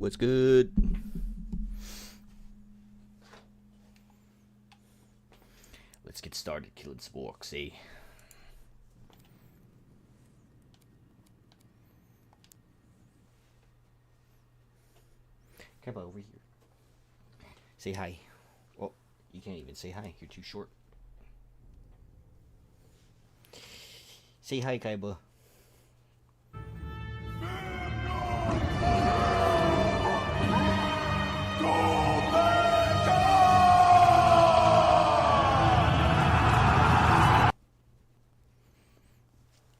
What's good? Let's get started killing some orcs, eh? Come over here. Say hi. Oh, you can't even say hi. You're too short. Say hi, Kaiba.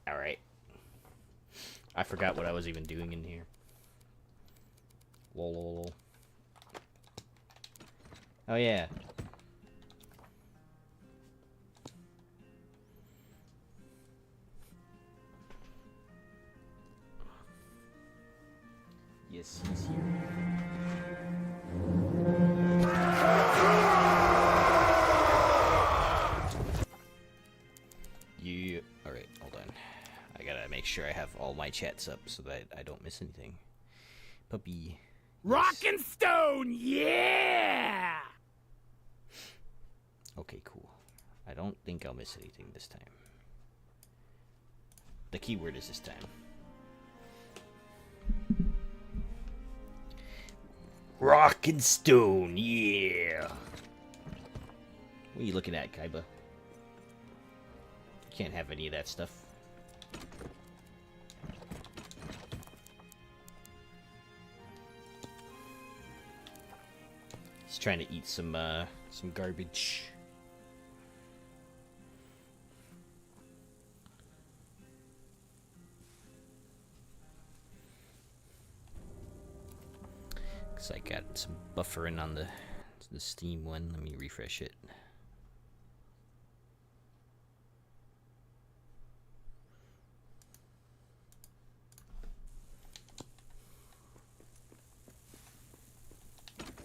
Alright. I forgot what I was even doing in here. Lol. Oh, yeah. Yes, he's here. You... Alright, hold on. I gotta make sure I have all my chats up so that I don't miss anything. Puppy. Rock and stone, yeah! Okay, cool. I don't think I'll miss anything this time. The keyword is this time. Rock and stone, yeah! What are you looking at, Kaiba? Can't have any of that stuff. He's trying to eat some garbage. Cause I got some buffering on the Steam one. Let me refresh it.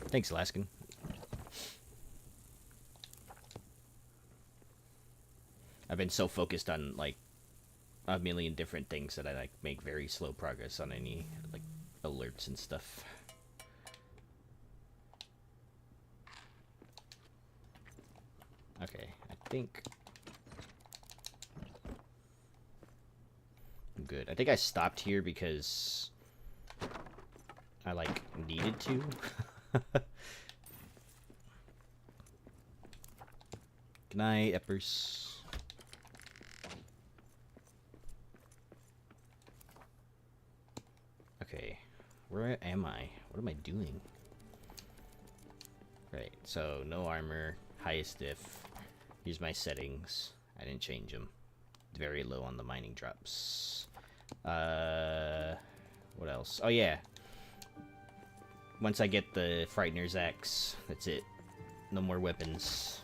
Thanks, Alaskan. I've been so focused on like a million different things that I like make very slow progress on any like alerts and stuff. Okay, I think I'm good. I think I stopped here because I like needed to. Good night, Eppers. Okay, where am I? What am I doing? Right, so no armor, highest diff. Here's my settings. I didn't change them. Very low on the mining drops. What else? Oh yeah. Once I get the Frightener's axe, that's it. No more weapons.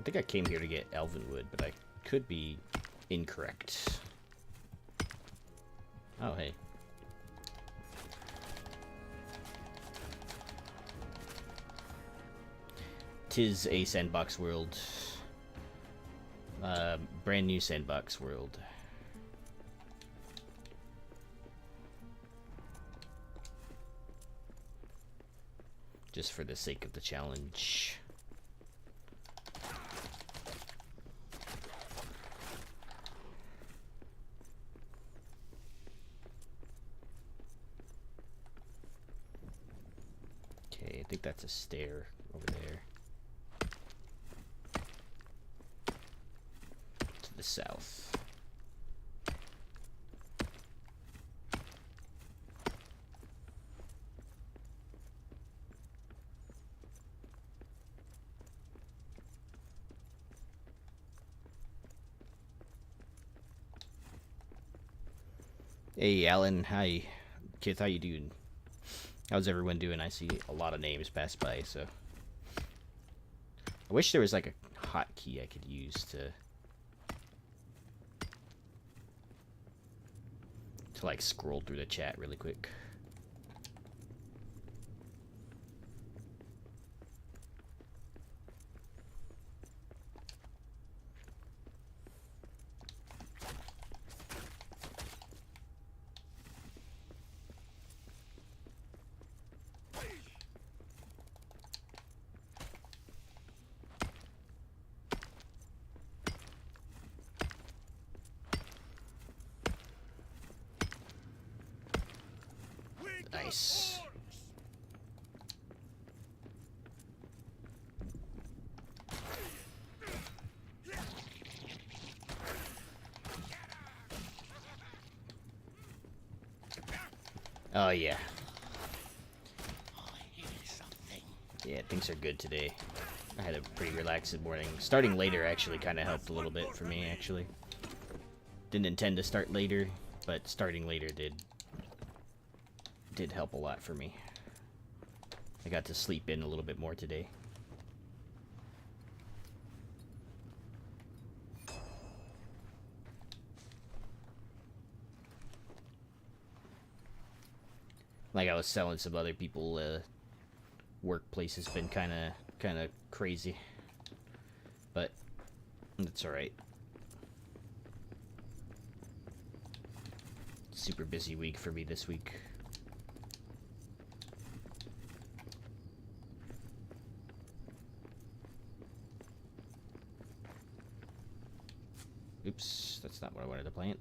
I think I came here to get Elvenwood, but I could be incorrect. Oh, hey. Tis a Sandbox world. Brand new Sandbox world. Just for the sake of the challenge. I think that's a stair over there. To the south. Hey, Alan. Hi. Kith, how you doing? How's everyone doing? I see a lot of names pass by, so... I wish there was, like, a hotkey I could use to, like, scroll through the chat really quick. Nice. Oh, yeah. Yeah, things are good today. I had a pretty relaxed morning. Starting later actually kind of helped a little bit for me, actually. Didn't intend to start later, but starting later did help a lot for me. I got to sleep in a little bit more today. Like I was selling some other people, workplace has been kind of crazy, but it's all right. Super busy week for me this week. Oops, that's not what I wanted to plant.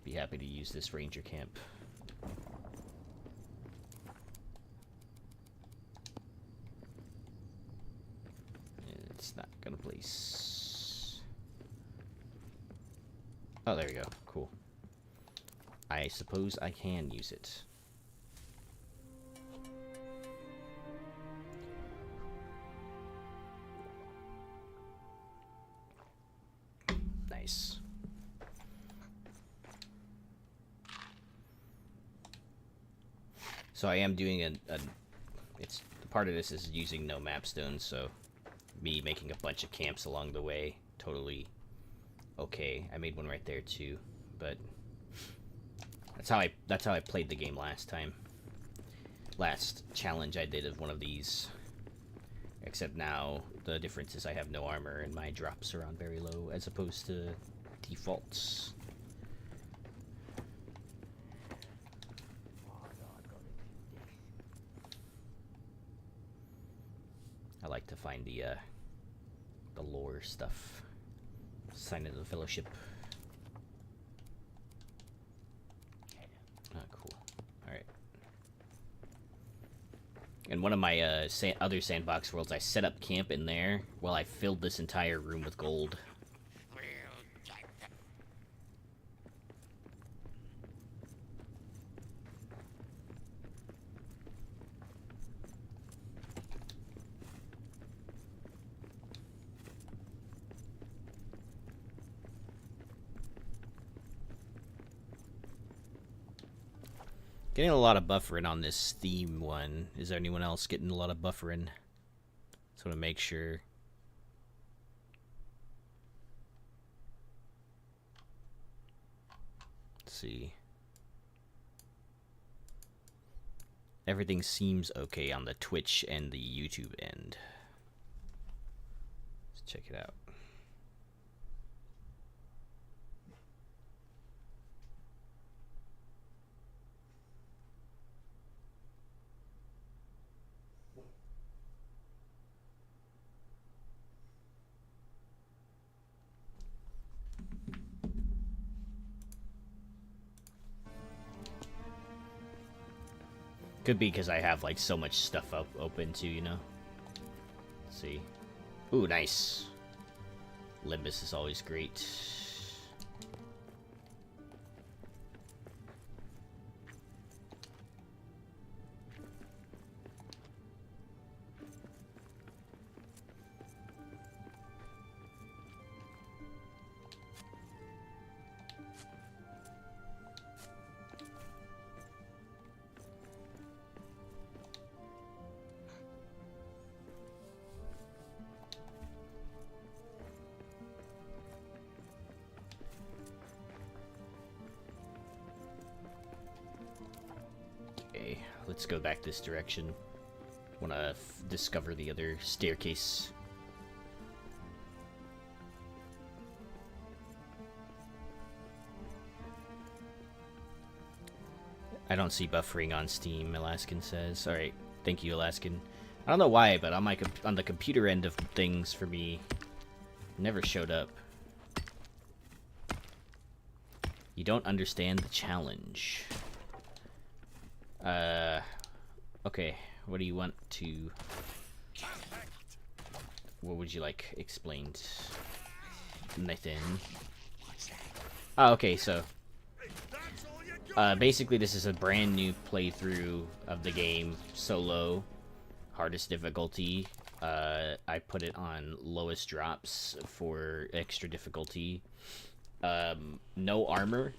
Be happy to use this ranger camp. It's not gonna place. Oh, there we go. Cool. I suppose I can use it. Nice. So I am doing it's part of this is using no mapstones, so me making a bunch of camps along the way, totally okay. I made one right there too, but that's how I played the game last time. Last challenge I did of one of these, except now the difference is I have no armor and my drops are on very low as opposed to defaults. I like to find the lore stuff. Sign of the Fellowship. Oh, cool. Alright. In one of my other sandbox worlds, I set up camp in there while I filled this entire room with gold. Getting a lot of buffering on this theme one. Is there anyone else getting a lot of buffering? Just want to make sure. Let's see. Everything seems okay on the Twitch and the YouTube end. Let's check it out. Could be because I have like so much stuff up open too, you know. Let's see. Ooh, nice. Limbus is always great. let's go back this direction. Wanna discover the other staircase. I don't see buffering on Steam, Alaskan says. Alright, thank you, Alaskan. I don't know why, but on on the computer end of things for me, it never showed up. You don't understand the challenge. Okay, what do you want to... What would you like explained? Nathan. Oh, okay, so... basically this is a brand new playthrough of the game, solo, hardest difficulty. I put it on lowest drops for extra difficulty. No armor.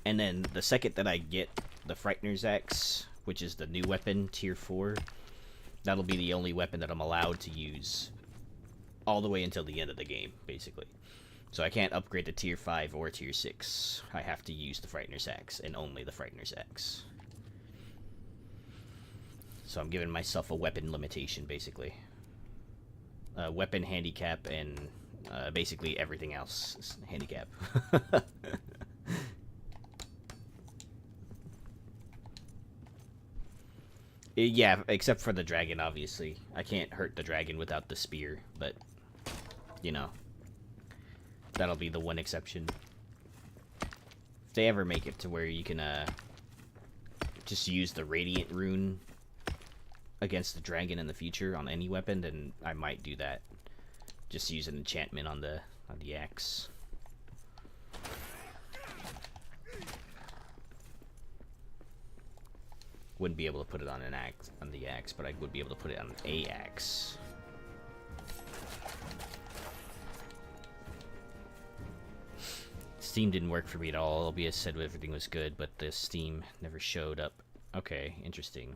And then the second that I get the Frightener's axe, which is the new weapon, tier 4, that'll be the only weapon that I'm allowed to use all the way until the end of the game, basically. So I can't upgrade to tier 5 or tier 6. I have to use the Frightener's axe, and only the Frightener's axe. So I'm giving myself a weapon limitation, basically. Weapon handicap and basically everything else is handicap. Yeah, except for the dragon, obviously. I can't hurt the dragon without the spear, but, you know, that'll be the one exception. If they ever make it to where you can just use the Radiant rune against the dragon in the future on any weapon, then I might do that. Just use an enchantment on the axe. Wouldn't be able to put it on the axe, but I would be able to put it on a axe. Steam didn't work for me at all. OBS said everything was good, but the Steam never showed up. Okay, interesting.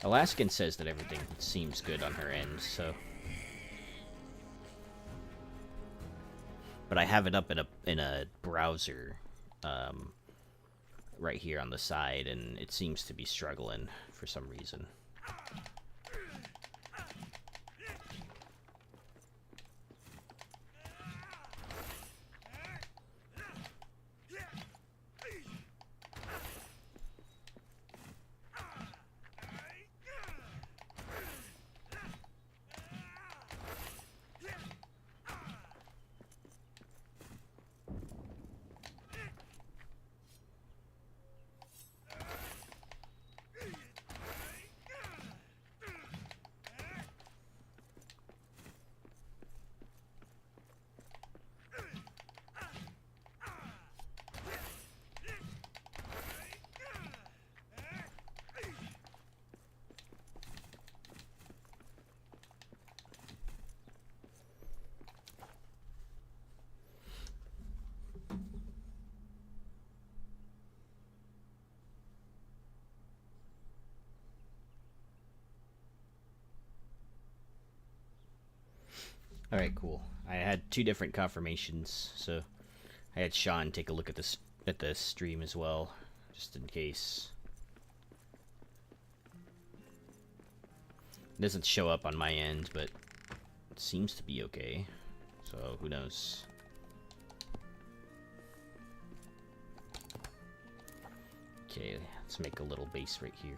Alaskan says that everything seems good on her end, so... But I have it up in a browser, right here on the side, and it seems to be struggling for some reason. Alright, cool. I had 2 different confirmations, so I had Sean take a look at the stream as well, just in case. It doesn't show up on my end, but it seems to be okay, so who knows. Okay, let's make a little base right here.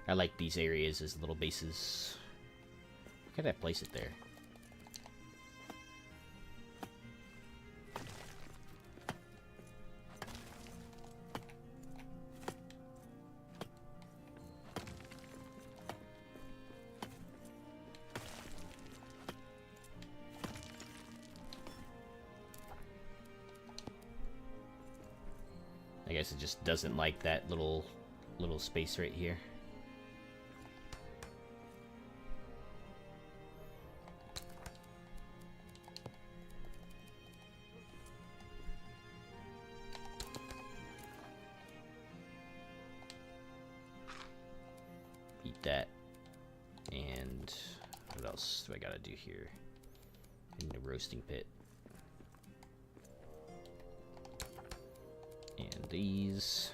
I like these areas as little bases. Why can't I place it there? I guess it just doesn't like that little space right here. That, and what else do I gotta do here? I need a roasting pit. of these.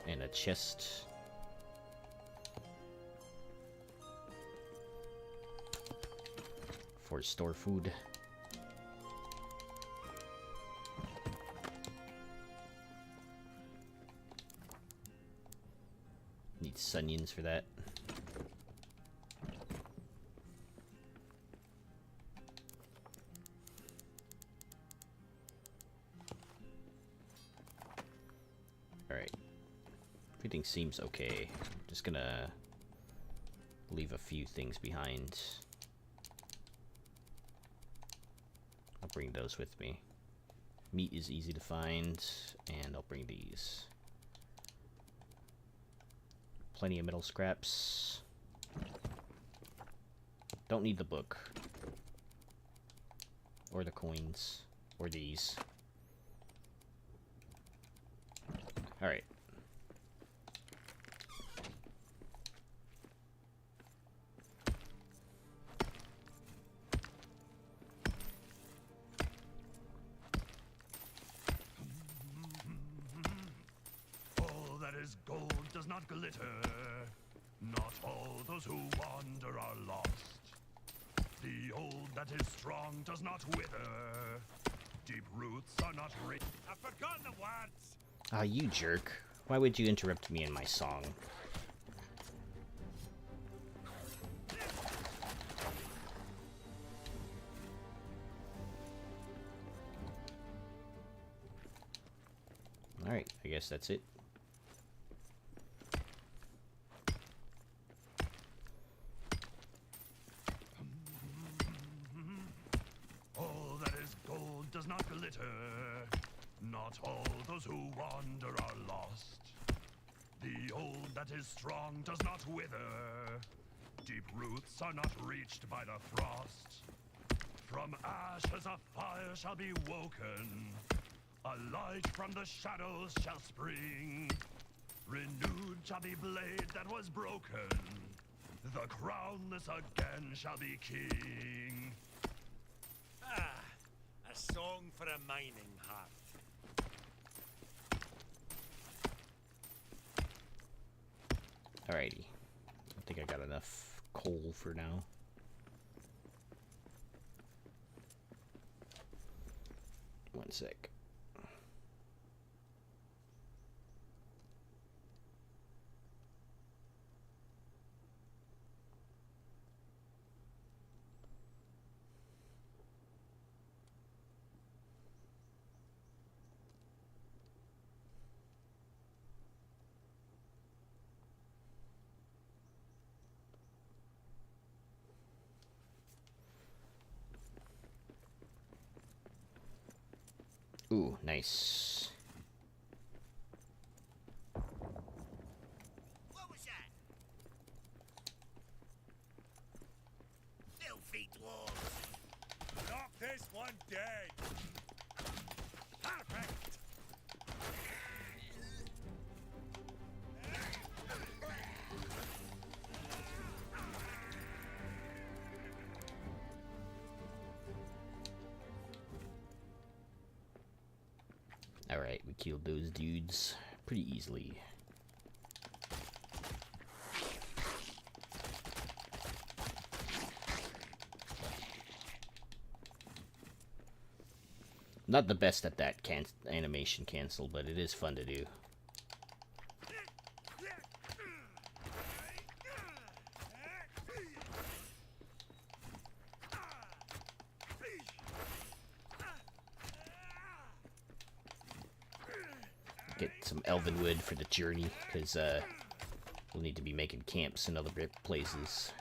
And a chest. For store food. Need Sunions for that. Alright. Everything seems okay. Just gonna leave a few things behind. I'll bring those with me. Meat is easy to find, and I'll bring these. Plenty of metal scraps. Don't need the book. Or the coins. Or these. Alright. All that is gold does not glitter. Not all those who wander are lost. The old that is strong does not wither. Deep roots are not rich. I've forgotten the words. Ah, you jerk. Why would you interrupt me in my song? Alright, I guess that's it. All that is gold does not glitter. Not all those who wander are lost. The old that is strong does not wither. Deep roots are not reached by the frost. From ashes a fire shall be woken. A light from the shadows shall spring. Renewed shall be blade that was broken. The crownless again shall be king. Ah, a song for a mining heart. Alrighty. I think I got enough coal for now. One sec. Ooh, nice. What was that? Filthy dwarves! Knock this one dead! Perfect! Alright, we killed those dudes pretty easily. Not the best at that animation cancel, but it is fun to do. Get some elven wood for the journey, because we'll need to be making camps in other places.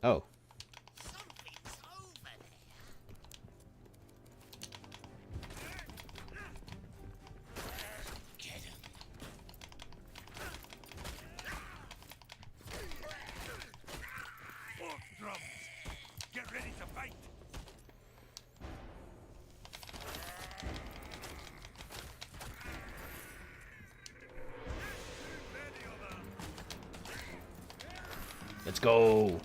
Oh. Something's over there. Let's go.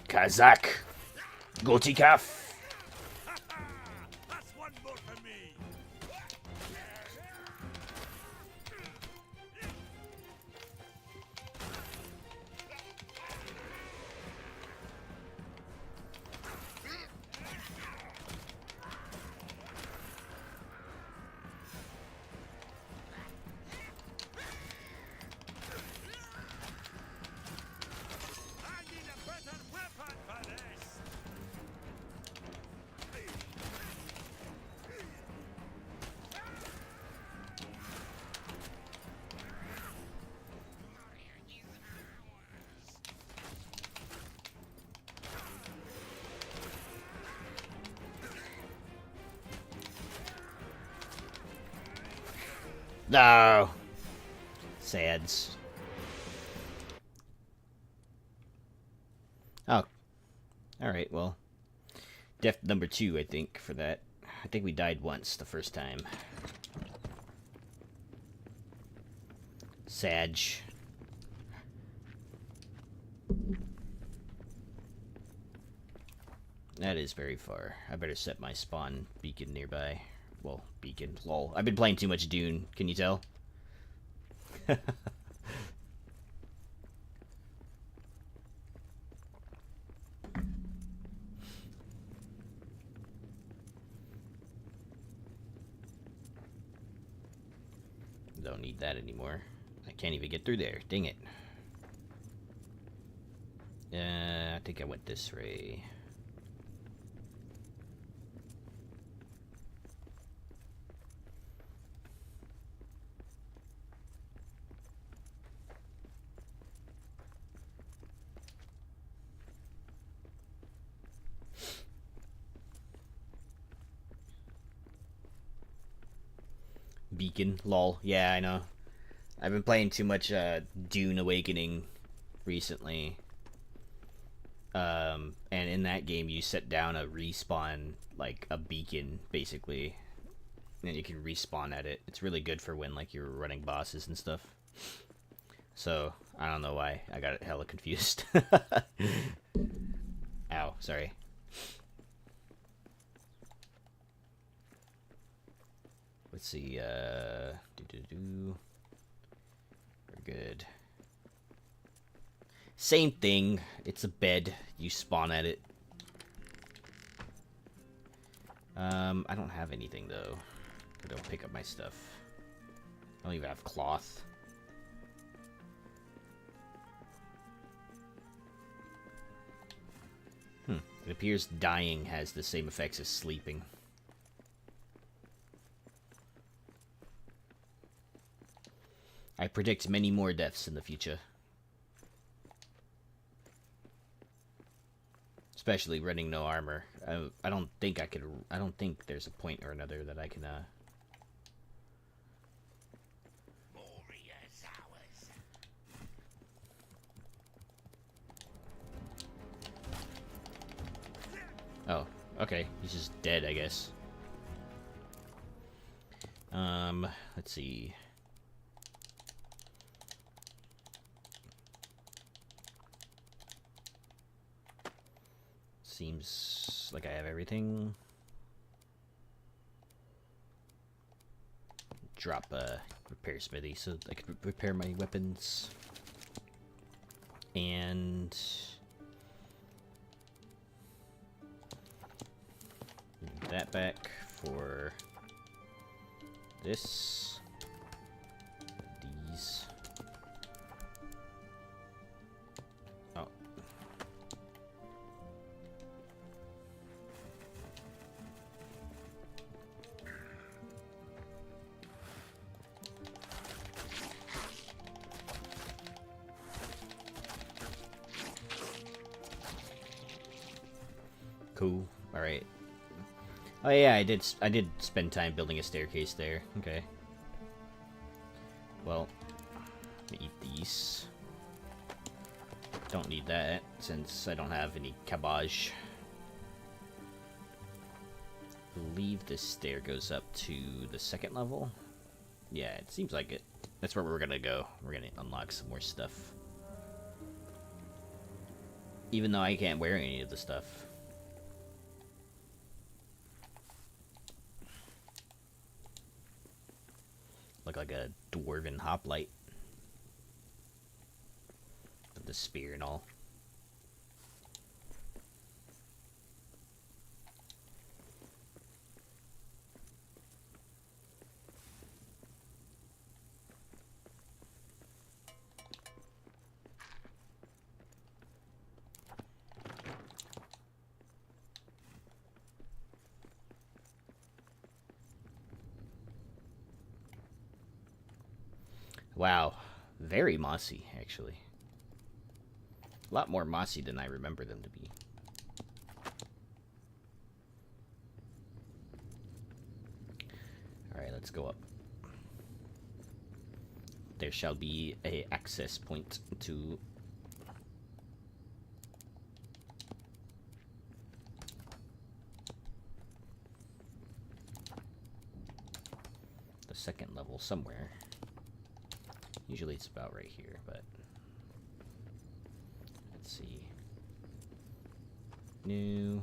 Kazak. Gotikaf. That's one more for me. I need a better weapon for this. No. Sads. Oh. Alright, well. Death number 2, I think, for that. I think we died once the first time. Sag. That is very far. I better set my spawn beacon nearby. Well, beacon. Lol. I've been playing too much Dune. Can you tell? Don't need that anymore. I can't even get through there. Dang it. I think I went this way. Beacon, lol. Yeah, I know. I've been playing too much Dune Awakening recently. And in that game you set down a respawn, like a beacon, basically. And you can respawn at it. It's really good for when like you're running bosses and stuff. So, I don't know why. I got hella confused. Ow, sorry. Let's see, We're good. Same thing. It's a bed. You spawn at it. I don't have anything, though. I don't pick up my stuff. I don't even have cloth. It appears dying has the same effects as sleeping. I predict many more deaths in the future. Especially running no armor. I don't think I could. I don't think there's a point or another that I can. Moria's ours. Oh, okay. He's just dead, I guess. Let's see. Seems like I have everything. Drop a repair smithy so I can repair my weapons. And that back for this. These. Oh. Cool. All right. Oh yeah, I did spend time building a staircase there. Okay. Well, let me eat these. Don't need that since I don't have any cabbage. I believe this stair goes up to the second level. Yeah, it seems like it. That's where we're gonna go. We're gonna unlock some more stuff. Even though I can't wear any of the stuff. Look like a dwarven hoplite. With the spear and all. Wow, very mossy, actually. A lot more mossy than I remember them to be. Alright, let's go up. There shall be a access point to... the second level somewhere. Usually it's about right here, but let's see. New.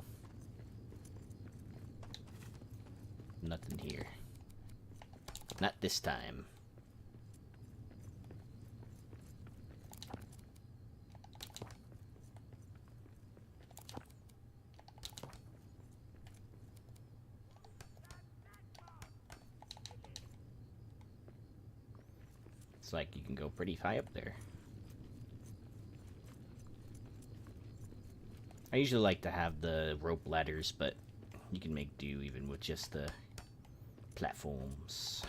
Nothing here. Not this time. It's like you can go pretty high up there. I usually like to have the rope ladders, but you can make do even with just the platforms.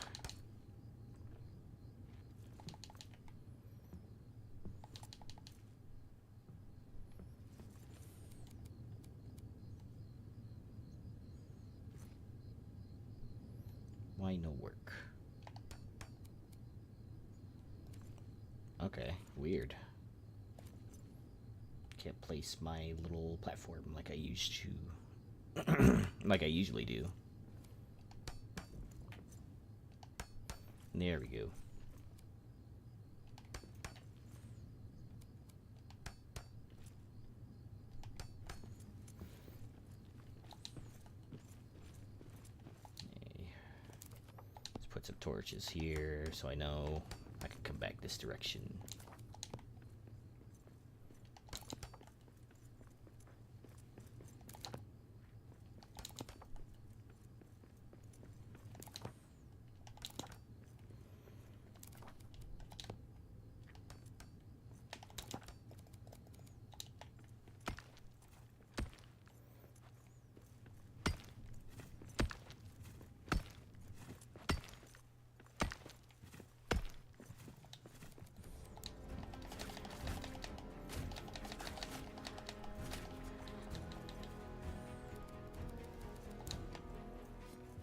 Why no work? Okay, weird. Can't place my little platform like I used to. Like I usually do. There we go. Okay. Let's put some torches here so I know I can come back this direction.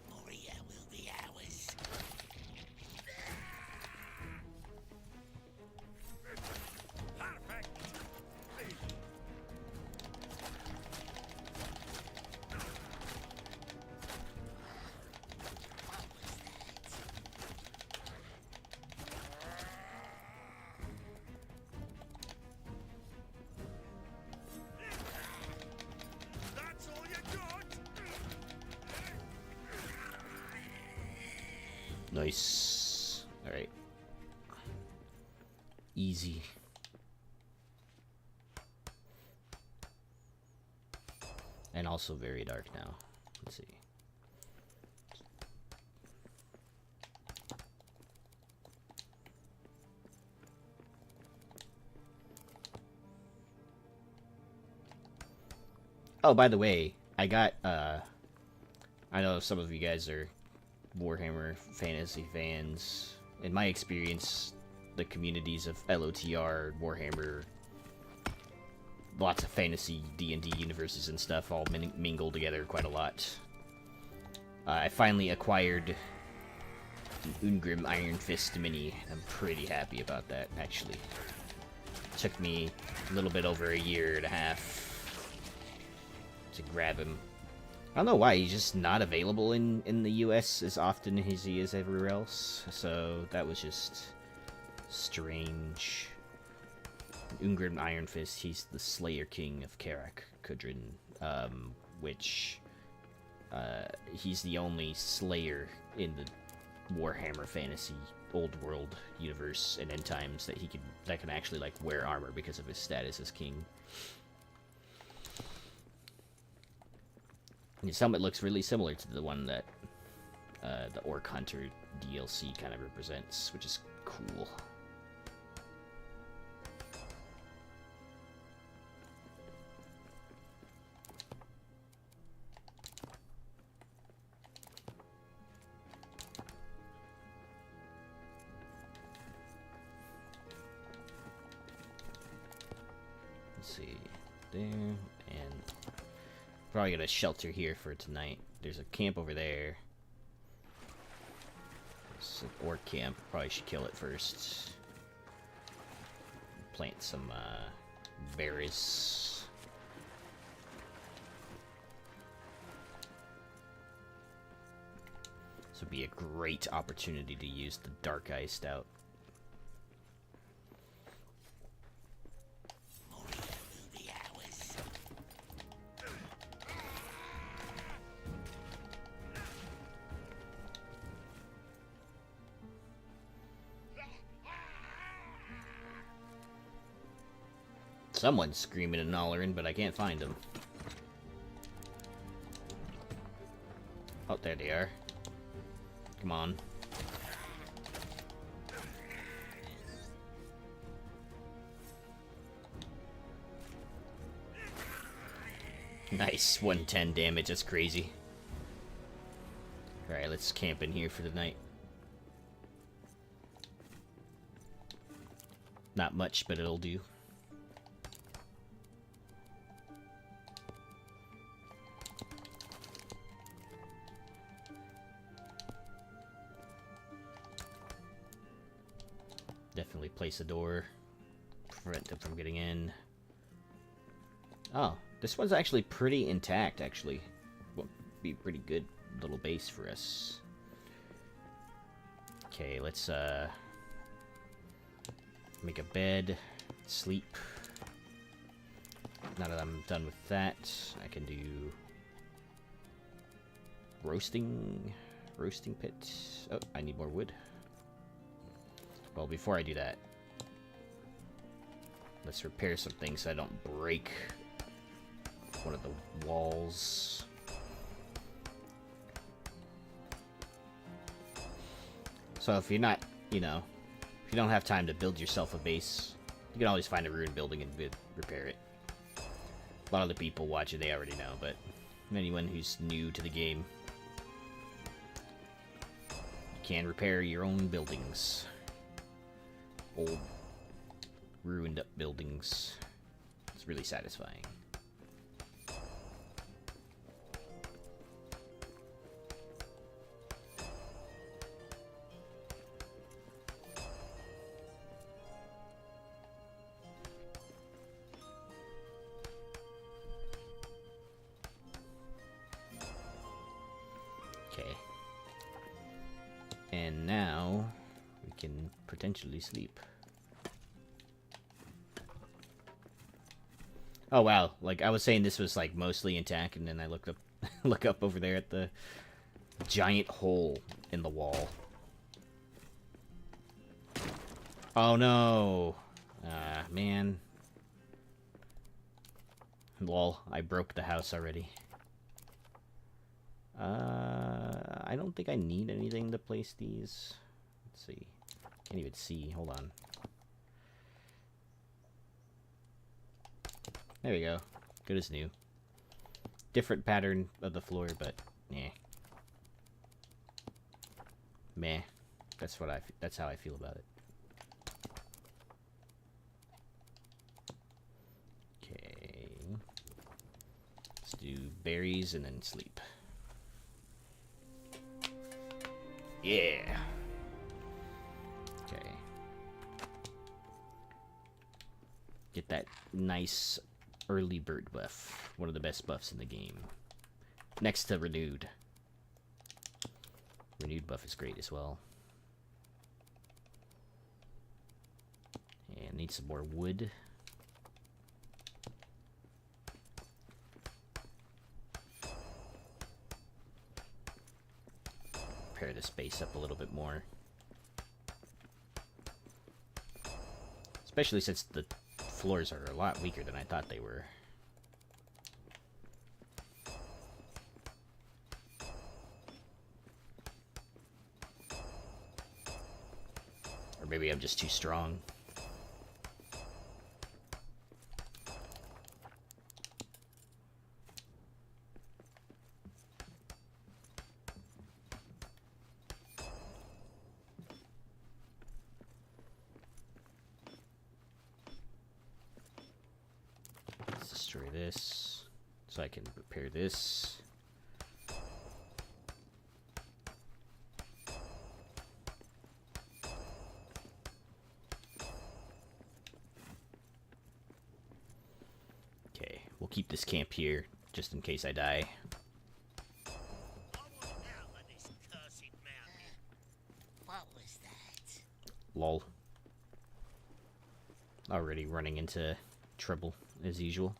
Moria will be ours. Perfect. That's all you got. Nice. Alright. Easy. And also very dark now. Let's see. Oh, by the way, I got, I know some of you guys are Warhammer Fantasy fans. In my experience, the communities of LOTR, Warhammer, lots of fantasy D&D universes and stuff all mingle together quite a lot. I finally acquired an Ungrim Iron Fist Mini. I'm pretty happy about that, actually. Took me a little bit over a year and a half to grab him. I don't know why, he's just not available in the US as often as he is everywhere else. So that was just strange. Ungrim Iron Fist, he's the Slayer King of Karak Kudrin, which he's the only Slayer in the Warhammer Fantasy Old World universe and End Times that can actually like wear armor because of his status as king. And his helmet looks really similar to the one that the Orc Hunter DLC kind of represents, which is cool. There, and probably gonna shelter here for tonight. There's a camp over there. It's an orc camp. Probably should kill it first. Plant some berries. This would be a great opportunity to use the Dark Eye Stout. Someone's screaming and hollering, but I can't find them. Oh, there they are. Come on. Nice, 110 damage, that's crazy. Alright, let's camp in here for the night. Not much, but it'll do. Definitely place a door, prevent them from getting in. Oh, this one's actually pretty intact, actually. Will be a pretty good little base for us. Okay, let's make a bed, sleep. Now that I'm done with that, I can do roasting pit. Oh, I need more wood. Well, before I do that, let's repair some things so I don't break one of the walls. So if you're not, you know, if you don't have time to build yourself a base, you can always find a ruined building and repair it. A lot of the people watching, they already know, but anyone who's new to the game, you can repair your own buildings. Old, ruined up buildings. It's really satisfying. Okay. And now we can potentially sleep. Oh wow, like I was saying this was like mostly intact, and then I look up over there at the giant hole in the wall. Oh no. Man. Lol, I broke the house already. I don't think I need anything to place these. Let's see. Can't even see. Hold on. There we go. Good as new. Different pattern of the floor, but yeah. Meh. That's how I feel about it. Okay. berries and then sleep. Yeah. Okay. Get that nice early bird buff. One of the best buffs in the game. Next to renewed. Renewed buff is great as well. And need some more wood. Prepare the space up a little bit more. Especially since the floors are a lot weaker than I thought they were. Or maybe I'm just too strong. Let's destroy this so I can repair this. We'll keep this camp here, just in case I die. I want out of this cursed mountain. What was that? Lol. Already running into trouble, as usual.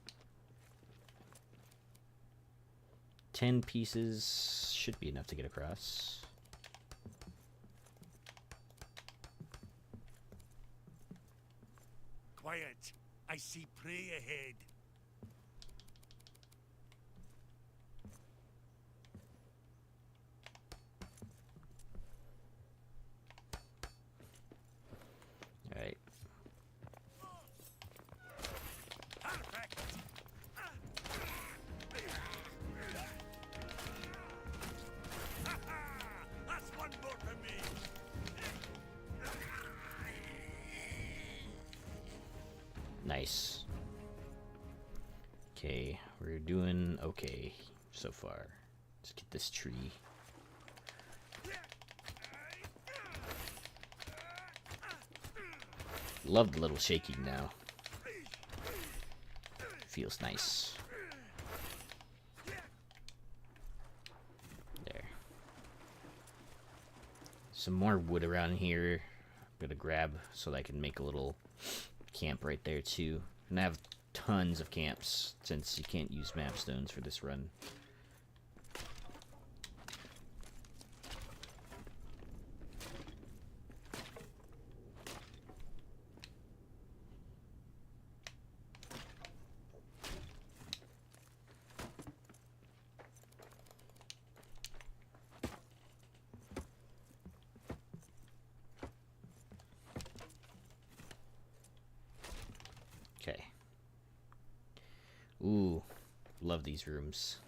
10 pieces should be enough to get across. Quiet. I see prey ahead. Alright. Perfect. That's one more for me. Nice. Okay, we're doing okay so far. Let's get this tree. Love the little shaking now. Feels nice. There. Some more wood around here. I'm gonna grab so that I can make a little camp right there too. And I have tons of camps since you can't use map stones for this run. Okay. Ooh, love these rooms.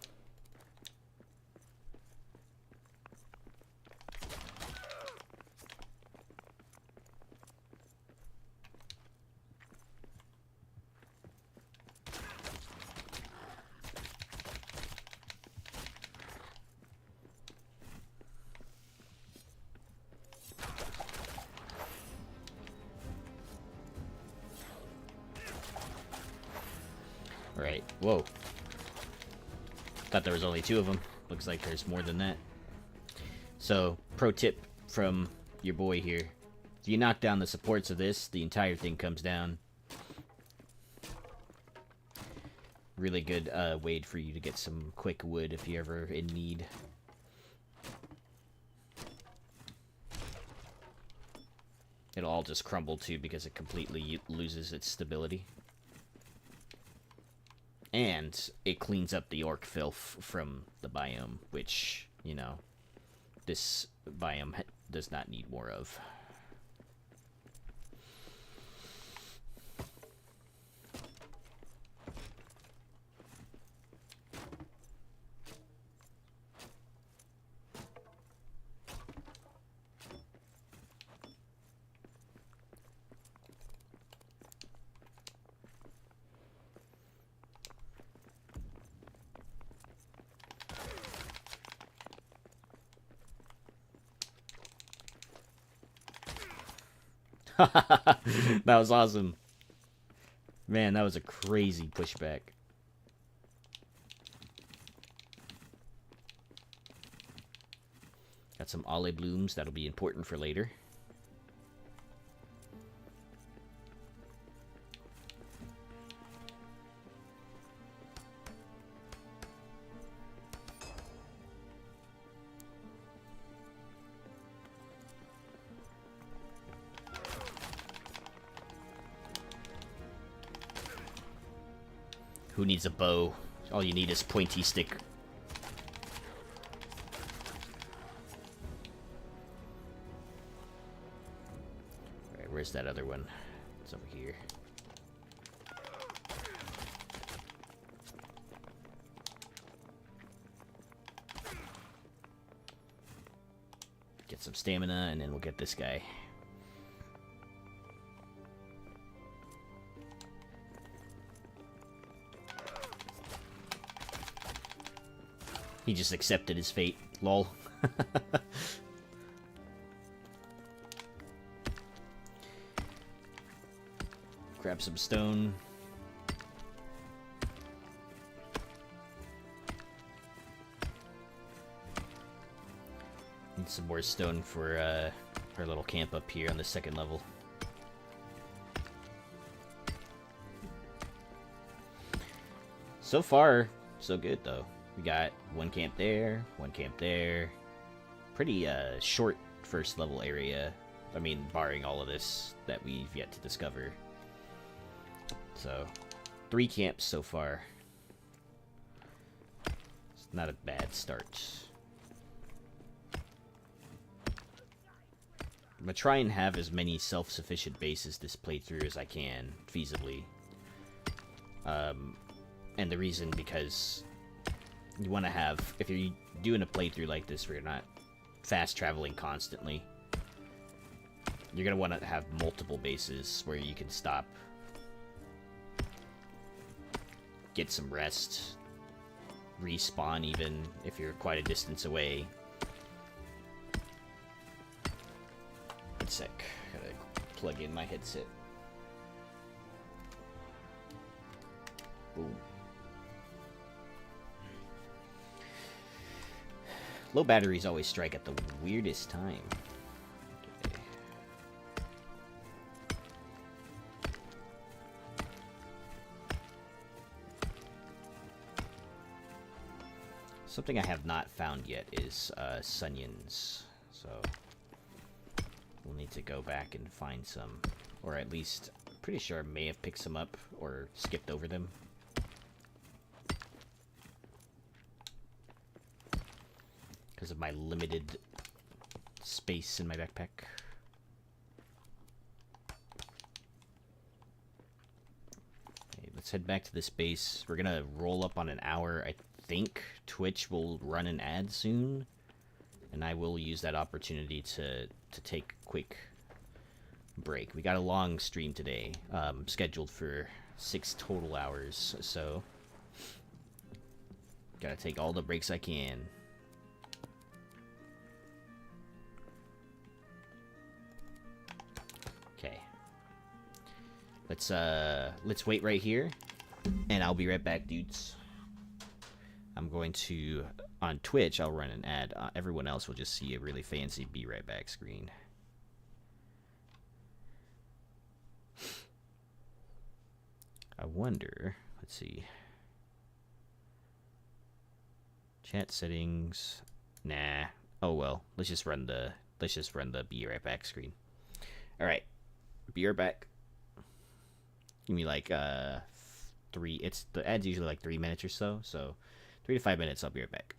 Right. Whoa. Thought there was only 2 of them. Looks like there's more than that. So, pro tip from your boy here. If you knock down the supports of this, the entire thing comes down. Really good way for you to get some quick wood if you're ever in need. It'll all just crumble too because it completely loses its stability. And it cleans up the orc filth from the biome, which, you know, this biome does not need more of. That was awesome. Man, that was a crazy pushback. Got some olive blooms. That'll be important for later. Who needs a bow? All you need is pointy stick. Alright, where's that other one? It's over here. Get some stamina, and then we'll get this guy. He just accepted his fate. Lol. Grab some stone. Need some more stone for our little camp up here on the second level. So far, so good though. We got one camp there, one camp there. Pretty short first level area. I mean, barring all of this that we've yet to discover. So, 3 camps so far. It's not a bad start. I'm gonna try and have as many self-sufficient bases this playthrough as I can, feasibly. And the reason because you want to have, if you're doing a playthrough like this where you're not fast traveling constantly, you're going to want to have multiple bases where you can stop, get some rest, respawn even if you're quite a distance away. One sec, gotta plug in my headset. Boom. Low batteries always strike at the weirdest time. Okay. Something I have not found yet is Sunions. So we'll need to go back and find some. Or at least, I'm pretty sure I may have picked some up or skipped over them. Because of my limited space in my backpack. Okay, let's head back to this base. We're gonna roll up on an hour. I think Twitch will run an ad soon, and I will use that opportunity to take a quick break. We got a long stream today, scheduled for 6 total hours, so gotta take all the breaks I can. Let's wait right here, and I'll be right back, dudes. I'm going to, on Twitch, I'll run an ad. Everyone else will just see a really fancy be right back screen. I wonder, let's see. Chat settings. Nah. Oh well. Let's just run the be right back screen. All right. Be right back. Give me like 3. It's the ad's usually like 3 minutes or so. So 3 to 5 minutes. I'll be right back.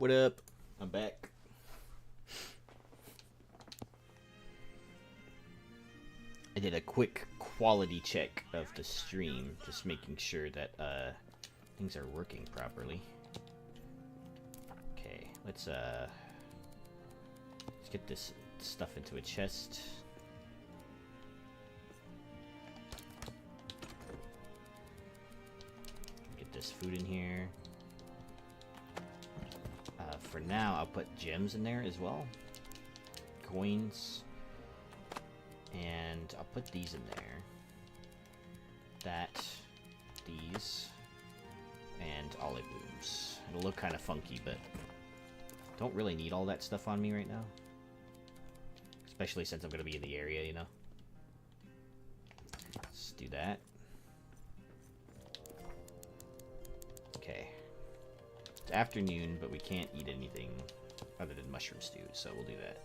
What up? I'm back. I did a quick quality check of the stream, just making sure that things are working properly. Okay, let's get this stuff into a chest. Get this food in here. For now, I'll put gems in there as well. Coins. And I'll put these in there. That, these, and olive blooms. It'll look kind of funky, but don't really need all that stuff on me right now. Especially since I'm going to be in the area, you know. Let's do that. Okay. It's afternoon, but we can't eat anything other than mushroom stew, so we'll do that.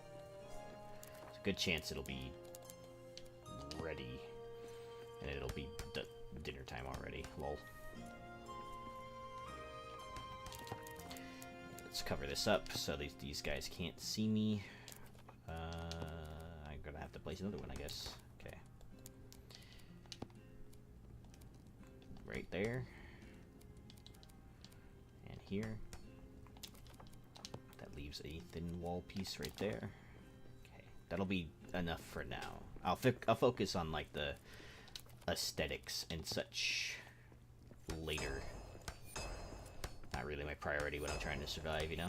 There's a good chance it'll be ready, and it'll be dinner time already. Lol. Let's cover this up so these guys can't see me. I'm gonna have to place another one, I guess. Okay. Right there. And here. That leaves a thin wall piece right there. Okay. That'll be enough for now. I'll focus on like the aesthetics and such later. Not really my priority when I'm trying to survive, you know?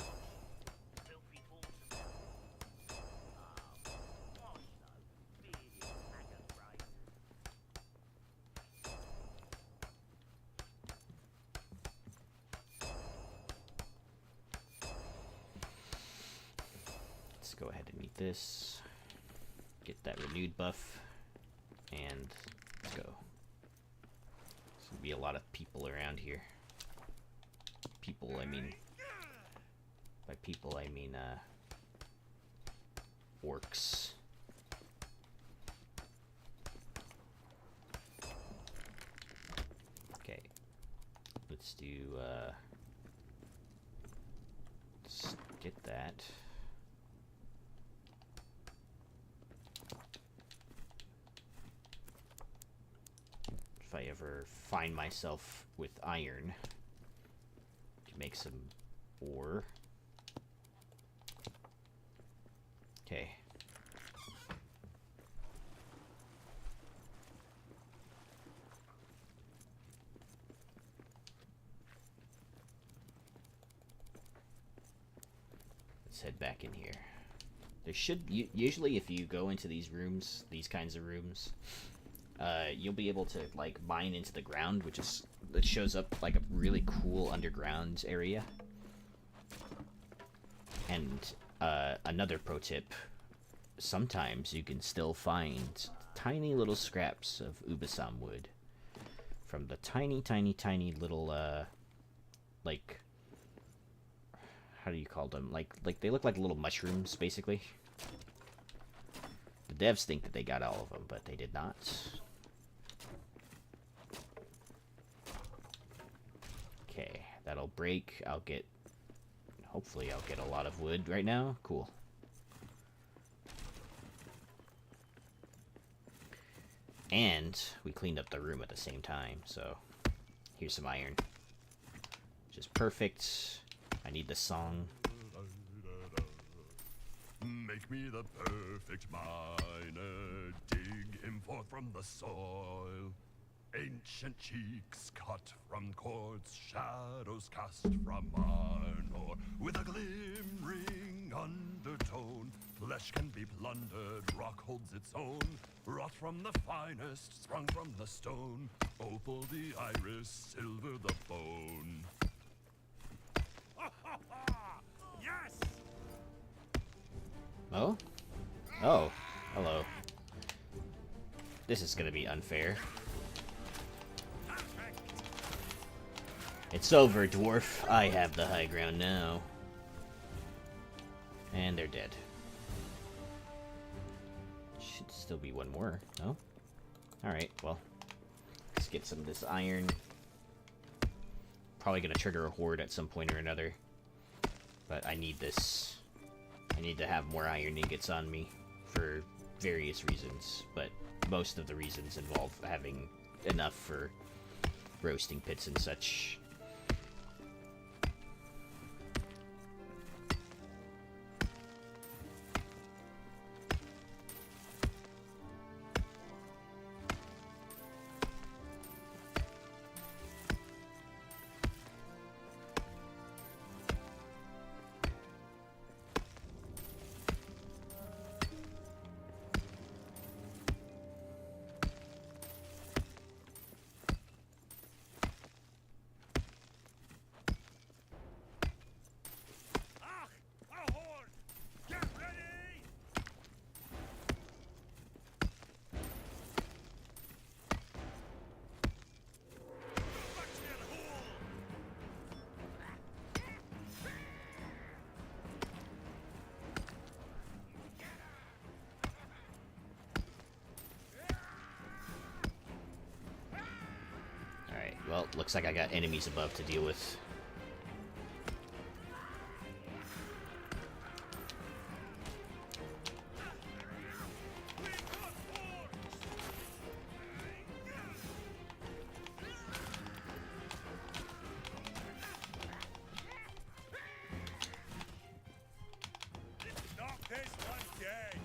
Let's go ahead and meet this. Get that renewed buff, and let's go. There's gonna be a lot of people around here. People, I mean, by people I mean orcs. Okay, let's do let's get that. If I ever find myself with iron, to make some ore. Okay. Let's head back in here. There should usually, if you go into these rooms, these kinds of rooms, you'll be able to like mine into the ground, which is it shows up like a really cool underground area. And another pro tip: sometimes you can still find tiny little scraps of ubasam wood from the tiny little like, how do you call them? Like they look like little mushrooms, basically. The devs think that they got all of them, but they did not. Okay, that'll break. Hopefully I'll get a lot of wood right now. Cool. And we cleaned up the room at the same time, so here's some iron. Which is perfect. I need the song. Make me the perfect miner, dig him forth from the soil. Ancient cheeks cut from quartz, shadows cast from iron ore. With a glimmering undertone, flesh can be plundered, rock holds its own. Wrought from the finest, sprung from the stone. Opal the iris, silver the bone. Yes! Oh? Oh. Hello. This is gonna be unfair. It's over, dwarf. I have the high ground now. And they're dead. Should still be one more, no? Alright, well. Let's get some of this iron. Probably gonna trigger a horde at some point or another. But I need this. I need to have more iron ingots on me for various reasons, but most of the reasons involve having enough for roasting pits and such. Well, looks like I got enemies above to deal with. Knock this one dead.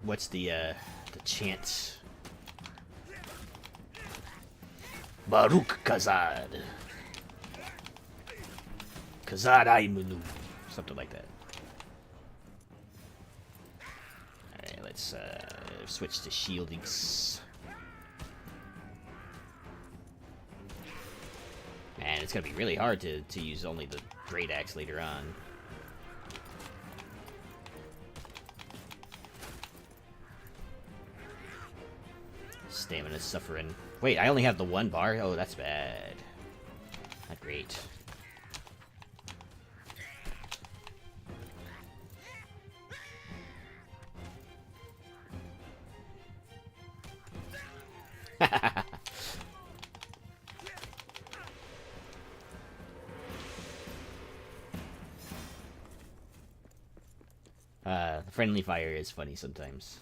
What's the chant? Baruch Kazad. Kazad Aimunu. Something like that. Alright, let's switch to shieldings. Man, it's gonna be really hard to use only the Great Axe later on. Stamina suffering. Wait, I only have the one bar? Oh, that's bad. Not great. Friendly fire is funny sometimes.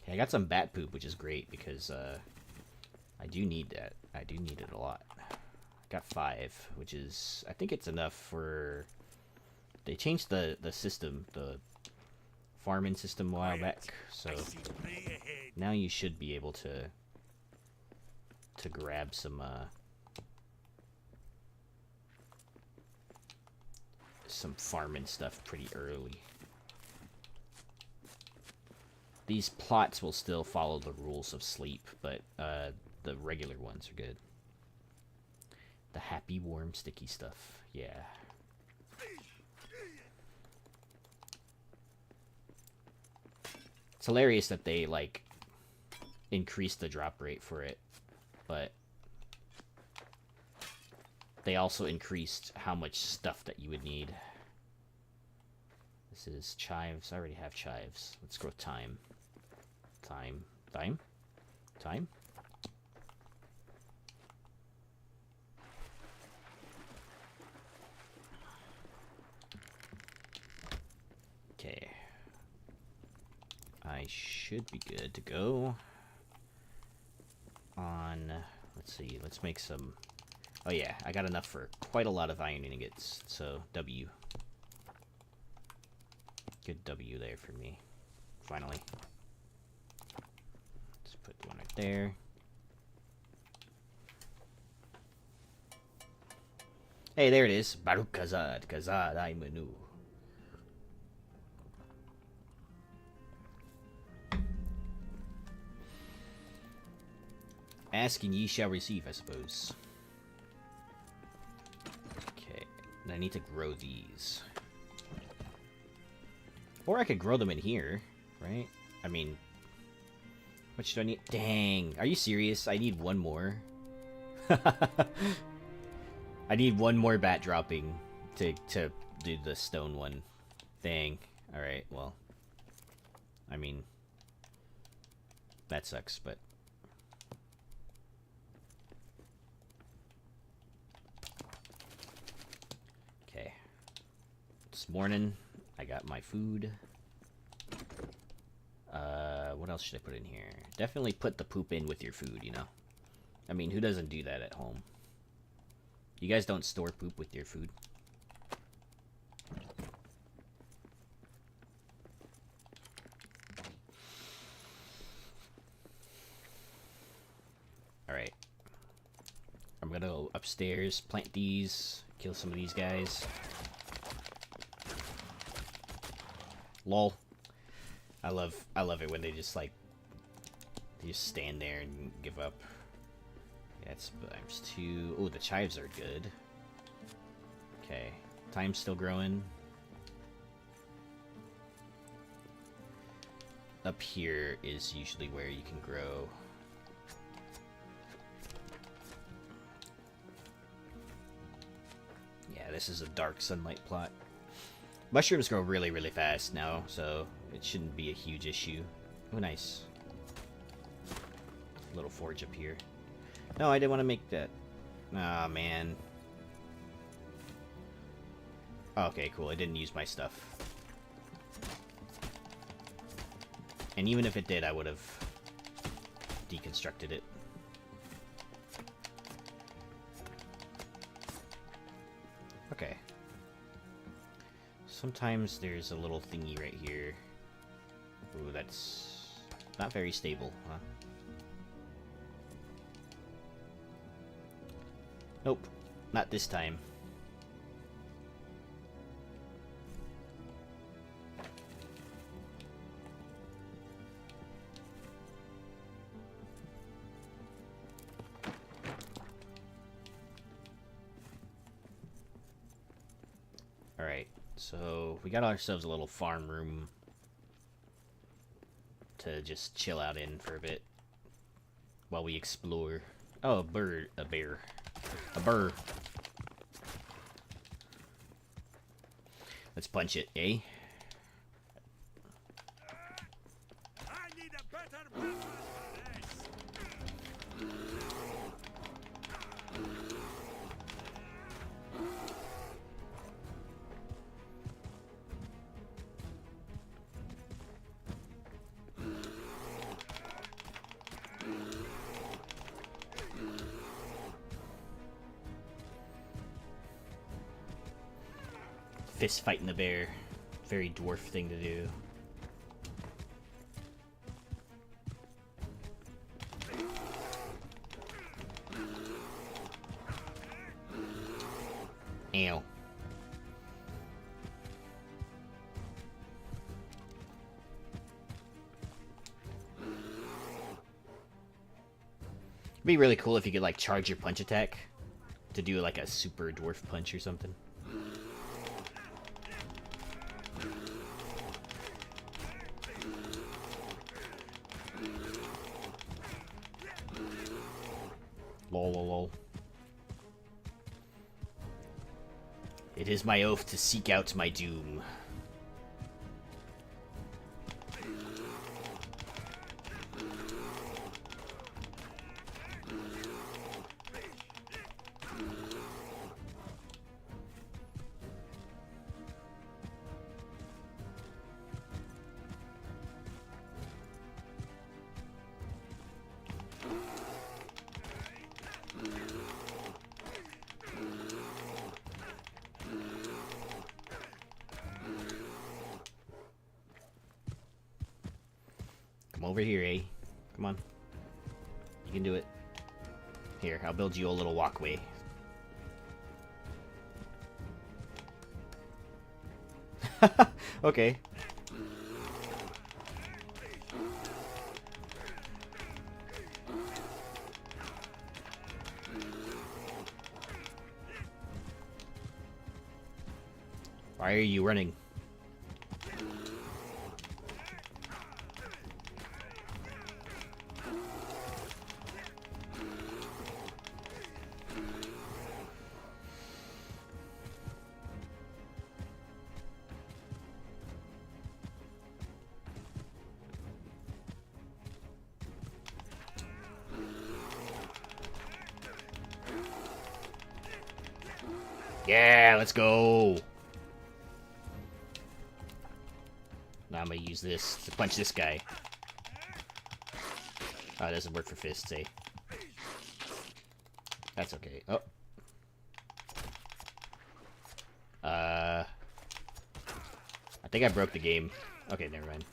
I got some bat poop, which is great because I do need that. I do need it a lot. I got 5, which is, I think it's enough for. They changed the system, the farming system a while back, so now you should be able to grab some farming stuff pretty early. These plots will still follow the rules of sleep, but the regular ones are good. The happy, warm, sticky stuff. Yeah. It's hilarious that they, like, increased the drop rate for it, but they also increased how much stuff that you would need. This is chives. I already have chives. Let's go with thyme. Thyme. Thyme? Thyme? Okay. I should be good to go on. Let's see. Let's make some. Oh yeah, I got enough for quite a lot of iron ingots. So W. Good W there for me. Finally. Let's put one right there. Hey, there it is. Baruch Kazad. Kazad Aimanu. Ask and ye shall receive, I suppose. Okay. And I need to grow these. Or I could grow them in here, right? I mean, much do I need? Dang, are you serious? I need one more. I need one more bat dropping to do the stone one. Dang. Alright, well. I mean, that sucks, but... Okay. This morning, I got my food. What else should I put in here? Definitely put the poop in with your food, you know? I mean, who doesn't do that at home? You guys don't store poop with your food? Alright. I'm gonna go upstairs, plant these, kill some of these guys. Lol. I love it when they just like they just stand there and give up. Yeah, it's ×2. Oh, the chives are good. Okay. Time's still growing. Up here is usually where you can grow. Yeah, this is a dark sunlight plot. Mushrooms grow really, really fast now, so it shouldn't be a huge issue. Oh, nice. Little forge up here. No, I didn't want to make that. Ah, man. Okay, cool. I didn't use my stuff. And even if it did, I would have deconstructed it. Okay. Sometimes there's a little thingy right here. Ooh, that's not very stable, huh? Nope, not this time. Alright, so we got ourselves a little farm room to just chill out in for a bit while we explore. Oh, a bird, a bear. A burr. Let's punch it, eh? I need a better weapon for this. Fist fighting the bear. Very dwarf thing to do. Ow. It'd be really cool if you could like charge your punch attack to do like a super dwarf punch or something. Lol, lol, lol. It is my oath to seek out my doom. Come over here, eh? Come on. You can do it. Here, I'll build you a little walkway. Okay. Why are you running? Yeah, let's go. Now I'm gonna use this to punch this guy. Oh, it doesn't work for fists, eh? That's okay. Oh. I think I broke the game. Okay, never mind.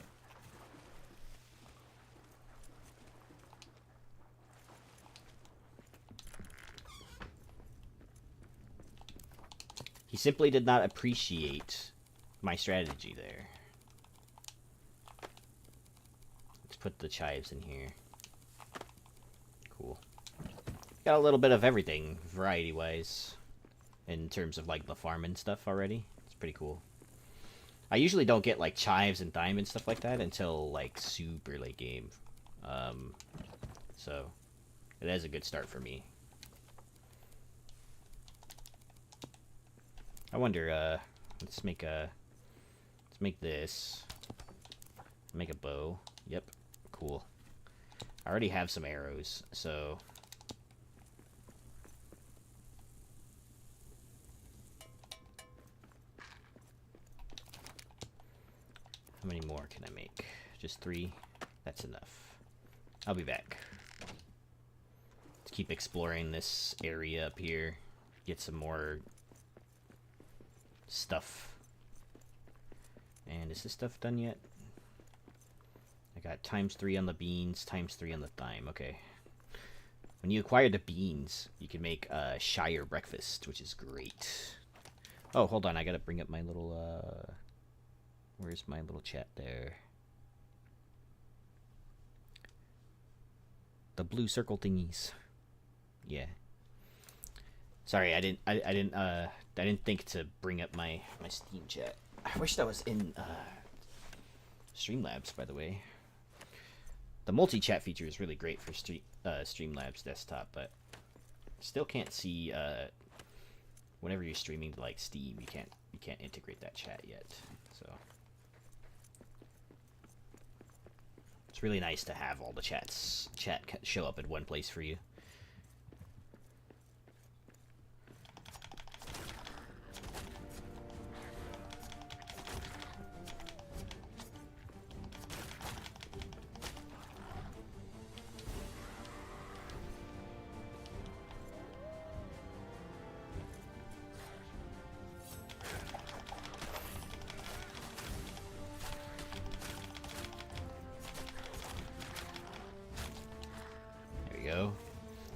He simply did not appreciate my strategy there. Let's put the chives in here. Cool. Got a little bit of everything, variety-wise, in terms of, like, the farm and stuff already. It's pretty cool. I usually don't get, like, chives and thyme and stuff like that until, like, super late game. So, it is a good start for me. I wonder, let's make this. Make a bow. Yep. Cool. I already have some arrows, so... How many more can I make? Just 3? That's enough. I'll be back. Let's keep exploring this area up here. Get some more stuff. And is this stuff done yet? I got ×3 on the beans, ×3 on the thyme. Okay. When you acquire the beans, you can make a Shire breakfast, which is great. Oh, hold on. I gotta bring up my little, where's my little chat there? The blue circle thingies. Yeah. Sorry, I didn't think to bring up my Steam chat. I wish that was in Streamlabs, by the way. The multi-chat feature is really great for Streamlabs desktop, but still can't see whenever you're streaming to, like, Steam, you can't integrate that chat yet. So it's really nice to have all the chat show up in one place for you.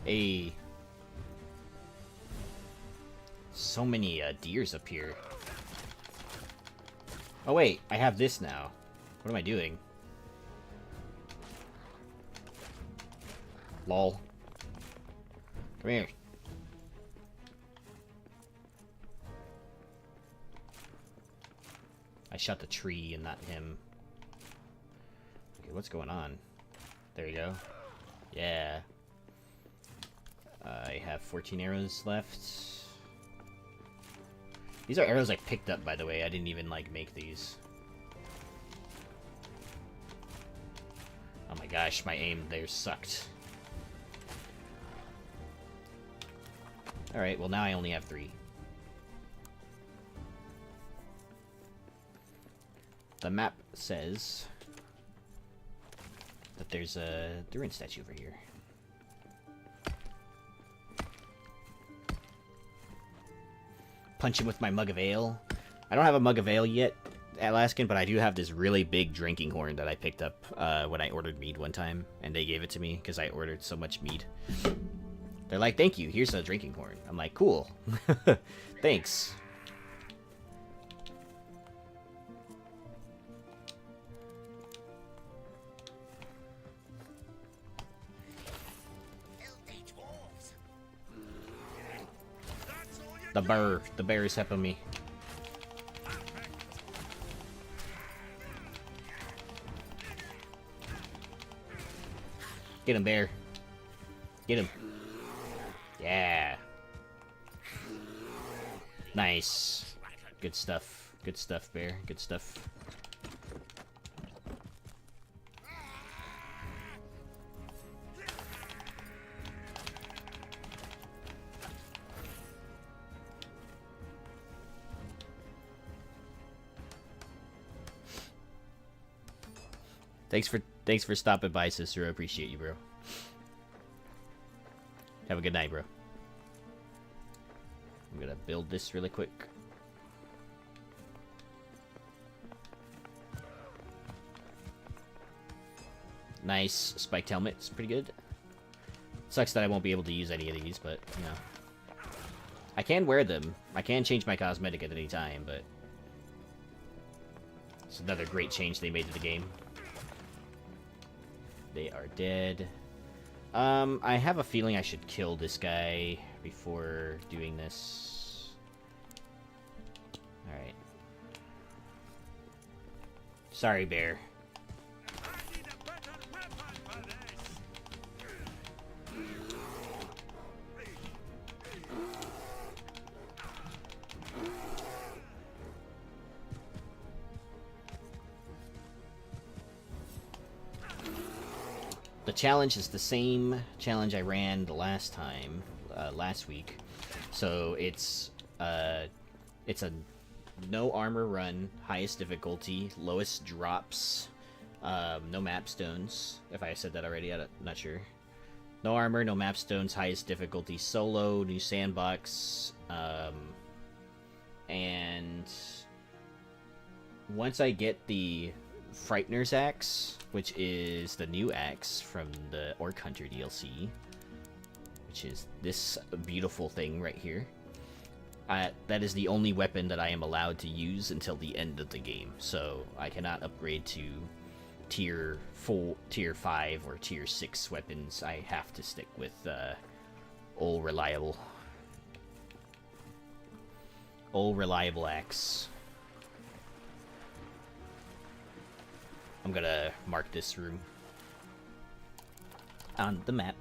Hey. So many deers up here. Oh wait, I have this now. What am I doing? Lol. Come here. I shot the tree and not him. Okay, what's going on? There you go. Yeah. I have 14 arrows left. These are arrows I picked up, by the way. I didn't even, like, make these. Oh my gosh, my aim there sucked. Alright, well now I only have 3. The map says that there's a Durin statue over here. Punch him with my mug of ale. I don't have a mug of ale yet, Alaskan, but I do have this really big drinking horn that I picked up when I ordered mead one time, and they gave it to me because I ordered so much mead. They're like, thank you, here's a drinking horn. I'm like, cool. Thanks. The bear is helping me. Get him, bear. Get him. Yeah. Nice. Good stuff. Good stuff, bear. Good stuff. Thanks for stopping by, sister. I appreciate you, bro. Have a good night, bro. I'm gonna build this really quick. Nice spiked helmet. It's pretty good. Sucks that I won't be able to use any of these, but, you know. I can wear them. I can change my cosmetic at any time, but... it's another great change they made to the game. They are dead. I have a feeling I should kill this guy before doing this. Alright. Sorry, bear. The challenge is the same challenge I ran the last time, last week. So it's a no armor run, highest difficulty, lowest drops, no map stones. If I said that already, I'm not sure. No armor, no map stones, highest difficulty, solo, new sandbox, and once I get the Frightener's axe, which is the new axe from the Orc Hunter DLC, which is this beautiful thing right here. That is the only weapon that I am allowed to use until the end of the game, so I cannot upgrade to tier 5 or tier 6 weapons. I have to stick with old reliable axe. I'm gonna mark this room on the map.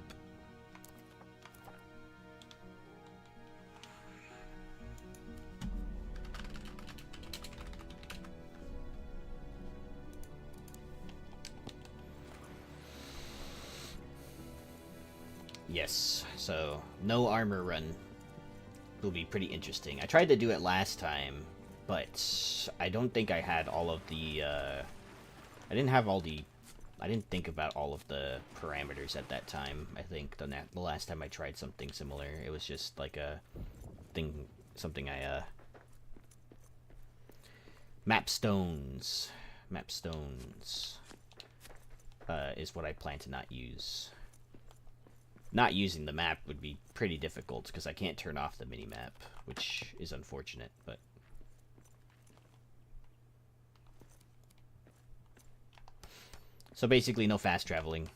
Yes, so no armor run will be pretty interesting. I tried to do it last time, but I don't think I had all of the I didn't think about all of the parameters at that time. I think the last time I tried something similar, it was just like a thing, something I map stones is what I plan to not use. Not using the map would be pretty difficult because I can't turn off the mini-map, which is unfortunate, but so basically, no fast traveling.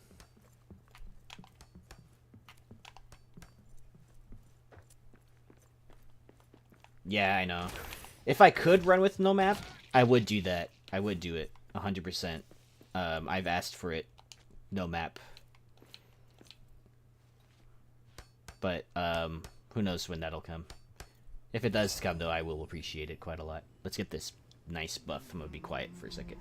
Yeah, I know. If I could run with no map, I would do that. I would do it, 100%. I've asked for it, no map. But, who knows when that'll come. If it does come, though, I will appreciate it quite a lot. Let's get this nice buff. I'm gonna be quiet for a second.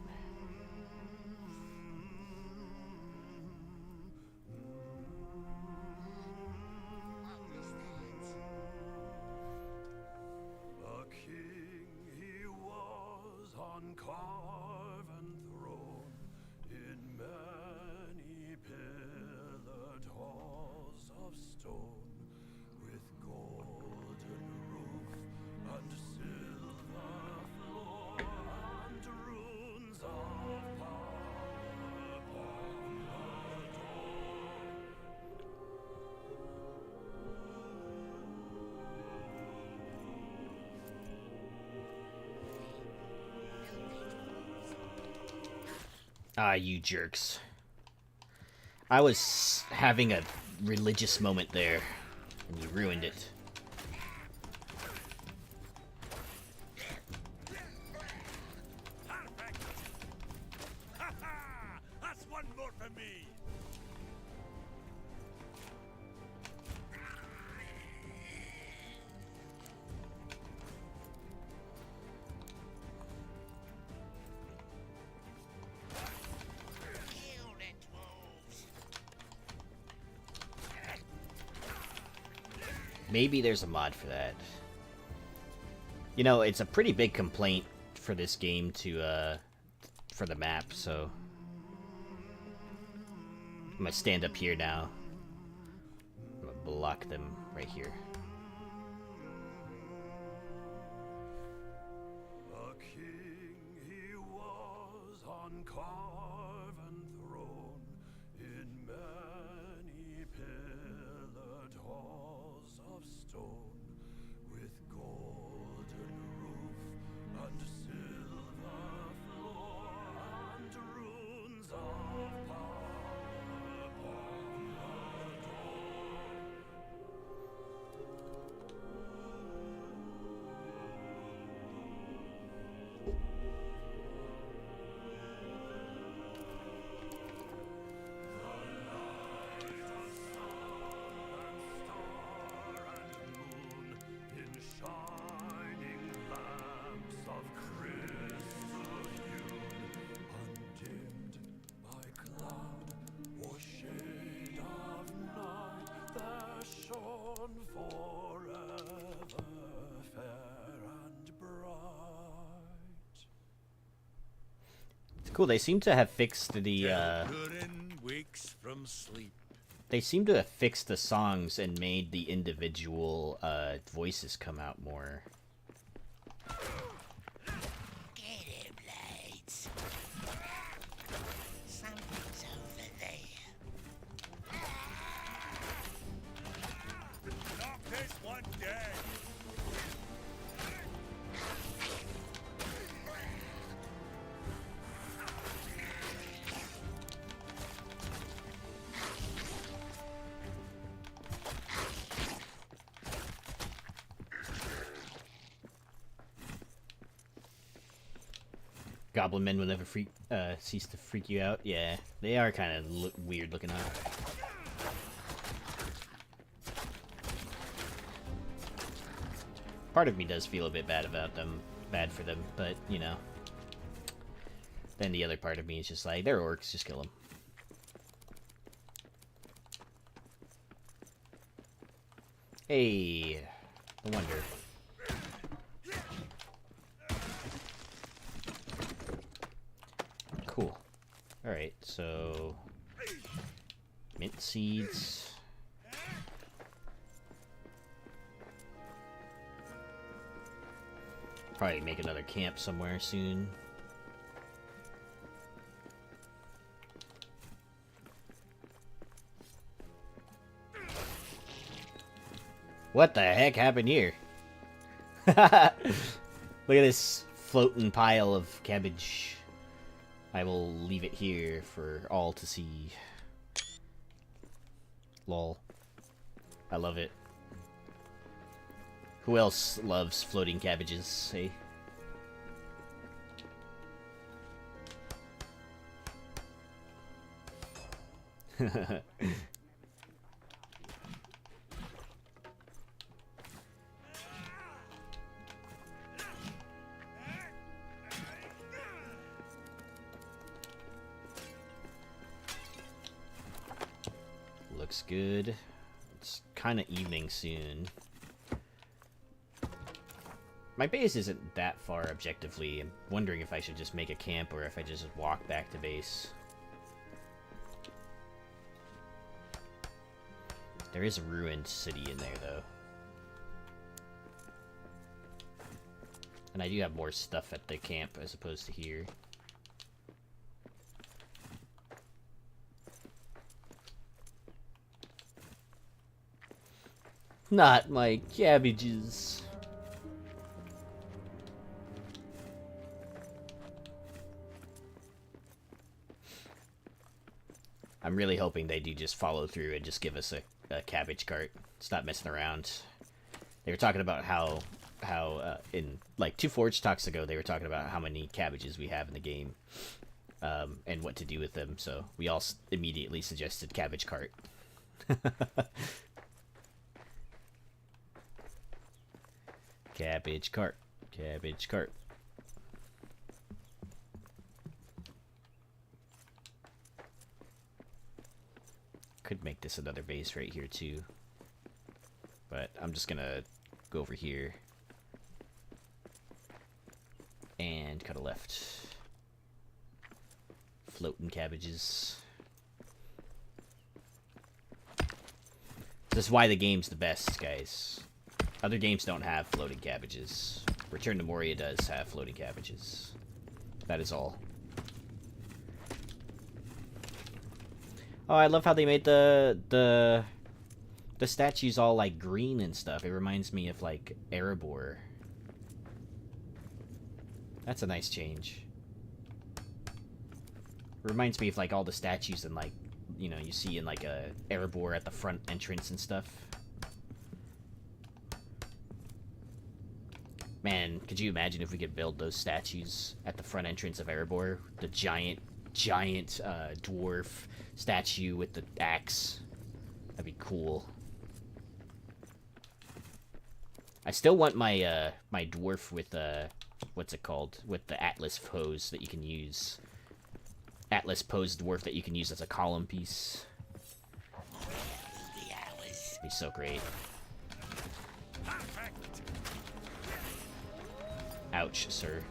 Ah, you jerks. I was having a religious moment there, and you ruined it. Perfect! Ha ha! That's one more for me! Kill the dwarves. Maybe there's a mod for that. You know, it's a pretty big complaint for this game to, for the map, so... I'm gonna stand up here now. I'm gonna block them right here. A king he was on carven throne in many pillared halls of stone, with golden roof and silver floor and runes of power upon the door. In shining lamps of crystal hue, undimmed by cloud or shade of night, there shone forever fair and bright. It's cool. They seem to have fixed the. Gurren wakes from sleep. They seem to have fixed the songs and made the individual voices come out more. Get him, blades. Something's over there. Knock this one dead. Goblin men will never cease to freak you out. Yeah, they are kind of weird looking out. Part of me does feel a bit bad about them, bad for them, but you know. Then the other part of me is just like, they're orcs, just kill them. Hey, no wonder. Cool. Alright, so... mint seeds. Probably make another camp somewhere soon. What the heck happened here? Look at this floating pile of cabbage. I will leave it here for all to see. Lol. I love it. Who else loves floating cabbages, hey? Looks good. It's kind of evening soon. My base isn't that far objectively. I'm wondering if I should just make a camp or if I just walk back to base. There is a ruined city in there, though. And I do have more stuff at the camp as opposed to here. Not my cabbages. I'm really hoping they do just follow through and just give us a cabbage cart. Stop messing around. They were talking about how in like 2 Forge talks ago they were talking about how many cabbages we have in the game, and what to do with them. So we all immediately suggested cabbage cart. Cabbage cart. Cabbage cart. Could make this another base right here too. But I'm just gonna go over here. And cut a left. Floating cabbages. This is why the game's the best, guys. Other games don't have floating cabbages. Return to Moria does have floating cabbages. That is all. Oh, I love how they made the statues all like green and stuff. It reminds me of like Erebor. That's a nice change. Reminds me of like all the statues and like, you know, you see in like a Erebor at the front entrance and stuff. Man, could you imagine if we could build those statues at the front entrance of Erebor? The giant dwarf statue with the axe. That'd be cool. I still want my my dwarf with what's it called? With the Atlas pose that you can use. Atlas pose dwarf that you can use as a column piece. He's so great. Ouch, sir.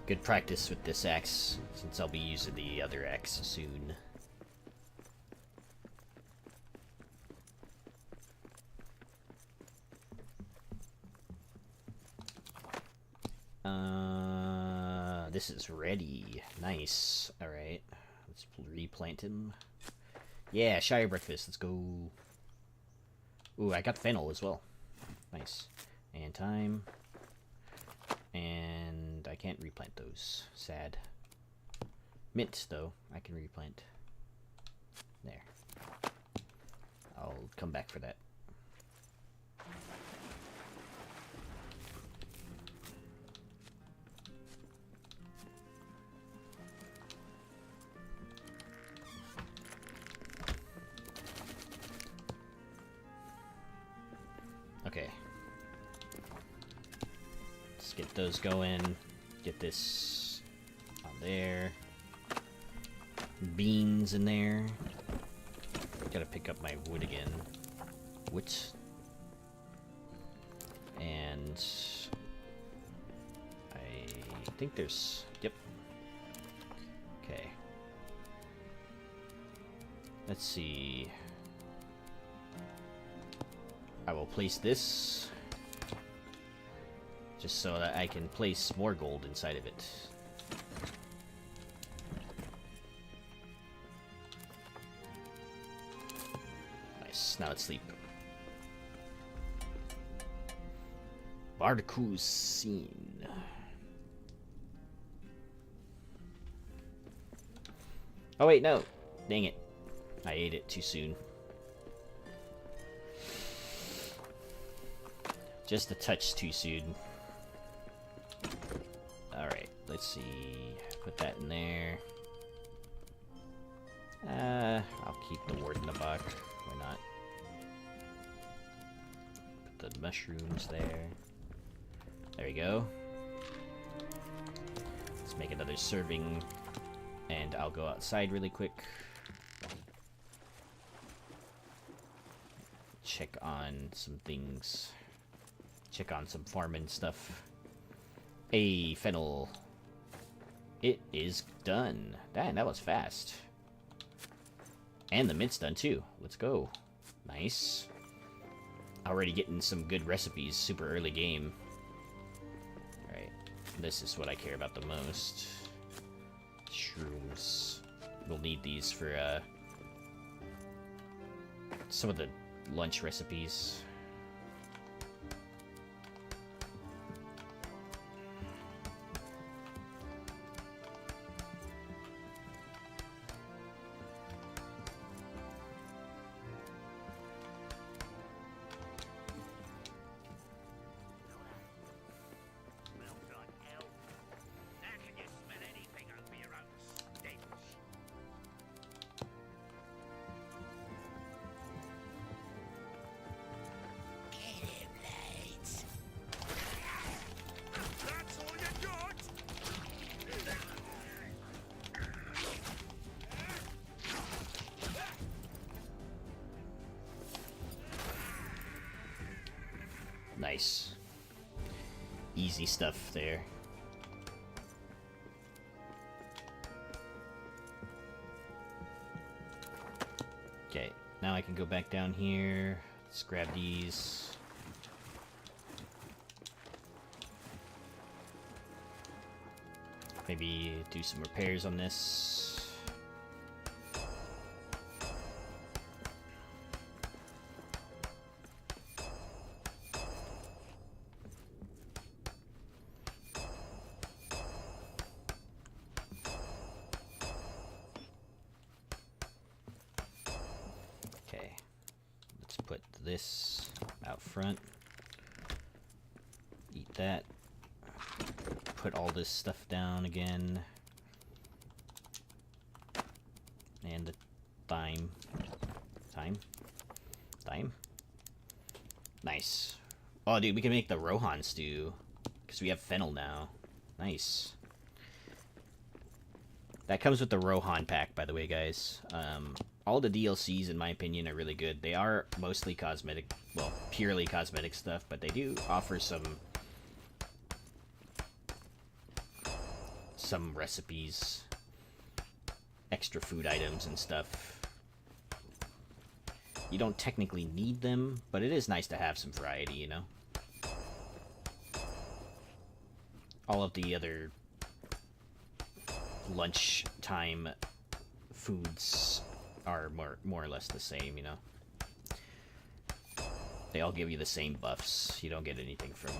Good practice with this axe, since I'll be using the other axe soon. This is ready. Nice. Alright. Let's replant him. Yeah, Shire Breakfast. Let's go. Ooh, I got fennel as well. Nice. And thyme. And I can't replant those. Sad. Mint, though. I can replant. There. I'll come back for that. Okay. Let's get those going. Get this on there. Beans in there. Gotta pick up my wood again. Wood. And I think there's... Yep. Okay. Let's see. I will place this just so that I can place more gold inside of it. Nice. Now let's sleep. Bardacu's scene. Oh wait, no. Dang it. I ate it too soon. Just a touch too soon. Alright, let's see. Put that in there. I'll keep the ward in the box. Why not? Put the mushrooms there. There we go. Let's make another serving. And I'll go outside really quick. Check on some things. Check on some farming stuff. Hey, fennel. It is done. Dang, that was fast. And the mint's done too. Let's go. Nice. Already getting some good recipes. Super early game. Alright. This is what I care about the most. Shrooms. We'll need these for some of the lunch recipes. Nice. Easy stuff there. Okay, now I can go back down here. Let's grab these. Maybe do some repairs on this. Okay, let's put this out front. Eat that. Put all this stuff down again. And the thyme. Thyme? Nice. Oh, dude, we can make the Rohan stew. Because we have fennel now. Nice. That comes with the Rohan pack, by the way, guys. All the DLCs, in my opinion, are really good. They are mostly cosmetic, well, purely cosmetic stuff, but they do offer some recipes, extra food items and stuff. You don't technically need them, but it is nice to have some variety, you know? All of the other lunchtime foods are more or less the same, you know? They all give you the same buffs. You don't get anything from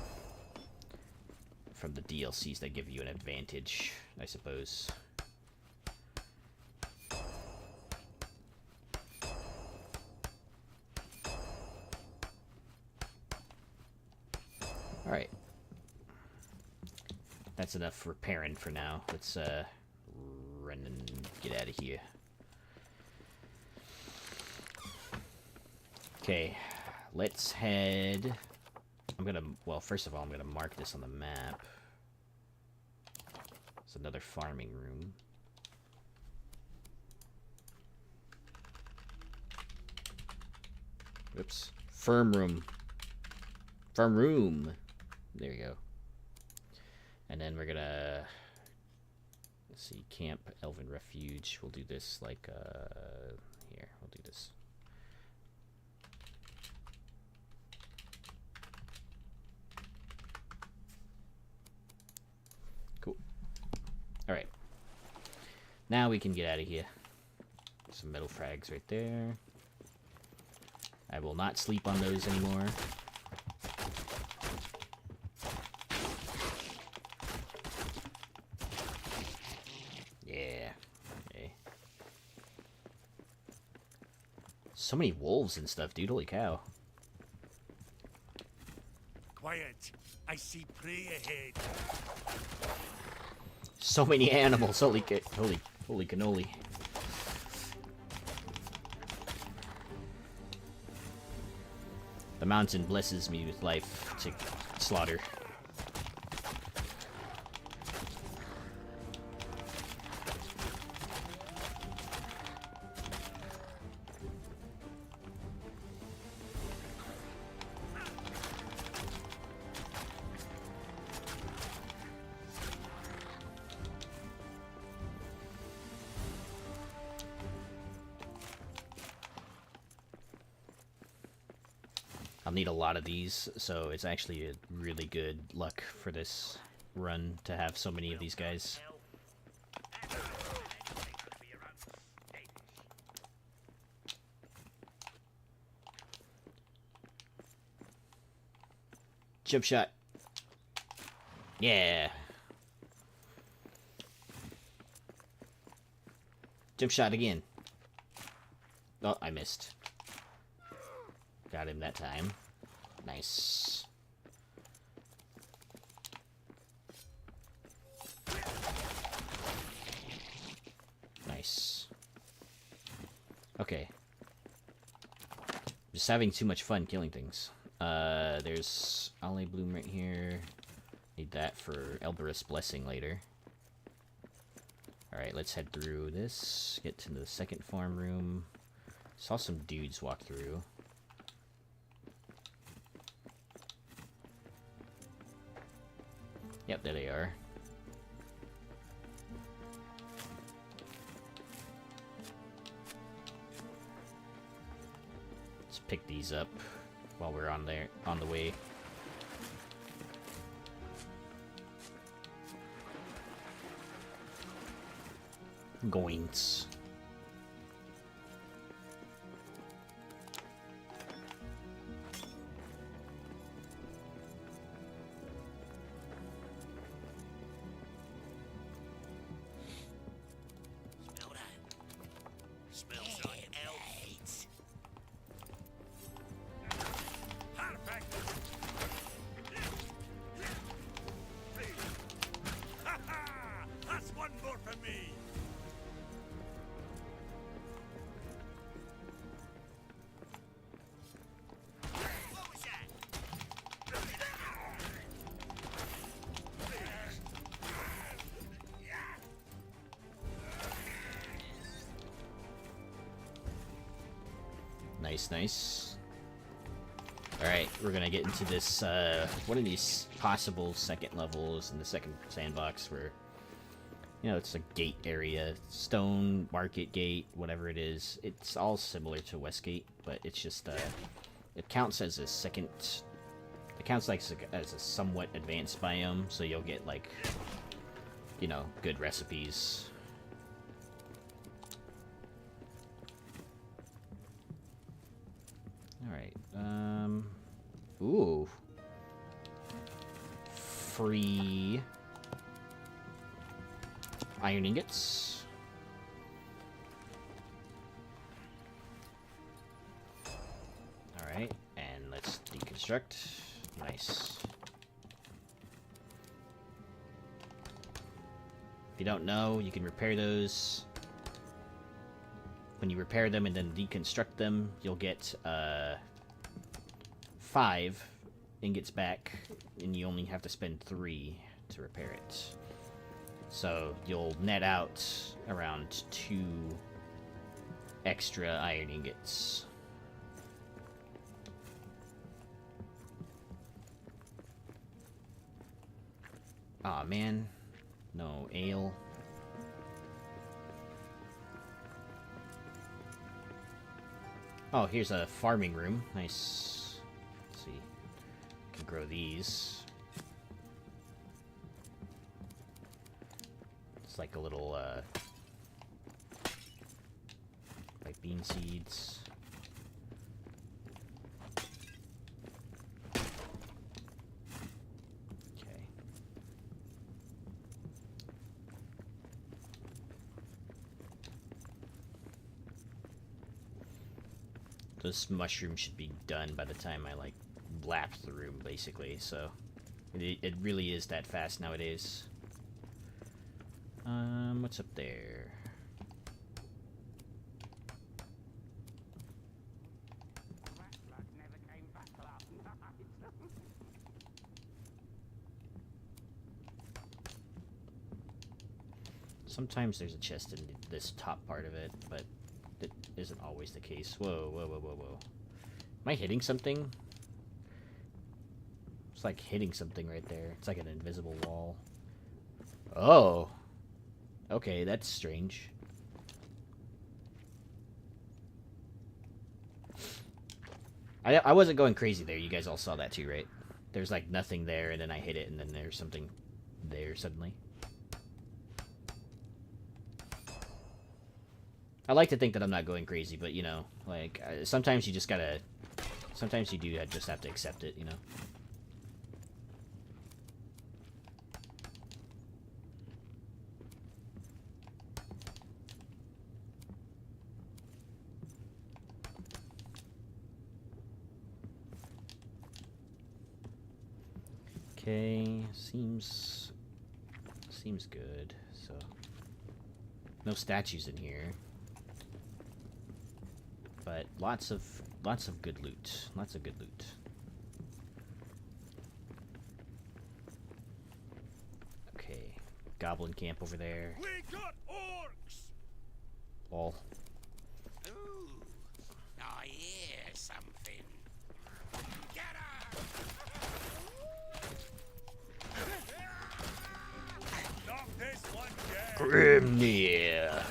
the DLCs that give you an advantage, I suppose. Alright. That's enough repairing for now. Let's run and get out of here. Okay, let's head... well, first of all, I'm gonna mark this on the map. It's another farming room. Oops. Farm room. Farm room. There we go. And then we're gonna... let's see, camp, elven refuge. We'll do this like, here, we'll do this. Cool. Alright. Now we can get out of here. Some metal frags right there. I will not sleep on those anymore. Yeah. Okay. So many wolves and stuff, dude. Holy cow. Quiet. I see prey ahead. So many animals. Holy cannoli. The mountain blesses me with life to slaughter. I'll need a lot of these, so it's actually a really good luck for this run to have so many of these guys. Jump shot. Yeah. Jump shot again. Oh, I missed. Got him that time. Nice. Nice. Okay. Just having too much fun killing things. There's Ollie Bloom right here. Need that for Elberus Blessing later. Alright, let's head through this. Get to the second farm room. Saw some dudes walk through. Yep, there they are. Let's pick these up while we're on the way. Goinks. Smell that? Smells like elf. Blades. Perfect. Ha ha! That's one more for me. What was that? Nice, nice. Alright, we're gonna get into this, one of these possible second levels in the second sandbox where, you know, it's a gate area. Stone, market gate, whatever it is. It's all similar to Westgate, but it's just, it counts as a second... It counts like as a somewhat advanced biome, so you'll get, like, you know, good recipes. Alright, ooh. Free iron ingots. Alright, and let's deconstruct. Nice. If you don't know, you can repair those. When you repair them and then deconstruct them, you'll get 5 ingots back, and you only have to spend 3 to repair it. So you'll net out around 2 extra iron ingots. Aw, man. No ale. Oh, here's a farming room. Nice. Let's see. Can grow these. It's like a little, like bean seeds. Okay. This mushroom should be done by the time I, like, lap the room, basically, so... It really is that fast nowadays. What's up there? Sometimes there's a chest in this top part of it, but that isn't always the case. Whoa, whoa, whoa, whoa, whoa. Am I hitting something? It's like hitting something right there. It's like an invisible wall. Oh! Okay, that's strange. I wasn't going crazy there. You guys all saw that too, right? There's like nothing there, and then I hit it, and then there's something there suddenly. I like to think that I'm not going crazy, but, you know, like, sometimes you just gotta... Sometimes you do just have to accept it, you know? Okay, seems good. So no statues in here, but lots of good loot. Lots of good loot. Okay, goblin camp over there. We got orcs. Lol. Ooh, I hear something. Get her! Grimnir.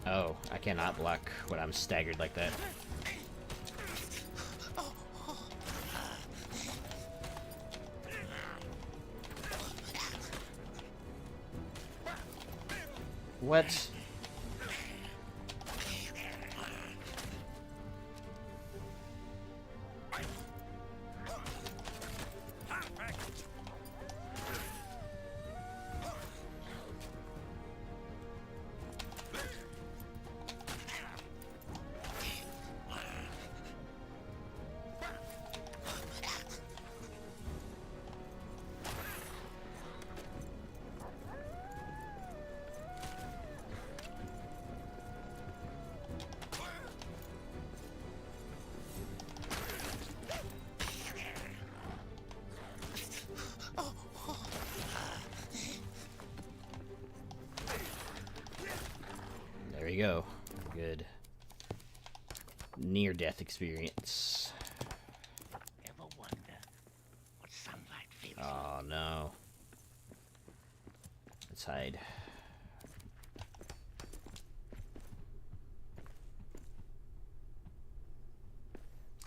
Oh, I cannot block when I'm staggered like that. What? There you go. Good. Near-death experience. Ever wonder what sunlight feels like? Oh no. Let's hide.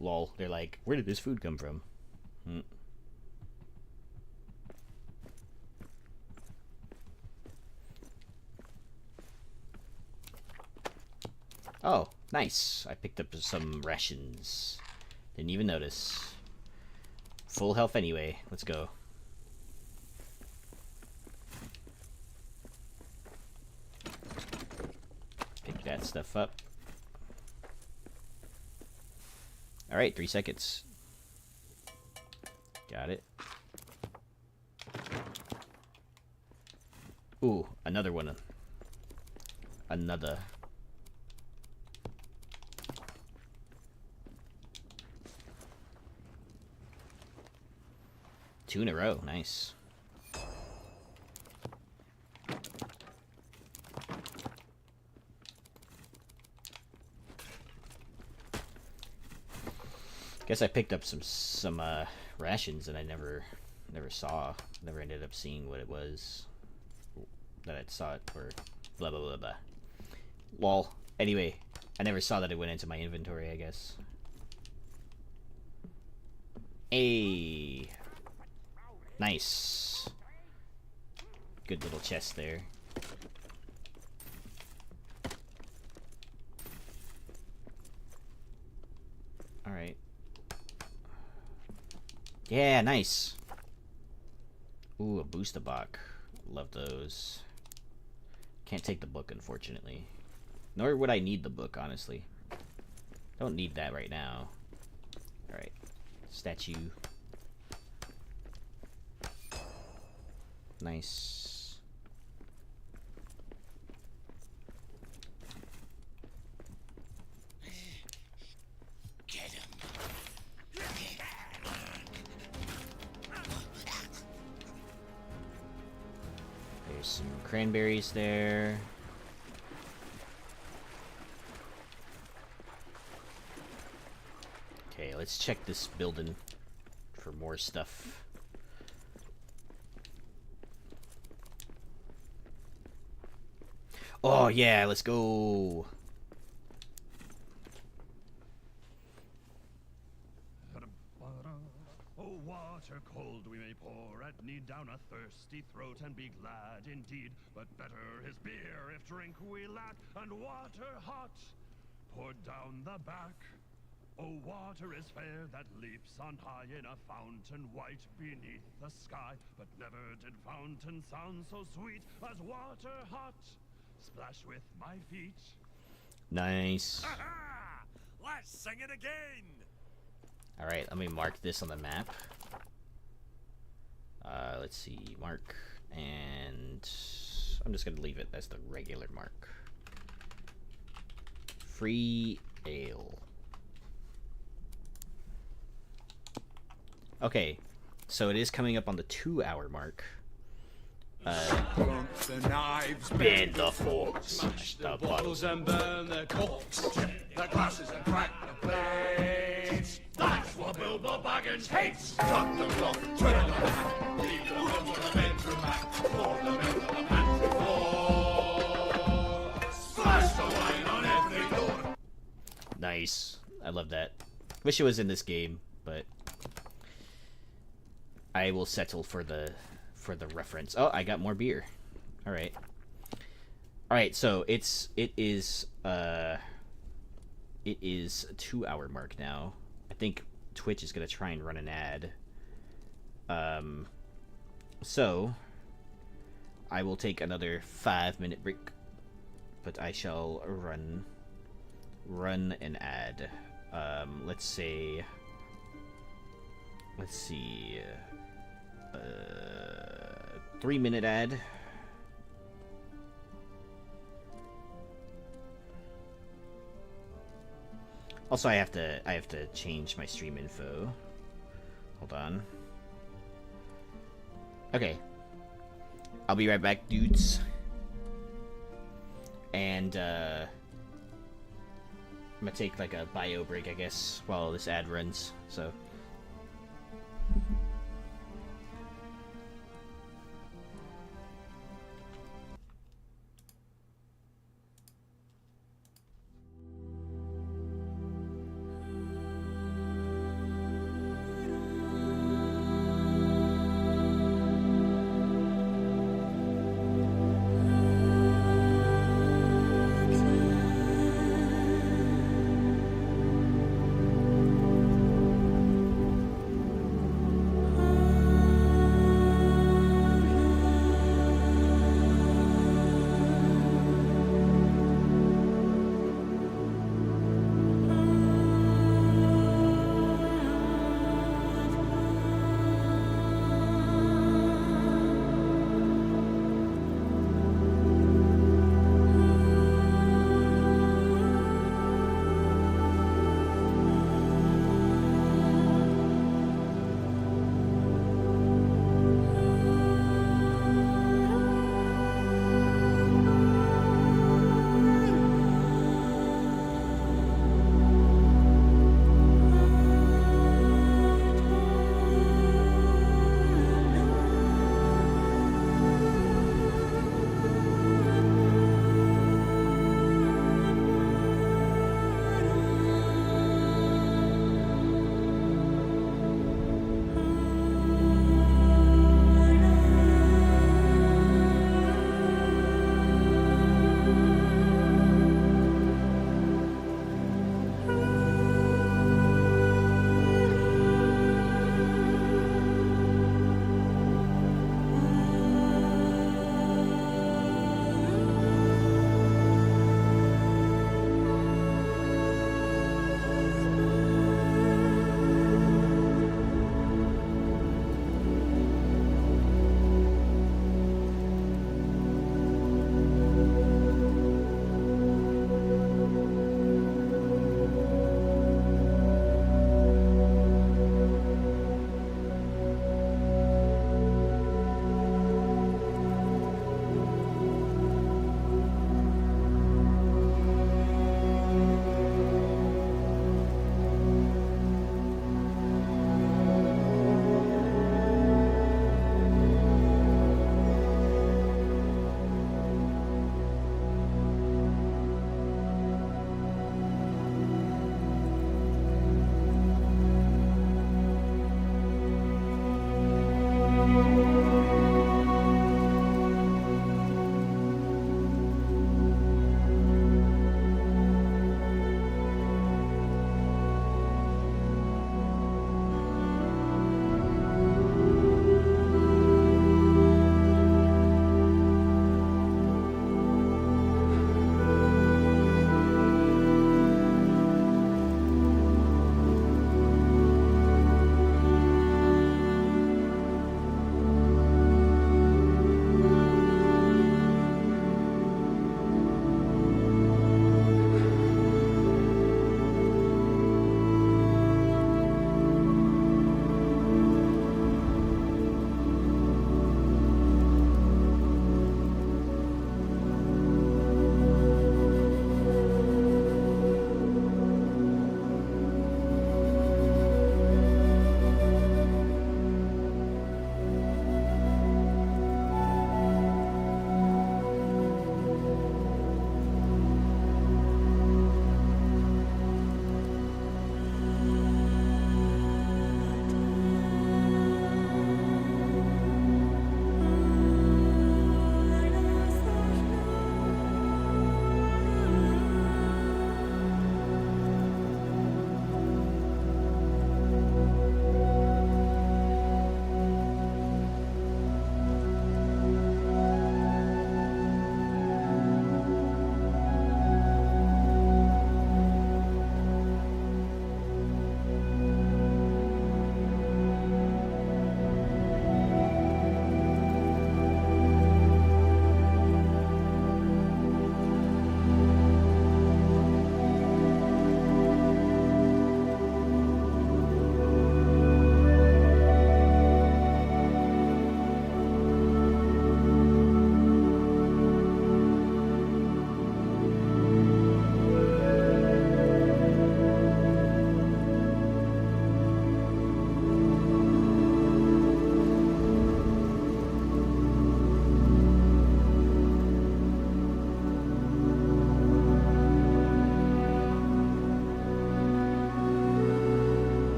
Lol. They're like, where did this food come from? Oh, nice. I picked up some rations. Didn't even notice. Full health anyway. Let's go. Pick that stuff up. Alright, 3 seconds. Got it. Ooh, another one. Another. Two in a row. Nice. Guess I picked up some rations and I never ended up seeing what it was that I saw it for. Blah blah blah blah. Lol. Anyway, I never saw that it went into my inventory, I guess. Hey. Nice. Good little chest there. Alright. Yeah, nice. Ooh, a booster box. Love those. Can't take the book, unfortunately. Nor would I need the book, honestly. Don't need that right now. Alright. Statue. Nice. Get him. There's some cranberries there. Okay, let's check this building for more stuff. Oh yeah, let's go. Oh, water cold we may pour at need down a thirsty throat and be glad indeed. But better is beer if drink we lack, and water hot poured down the back. Oh, water is fair that leaps on high in a fountain white beneath the sky. But never did fountain sound so sweet as water hot. Splash with my feet. Nice. Aha! Let's sing it again! Alright, let me mark this on the map. Let's see, mark, and I'm just gonna leave it as the regular mark. Free ale. Okay, So it is coming up on the 2-hour mark. Blunt the knives, Bend the forks, smash the bottles. and burn the corks. Chip the glasses and crack the plates. That's what Bilbo Baggins hates. Cut the cloth, trim the hat, leave the room on the bedroom mat, pour the milk on the pantry floor. Splash the wine on every door. Nice. I love that. Wish it was in this game, but I will settle for the reference. Oh, I got more beer. All right. All right, so it is a 2-hour mark now. I think Twitch is going to try and run an ad. So I will take another 5-minute break, but I shall run an ad. Let's see. 3-minute ad. Also, I have to change my stream info. Hold on. Okay. I'll be right back, dudes. And I'm gonna take like a bio break, I guess, while this ad runs. So.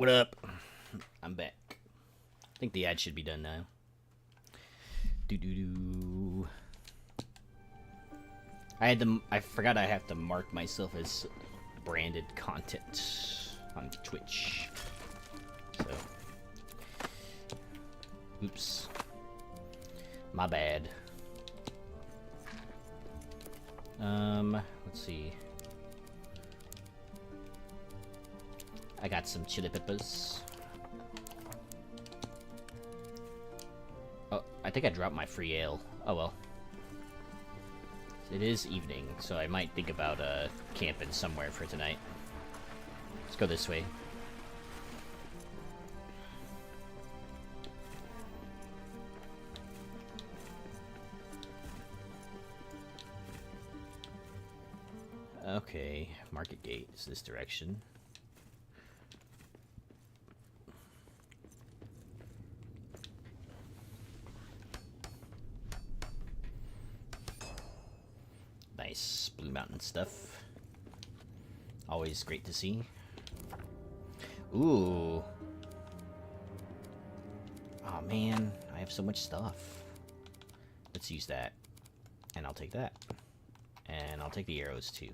What up? I'm back. I think the ad should be done now. Do. I forgot I have to mark myself as branded content on Twitch. So, oops. My bad. Let's see. I got some chili peppers. Oh, I think I dropped my free ale. Oh well. It is evening, so I might think about camping somewhere for tonight. Let's go this way. Okay, Market Gate is this direction. Nice Blue Mountain stuff. Always great to see. Ooh. Oh man, I have so much stuff. Let's use that. And I'll take that. And I'll take the arrows too.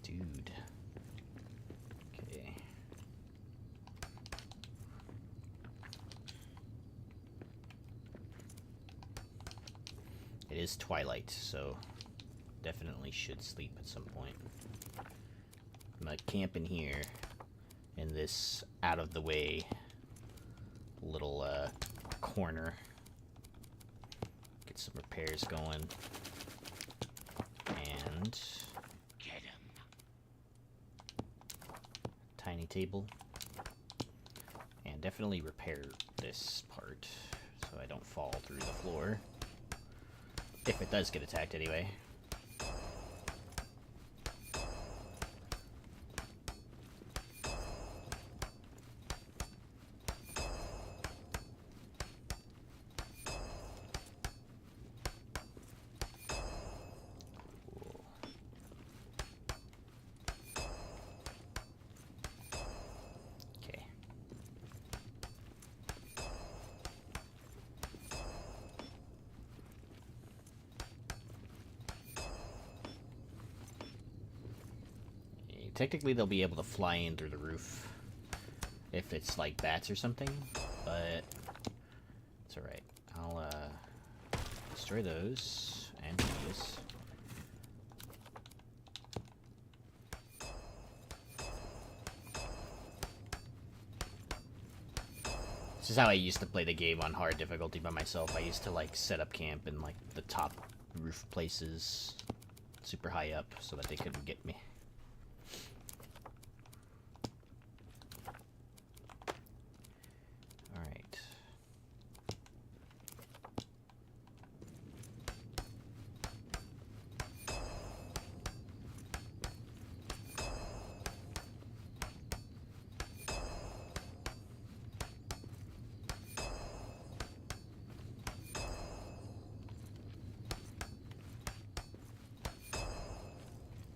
Dude. Okay. It is twilight, so definitely should sleep at some point. I'm gonna camp in here in this out of the way little corner. Get some repairs going. And Get him. tiny table. And definitely repair this part so I don't fall through the floor. If it does get attacked anyway. Technically, they'll be able to fly in through the roof if it's like bats or something, but it's alright. I'll destroy those and these. This is how I used to play the game on hard difficulty by myself. I used to like set up camp in like the top roof places, super high up, so that they couldn't get me.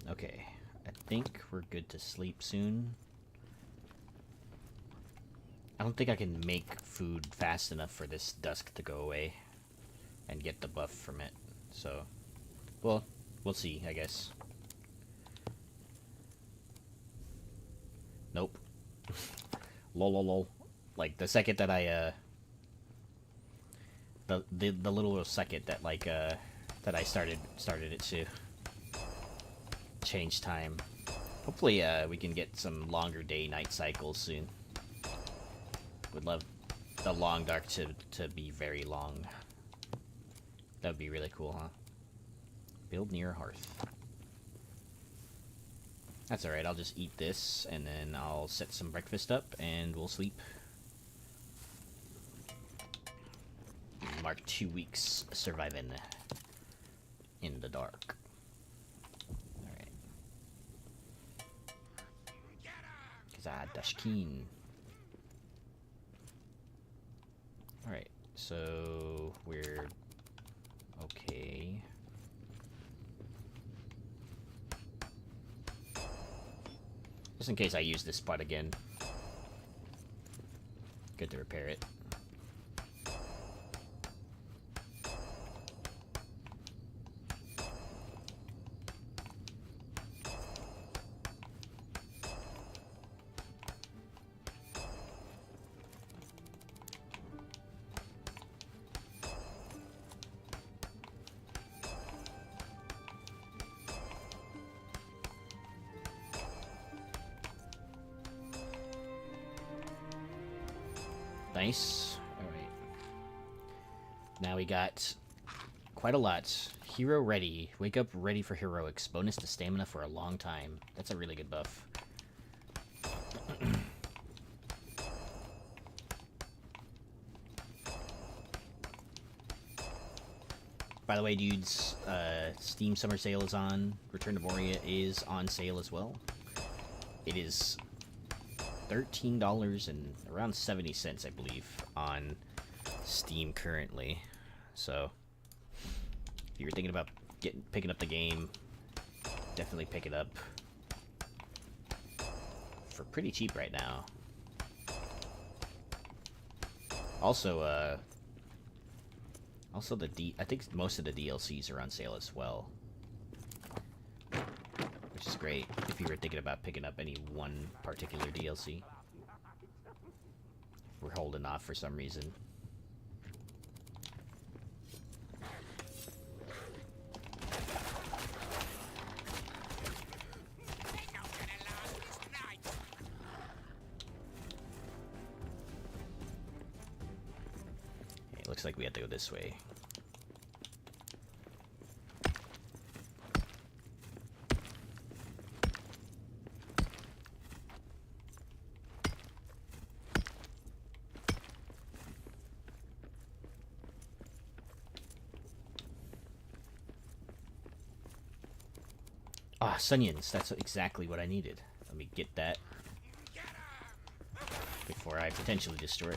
Okay, I think we're good to sleep soon. I don't think I can make food fast enough for this dusk to go away and get the buff from it. So, well, we'll see, I guess. Nope. Lol, lol, lol. Like, the second that I, the little second that, like, that I started it to change time. Hopefully, we can get some longer day-night cycles soon. Would love the long dark to be very long. That would be really cool, huh? Build near hearth. That's alright, I'll just eat this, and then I'll set some breakfast up, and we'll sleep. Mark 2 weeks surviving in the dark. Alright. Kazad Dashkeen. so we're okay. Just in case I use this spot again. Good to repair it. Nice. Alright. Now we got quite a lot. Hero ready. Wake up ready for heroics. Bonus to stamina for a long time. That's a really good buff. By the way, dudes, Steam Summer Sale is on. Return to Moria is on sale as well. It is $13 and around 70 cents, I believe, on Steam currently. So, if you're thinking about picking up the game, definitely pick it up for pretty cheap right now. Also, I think most of the DLCs are on sale as well, which is great if you were thinking about picking up any one particular DLC. We're holding off for some reason. Okay, looks like we have to go this way. Ah, Sunions. That's exactly what I needed. Let me get that before I potentially destroy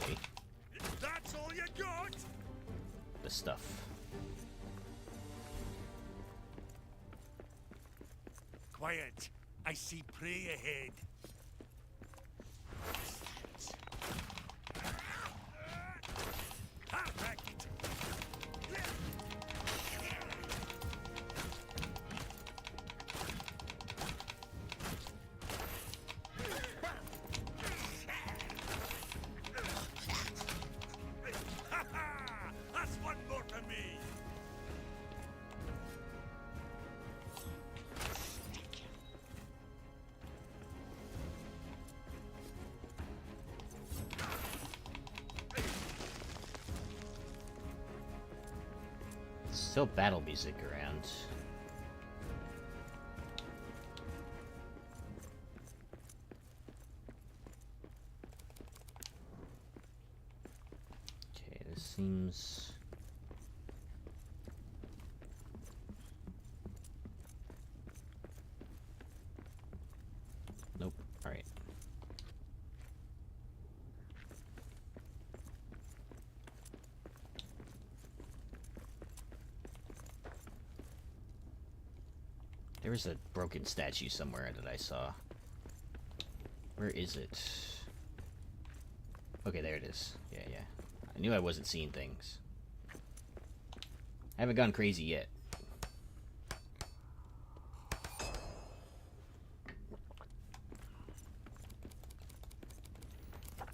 That's all you got? the stuff. Quiet. I see prey ahead. Perfect. That's one more for me. Still battle music around. Okay, this seems... Nope. Alright. There was a broken statue somewhere that I saw. Where is it? Okay, there it is. Yeah, yeah. I knew I wasn't seeing things. I haven't gone crazy yet.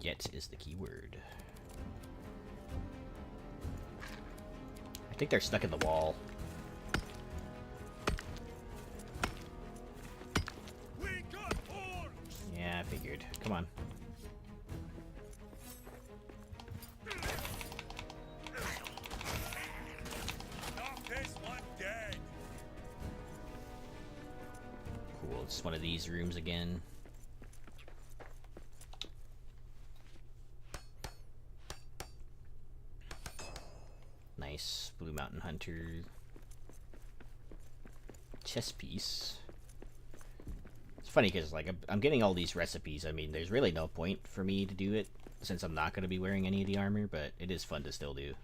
Yet is the key word. I think they're stuck in the wall. Yeah, I figured. Come on. Knock this one dead. Cool, it's one of these rooms again. Nice. Blue Mountain Hunter. Chess piece. It's funny because like I'm getting all these recipes. I mean, there's really no point for me to do it since I'm not going to be wearing any of the armor, but it is fun to still do.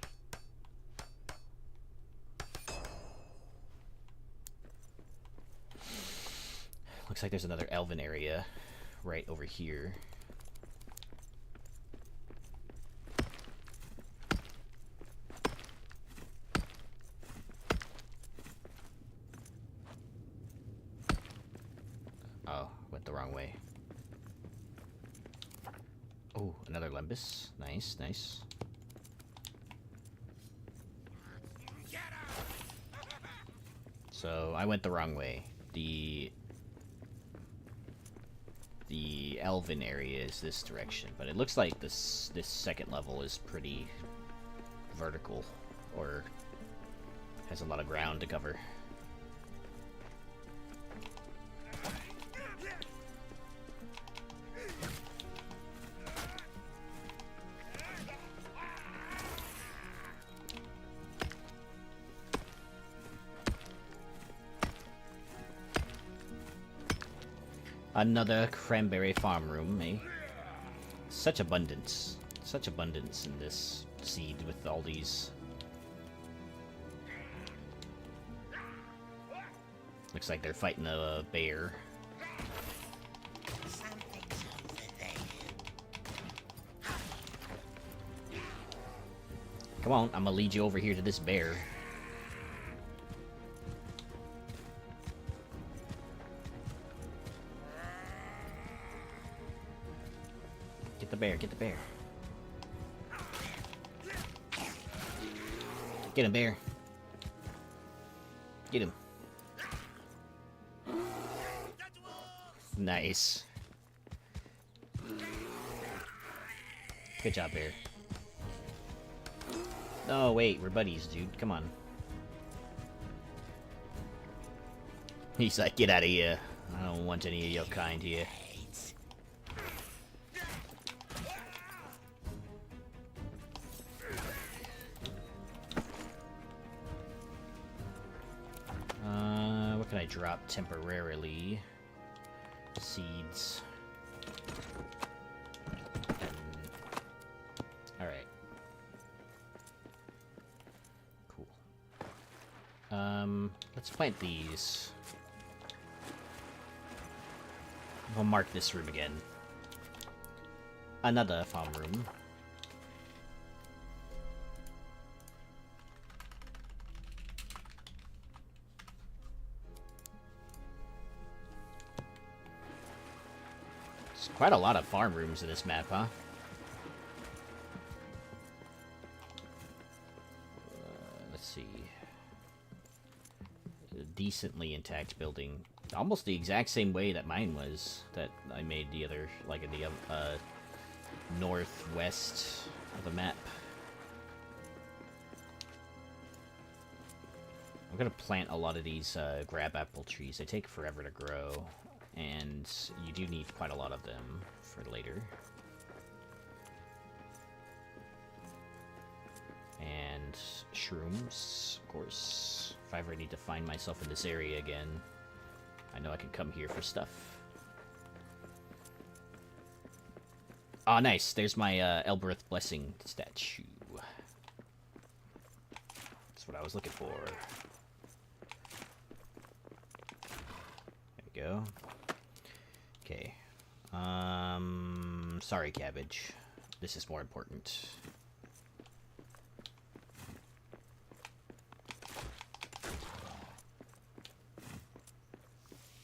Looks like there's another elven area right over here. Oh, went the wrong way. Oh, another Lembus. Nice, nice. So, I went the wrong way. The elven area is this direction, but it looks like this second level is pretty vertical, or has a lot of ground to cover. Another cranberry farm room, eh? Such abundance. Such abundance in this seed with all these. Looks like they're fighting a bear. Something's over there. Come on, I'm gonna lead you over here to this bear. Get the bear, get the bear. Get him, bear. Get him. Nice. Good job, bear. No, wait, we're buddies, dude. Come on. He's like, get out of here. I don't want any of your kind here. What can I drop temporarily? Seeds. Alright. Cool. Let's plant these. We'll mark this room again. Another farm room. Quite a lot of farm rooms in this map, huh? Let's see. A decently intact building. Almost the exact same way that mine was. That I made the other, like in the northwest of the map. I'm gonna plant a lot of these grab apple trees. They take forever to grow. And you do need quite a lot of them for later. And shrooms, of course. If I ever need to find myself in this area again, I know I can come here for stuff. Oh, nice. There's my Elbereth Blessing statue. That's what I was looking for. There we go. Okay. Sorry, cabbage. This is more important.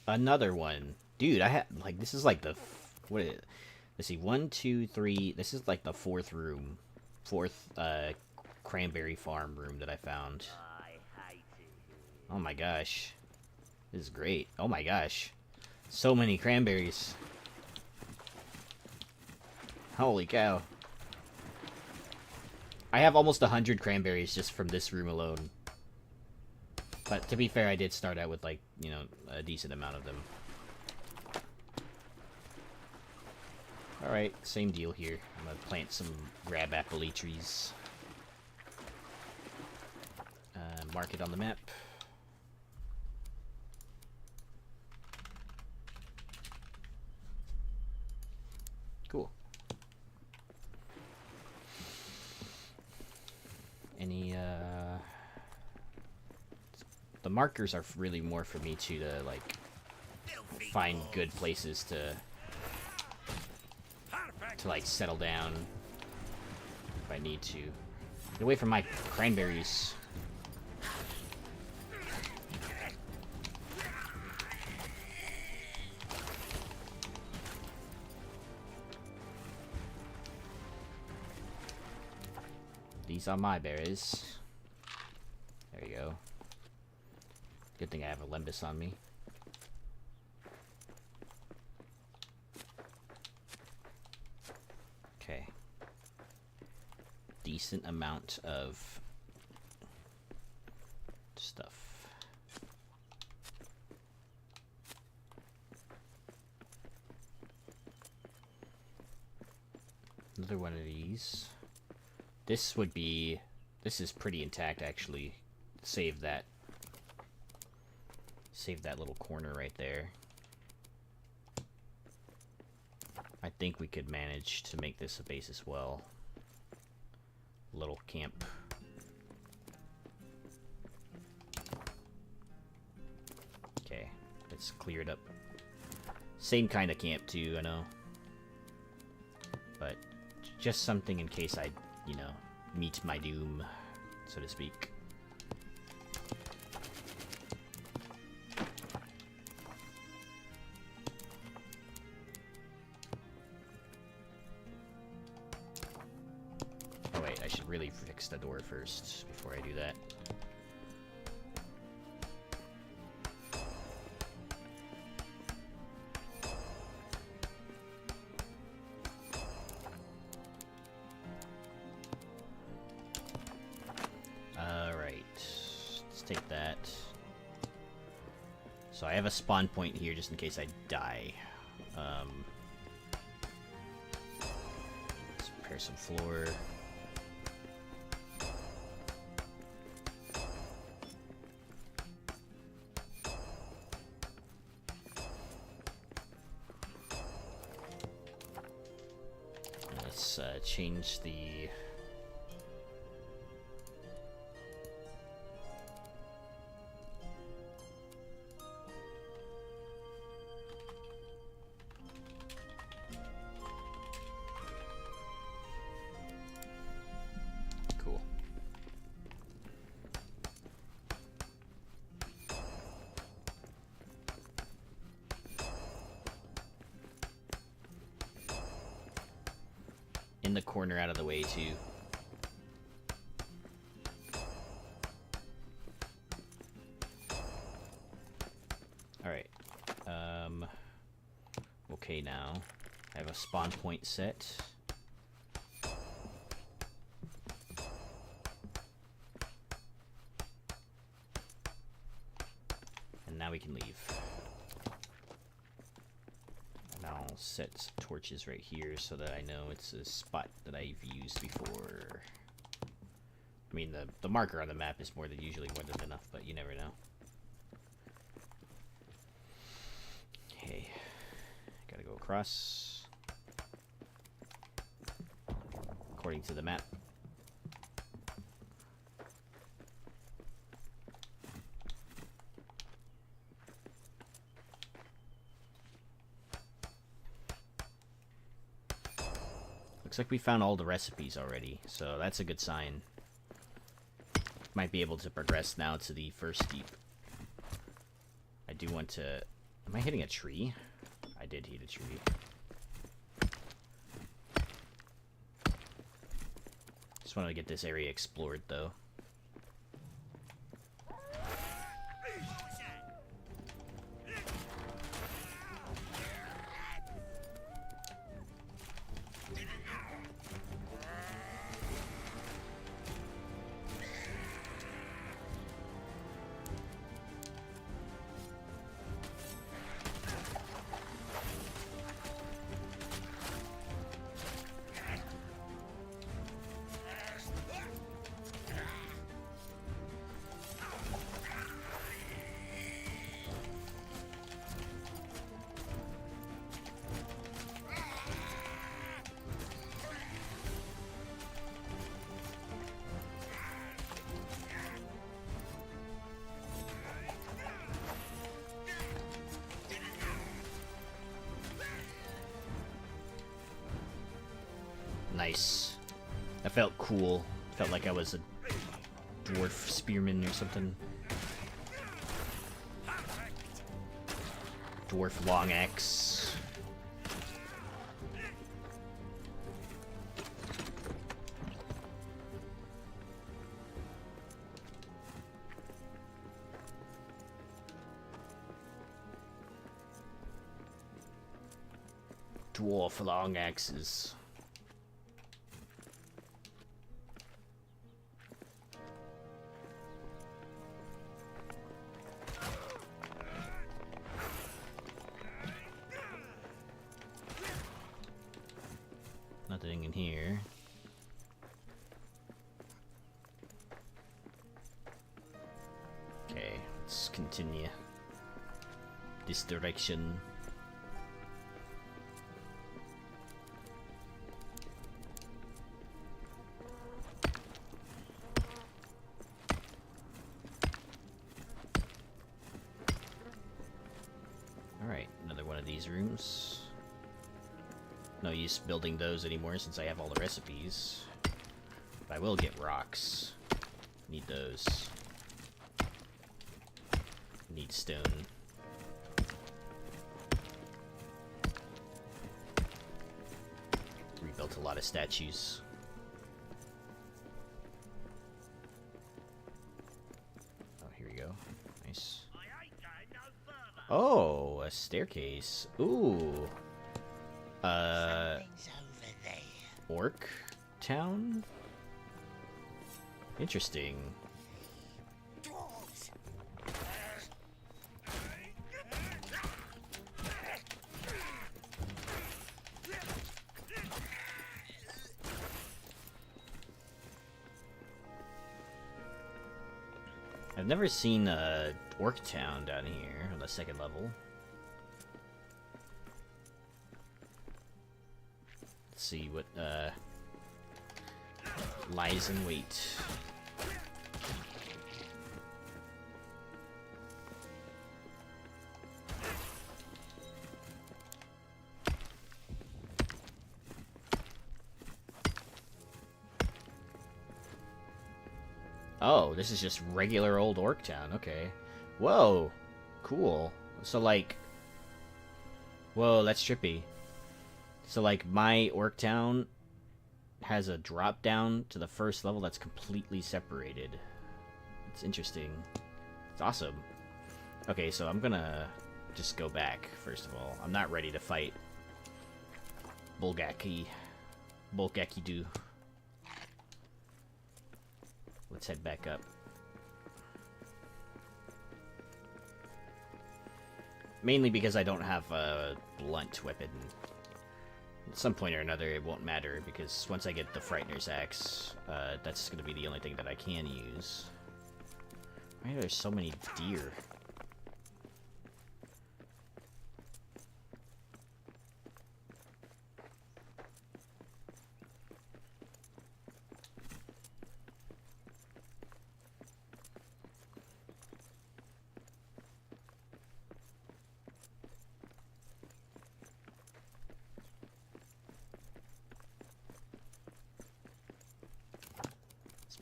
Another one. Dude, I had, like, this is like the, what is it? Let's see, 1, 2, 3, this is like the fourth room. Fourth, cranberry farm room that I found. Oh my gosh. This is great. Oh my gosh. So many cranberries. Holy cow. I have almost 100 cranberries just from this room alone. But to be fair, I did start out with, like, you know, a decent amount of them. Alright, same deal here. I'm gonna plant some grab apple trees. Mark it on the map. any, the markers are really more for me to like, find good places to like, settle down if I need to. Get away from my cranberries. These are my berries. There you go. Good thing I have a Lembus on me. Okay. Decent amount of stuff. Another one of these. This would be... This is pretty intact, actually. Save that. Save that little corner right there. I think we could manage to make this a base as well. Little camp. Okay, let's clear it up. Same kind of camp too, I know. But just something in case I, you know, meet my doom, so to speak. Oh wait, I should really fix the door first before I do that. Take that. So I have a spawn point here just in case I die. Let's prepare some floor. Let's change the... in the corner out of the way too. Alright. Okay now. I have a spawn point set. And now we can leave. I'll set torches right here so that I know it's a spot that I've used before. I mean, the marker on the map is usually more than enough, but you never know. Okay, gotta go across according to the map. Looks like we found all the recipes already, so that's a good sign. Might be able to progress now to the first deep. I do want to... Am I hitting a tree? I did hit a tree. Just want to get this area explored, though. nice. That felt cool. Felt like I was a dwarf spearman or something. Dwarf long axe. Dwarf long axes. Nothing in here. Okay, let's continue this direction. Alright, another one of these rooms. No use building those anymore since I have all the recipes. But I will get rocks. Need those. Need stone. Rebuilt a lot of statues. Oh, here we go. Nice. Oh, a staircase. Ooh. Something's over there. Orc town? Interesting. Dwarves. I've never seen a orc town down here on the second level. Let's see what lies in wait. Oh, this is just regular old orc town. Okay. Whoa. Cool. So, like... Whoa, that's trippy. So, like, my orc town has a drop down to the first level that's completely separated. It's interesting. It's awesome. Okay, so I'm gonna just go back, first of all. I'm not ready to fight Bulgaki-do. Let's head back up. Mainly because I don't have a blunt weapon. At some point or another, it won't matter, because once I get the Frightener's axe, that's going to be the only thing that I can use. Why are there so many deer?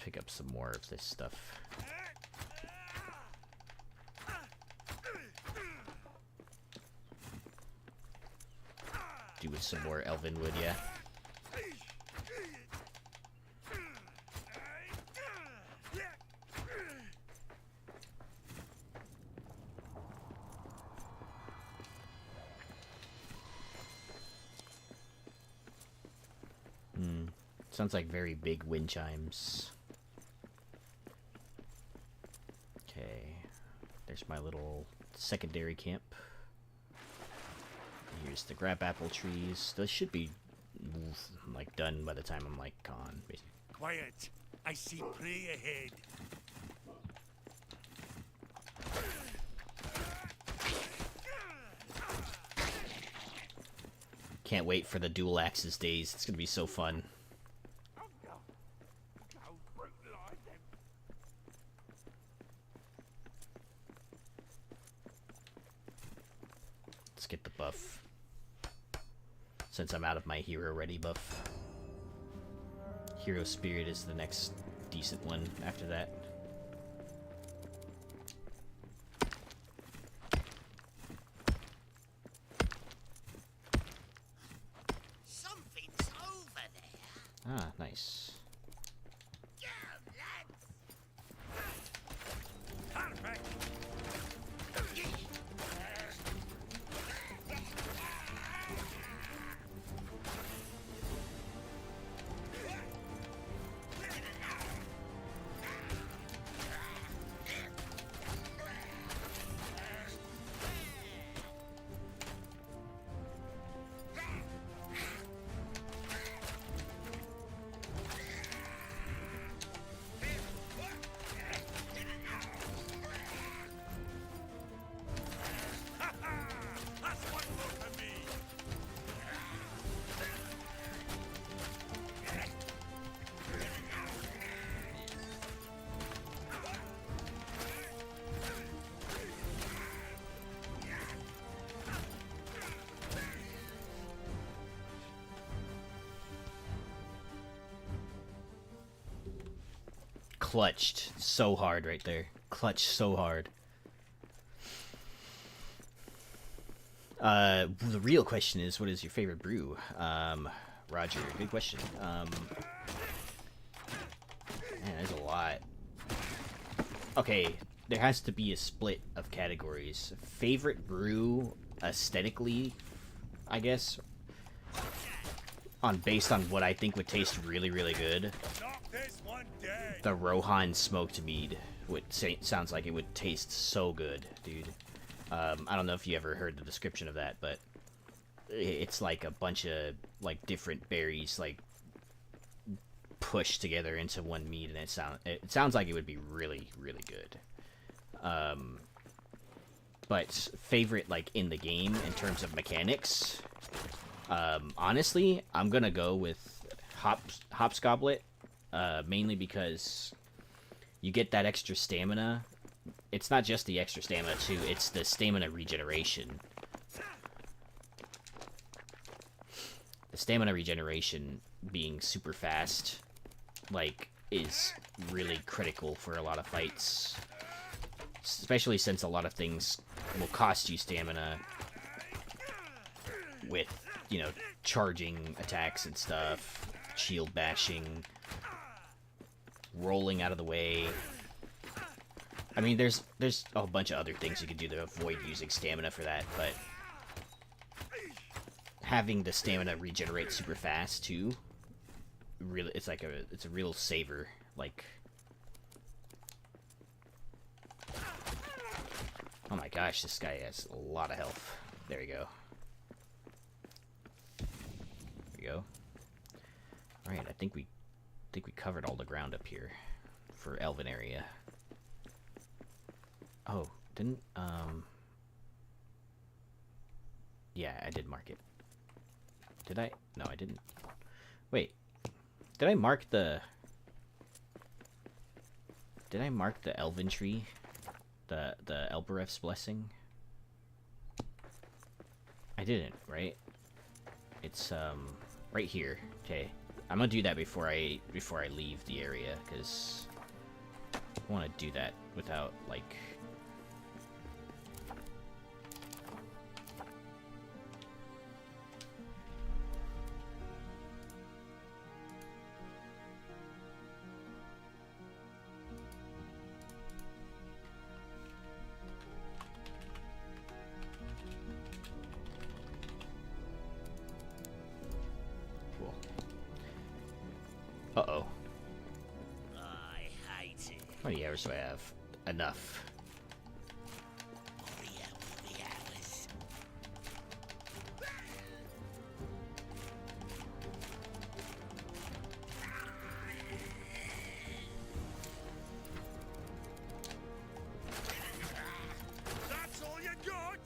Pick up some more of this stuff. Do with some more elven wood, yeah. Sounds like very big wind chimes. Okay, there's my little secondary camp. Here's the grab apple trees. Those should be like done by the time I'm like gone. Basically. Quiet. I see prey ahead. Can't wait for the dual axes days. It's gonna be so fun. Let's get the buff. Since I'm out of my hero ready buff. Hero Spirit is the next decent one after that. Something's over there. Ah, nice. Go, lads. Perfect. That's one more for me. Clutched so hard right there. Clutched so hard. The real question is, what is your favorite brew? Roger, good question. Man, there's a lot. Okay, there has to be a split of categories. Favorite brew aesthetically, I guess, based on what I think would taste really, really good. Knock this one dead. The Rohan smoked mead sounds like it would taste so good, dude. I don't know if you ever heard the description of that, but it's like a bunch of like different berries like pushed together into one mead, and it sounds like it would be really, really good. But favorite like in the game in terms of mechanics, honestly, I'm gonna go with Hops Goblet, mainly because you get that extra stamina. It's not just the extra stamina, too. It's the stamina regeneration. The stamina regeneration being super fast, like, is really critical for a lot of fights. Especially since a lot of things will cost you stamina with, you know, charging attacks and stuff, shield bashing, rolling out of the way. I mean, there's a bunch of other things you can do to avoid using stamina for that, but having the stamina regenerate super fast too, really, it's a real saver. Like, oh my gosh, this guy has a lot of health. There we go. There we go. All right, I think we covered all the ground up here for Elven area. Oh, didn't, yeah, I did mark it. Did I? No, I didn't. Wait, did I mark the Elven tree? The Elbereth's Blessing? I didn't, right? It's, right here. Okay, I'm gonna do that before I leave the area, because I want to do that without, like... Uh-oh. I hate it. How many hours do I have? Enough. Moria will be ours. That's all you got?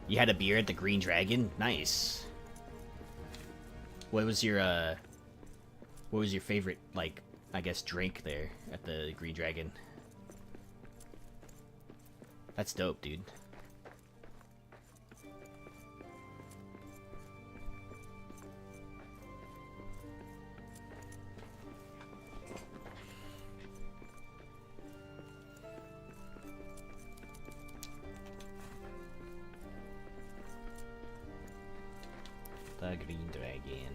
You had a beer at the Green Dragon? Nice. What was your favorite, like, I guess, drink there at the Green Dragon? That's dope, dude. again.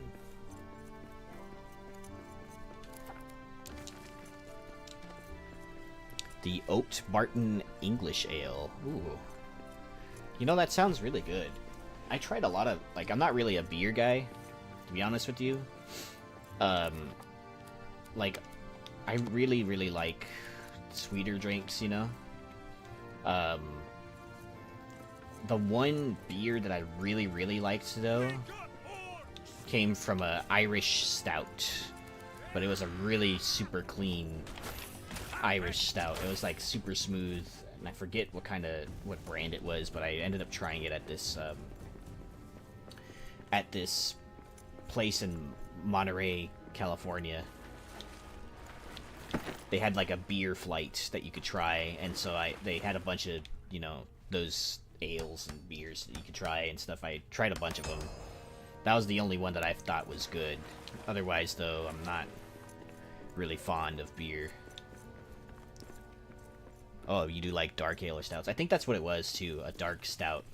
The Oaked Barton English Ale. Ooh. You know, that sounds really good. I tried a lot of... Like, I'm not really a beer guy, to be honest with you. Like, I really, really like sweeter drinks, you know? The one beer that I really, really liked, though, came from a Irish stout. But it was a really super clean Irish stout. It was like super smooth, and I forget what brand it was, but I ended up trying it at this place in Monterey, California. They had like a beer flight that you could try, and so they had a bunch of, you know, those ales and beers that you could try and stuff. I tried a bunch of them. That was the only one that I thought was good. Otherwise, though, I'm not really fond of beer. Oh, you do like dark ale or stouts? I think that's what it was, too. A dark stout.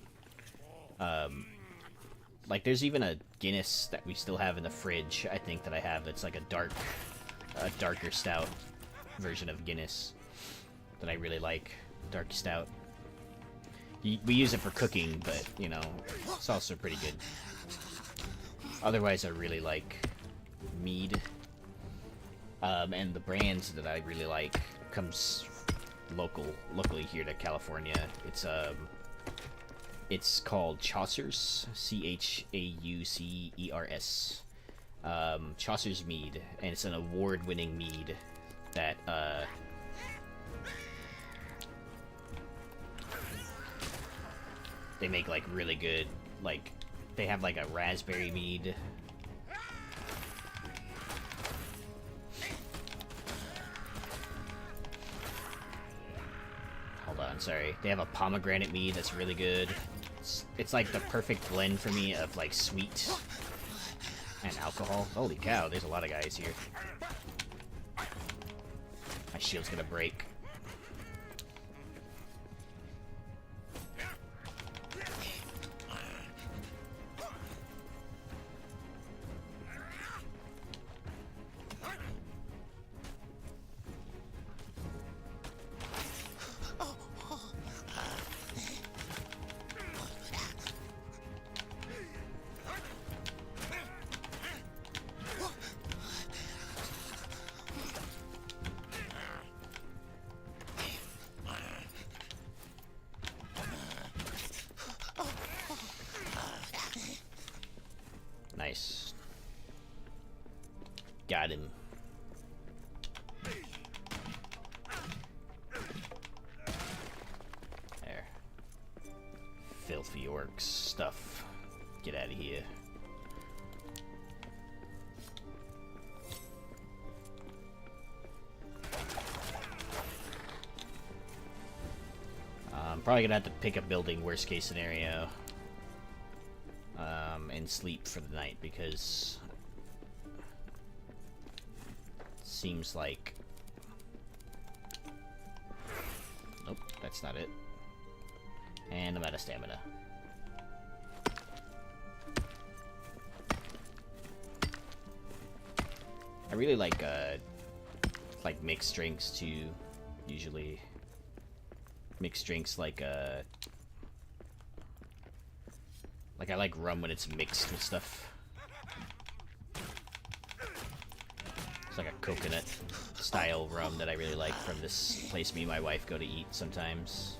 Like, there's even a Guinness that we still have in the fridge, I think, that I have. That's like a darker stout version of Guinness that I really like. Dark stout. We use it for cooking, but, you know, it's also pretty good. Otherwise, I really like mead. And the brands that I really like comes locally here to California. It's called Chaucer's, Chaucers. Chaucer's mead, and it's an award-winning mead that they make like really good. Like, they have like a raspberry mead. Hold on, sorry. They have a pomegranate mead that's really good. It's like the perfect blend for me of like sweet and alcohol. Holy cow, there's a lot of guys here. My shield's gonna break. Nice. Got him. There. Filthy orcs stuff. Get out of here. I'm probably gonna have to pick a building, worst case scenario. And sleep for the night, because it seems like... Nope, that's not it. And I'm out of stamina. I really like mixed drinks too. Usually mixed drinks like I like rum when it's mixed with stuff. It's like a coconut style rum that I really like from this place me and my wife go to eat sometimes.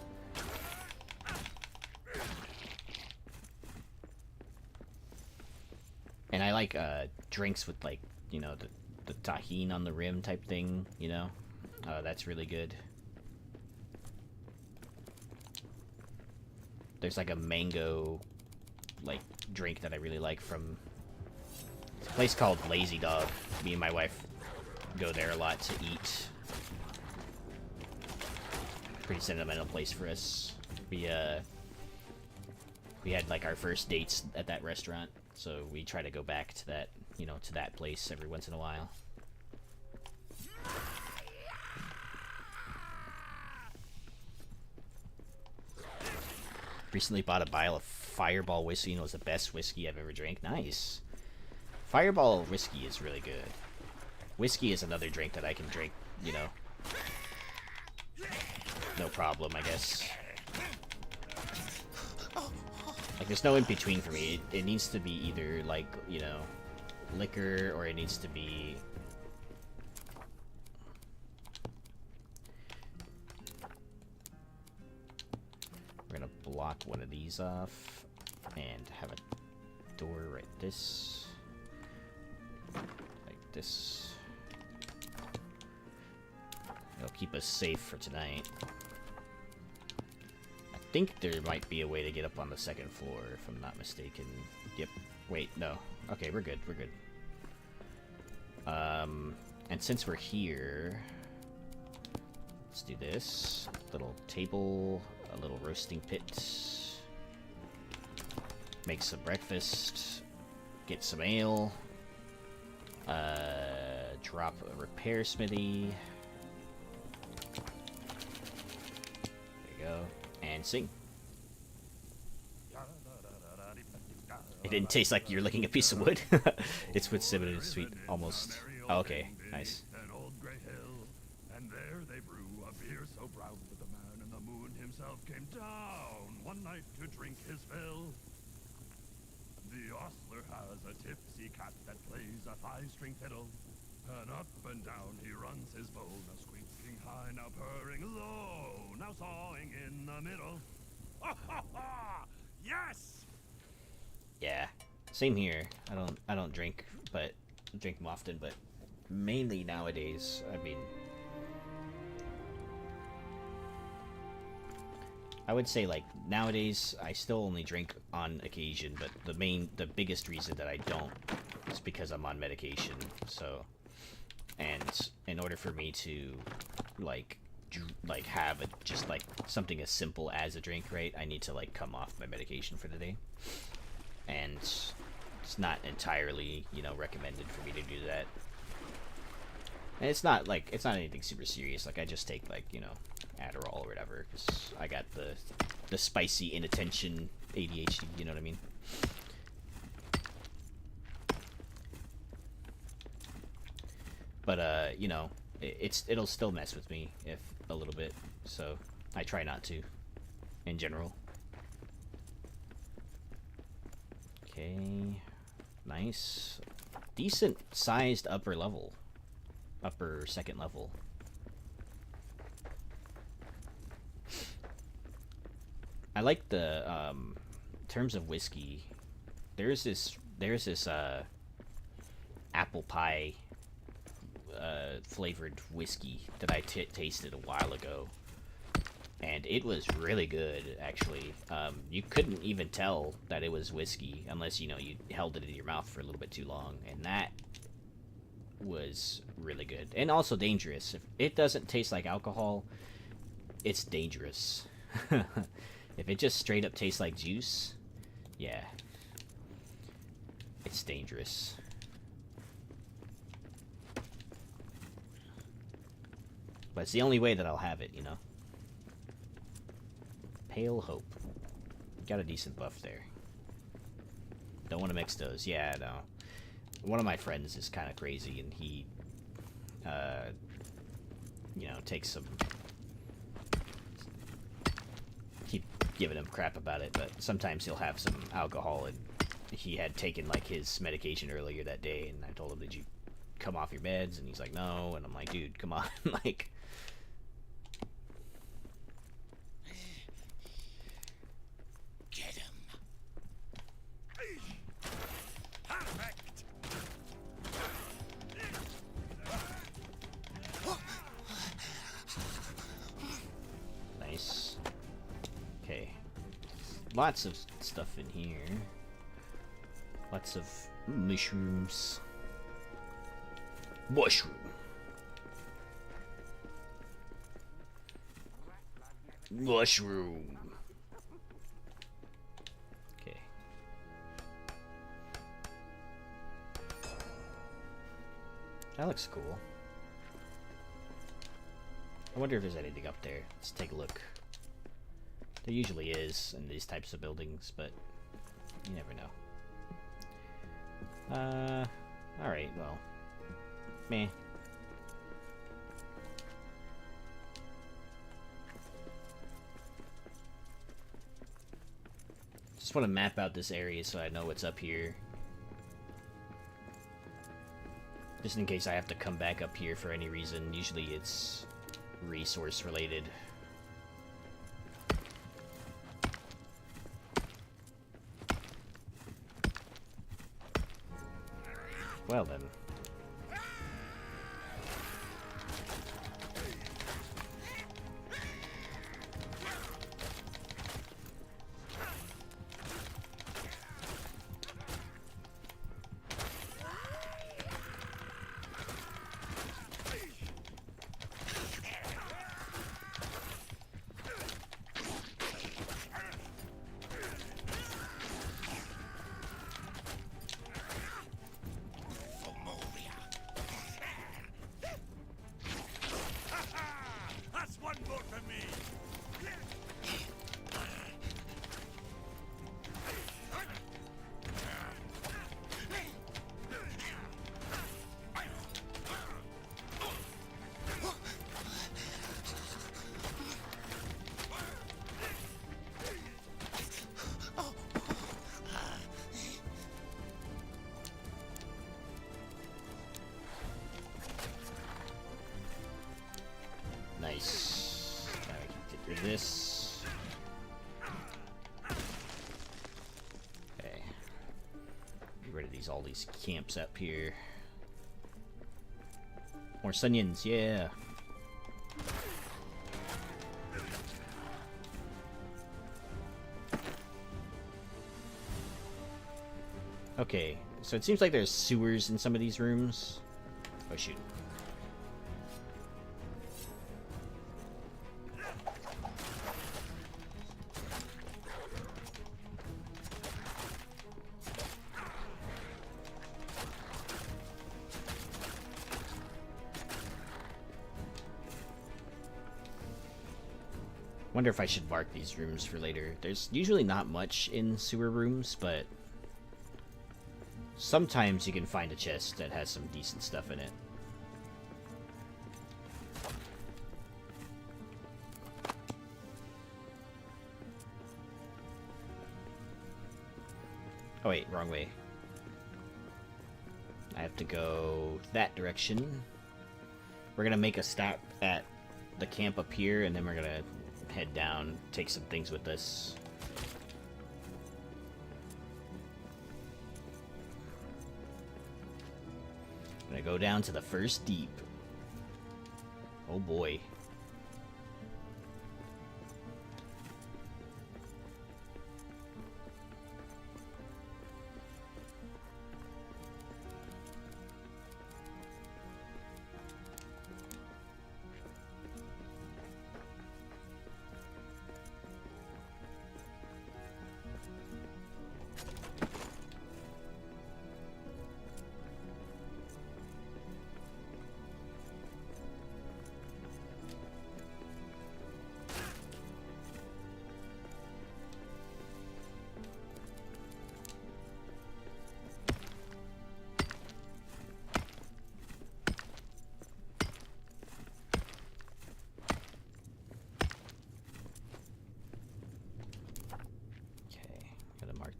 And I like drinks with, like, you know, the tahini on the rim type thing, you know? That's really good. There's like a mango like drink that I really like from a place called Lazy Dog. Me and my wife go there a lot to eat. Pretty sentimental place for us. We had like our first dates at that restaurant, so we try to go back to that, you know, to that place every once in a while. Recently bought a bottle of Fireball whiskey, and it was the best whiskey I've ever drank. Nice. Fireball whiskey is really good. Whiskey is another drink that I can drink, you know, no problem, I guess. Like, there's no in-between for me. It needs to be either, like, you know, liquor, or it needs to be... We're gonna block one of these off, and have a door right this. Like this. It'll keep us safe for tonight. I think there might be a way to get up on the second floor, if I'm not mistaken. Yep. Wait, no. Okay, we're good, we're good. And since we're here, let's do this. Little table, a little roasting pit. Make some breakfast. Get some ale. Drop a repair smithy. There you go. And sing. It didn't taste like you're licking a piece of wood. It's with cinnamon and sweet, almost. Oh, okay, nice. An old gray hill, and there they brew a beer so brown that the man in the moon himself came down one night to drink his fill. The ostler has a tipsy cat that plays a 5-string fiddle, and up and down he runs his bowl, now squeaking high, now purring low, now sawing in the middle. Ha ha ha! Yes! Yeah, same here. I don't drink, but drink them often, but mainly nowadays. I mean, I would say, like, nowadays I still only drink on occasion, but the biggest reason that I don't is because I'm on medication. So, and in order for me to like have just like something as simple as a drink, right, I need to like come off my medication for the day. And it's not entirely, you know, recommended for me to do that. And it's not anything super serious. Like, I just take, like, you know, Adderall or whatever, because I got the spicy inattention ADHD, you know what I mean? But you know, it'll still mess with me if a little bit, so I try not to in general. Okay, nice. Decent sized upper second level. I like the, in terms of whiskey, there's this apple pie flavored whiskey that I tasted a while ago. And it was really good, actually. You couldn't even tell that it was whiskey unless, you know, you held it in your mouth for a little bit too long. And that was really good. And also dangerous. If it doesn't taste like alcohol, it's dangerous. If it just straight up tastes like juice, yeah. It's dangerous. But it's the only way that I'll have it, you know? Pale Hope. Got a decent buff there. Don't want to mix those. Yeah, no. One of my friends is kind of crazy, and he, you know, takes some... Keep giving him crap about it, but sometimes he'll have some alcohol, and he had taken, like, his medication earlier that day, and I told him, did you come off your meds? And he's like, no, and I'm like, dude, come on, like... Lots of stuff in here. Lots of mushrooms. Mushroom. Mushroom. Okay. That looks cool. I wonder if there's anything up there. Let's take a look. There usually is in these types of buildings, but you never know. Alright, well. Meh. Just want to map out this area so I know what's up here. Just in case I have to come back up here for any reason. Usually it's resource related. Well then. For Moria. That's one more for me. Nice. Now I can get rid of this. Okay. Get rid of all these camps up here. More Sunyans, yeah. Okay, so it seems like there's sewers in some of these rooms. Oh shoot. Wonder if I should mark these rooms for later. There's usually not much in sewer rooms, but sometimes you can find a chest that has some decent stuff in it. Oh wait, wrong way. I have to go that direction. We're gonna make a stop at the camp up here, and then we're gonna head down, take some things with us. Gonna go down to the first deep. Oh boy.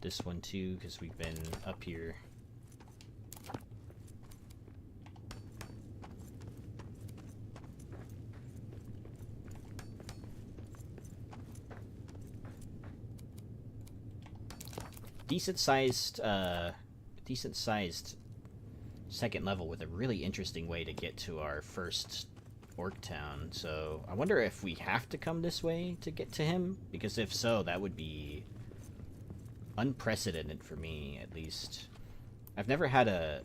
This one too, because we've been up here. Decent sized second level with a really interesting way to get to our first orc town. So I wonder if we have to come this way to get to him, because if so, that would be unprecedented for me, at least. I've never had a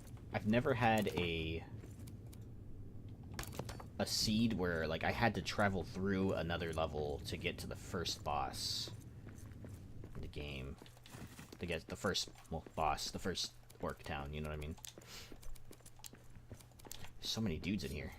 seed where like I had to travel through another level to get to the first boss in the game. To get the first boss, the first orc town, you know what I mean? So many dudes in here.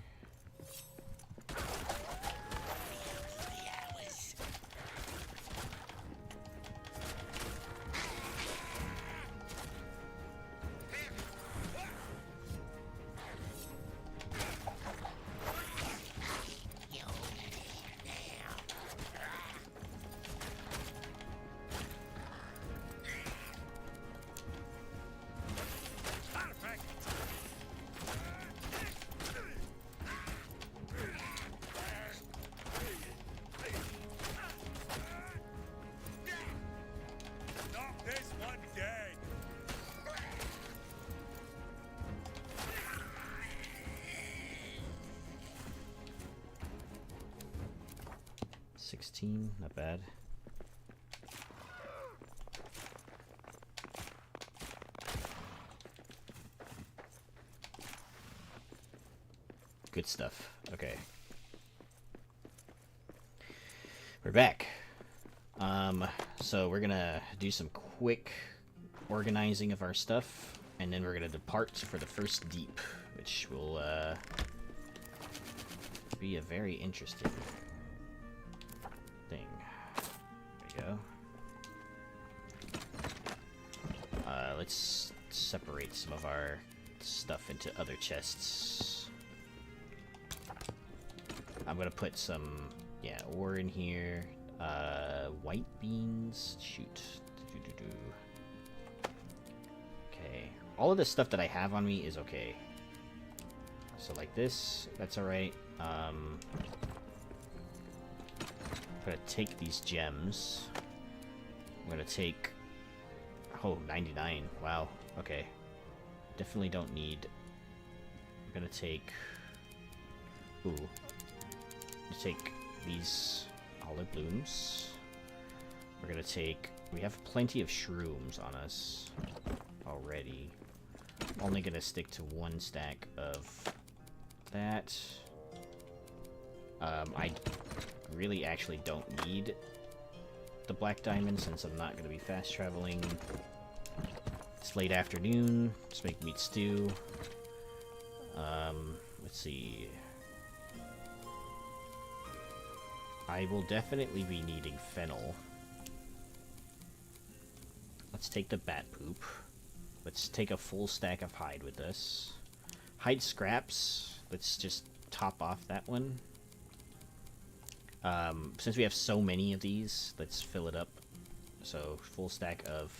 16, not bad. Good stuff. Okay. We're back. So we're gonna do some quick organizing of our stuff, and then we're gonna depart for the first deep, which will be a very interesting thing. There you go. Let's separate some of our stuff into other chests. I'm gonna put some, yeah, ore in here. White beans. Shoot. Okay. All of the stuff that I have on me is okay. So like this, that's alright. I'm gonna take these gems. I'm gonna take... Oh, 99. Wow. Okay. Definitely don't need... I'm gonna take... Ooh. Take these olive blooms. We're gonna take... We have plenty of shrooms on us already. I'm only gonna stick to one stack of that. I really actually don't need the black diamond since I'm not gonna be fast traveling. It's late afternoon. Let's make meat stew. Let's see. I will definitely be needing fennel. Let's take the bat poop. Let's take a full stack of hide with us. Hide scraps. Let's just top off that one. Since we have so many of these, let's fill it up. So, full stack of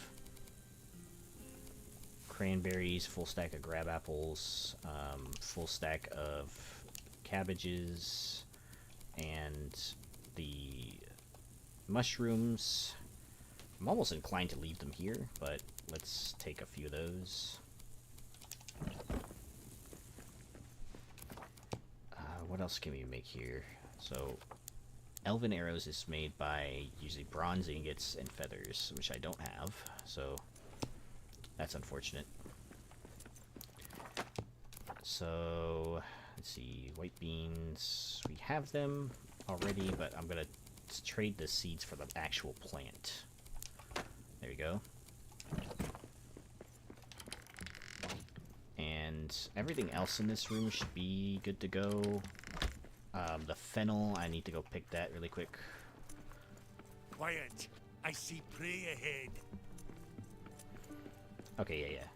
cranberries, full stack of grab apples, full stack of cabbages, and the mushrooms. I'm almost inclined to leave them here, but let's take a few of those. What else can we make here? So, elven arrows is made by using bronze ingots and feathers, which I don't have, so that's unfortunate. So, let's see, white beans, we have them already, but I'm gonna trade the seeds for the actual plant. There we go. And everything else in this room should be good to go. The fennel, I need to go pick that really quick. Quiet. I see prey ahead. Okay, yeah.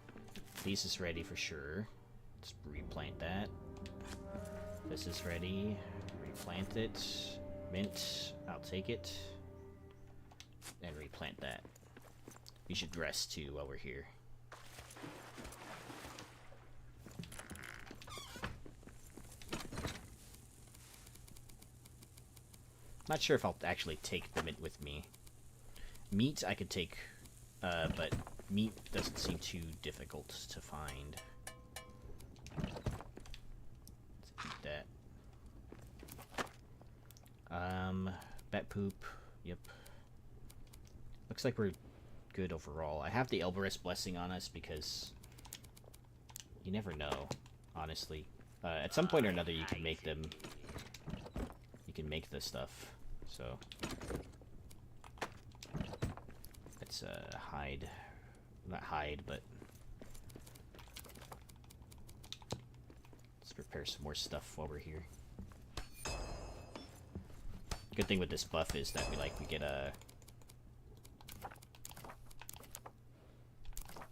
This is ready for sure. Let's replant that. This is ready. Replant it. Mint, I'll take it. And replant that. We should rest too while we're here. Not sure if I'll actually take the mint with me. Meat I could take, but meat doesn't seem too difficult to find. Let's eat that. Bat poop. Yep. Looks like we're good overall. I have the Elberus blessing on us because you never know, honestly. At some point or another, you can make them. You can make this stuff. So let's hide. Not hide, but let's prepare some more stuff while we're here. Good thing with this buff is that we get a.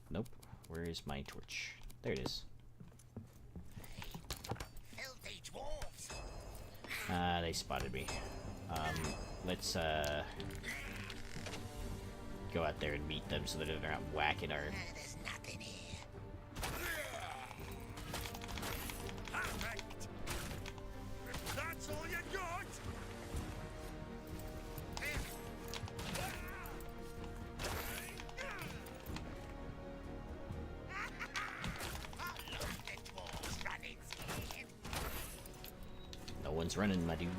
Nope. Where is my torch? There it is. Filthy dwarves. They spotted me. Let's go out there and meet them so that they're not whacking our. There's nothing here. Perfect. If that's all you got. The dwarves running scared. No one's running, my dude.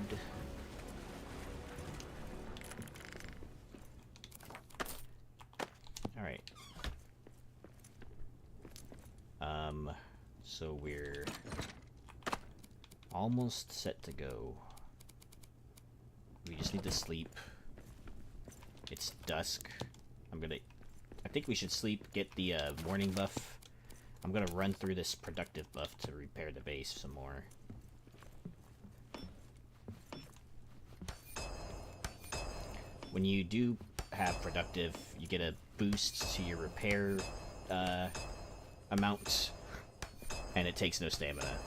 So we're almost set to go. We just need to sleep. It's dusk. I think we should sleep, get the morning buff. I'm gonna run through this productive buff to repair the base some more. When you do have productive, you get a boost to your repair amount, and it takes no stamina.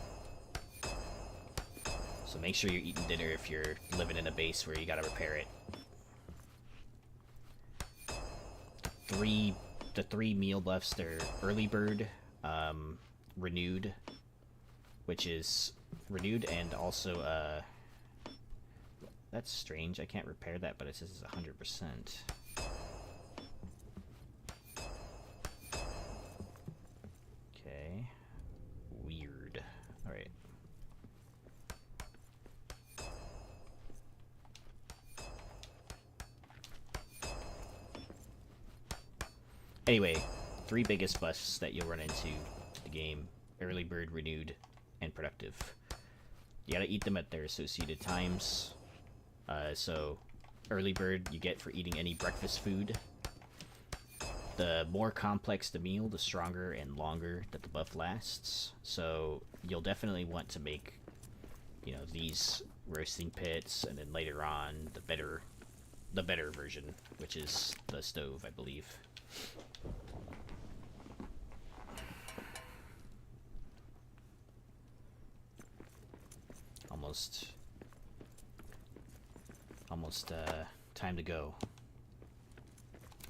So make sure you're eating dinner if you're living in a base where you gotta repair it. The three meal buffs, they're early bird, renewed, which is renewed, and also that's strange, I can't repair that, but it says it's 100%. Okay, weird. Alright. Anyway, three biggest buffs that you'll run into the game: early bird, renewed, and productive. You gotta eat them at their associated times. So early bird you get for eating any breakfast food. The more complex the meal, the stronger and longer that the buff lasts. So you'll definitely want to make, you know, these roasting pits, and then later on the better version, which is the stove, I believe. Almost time to go.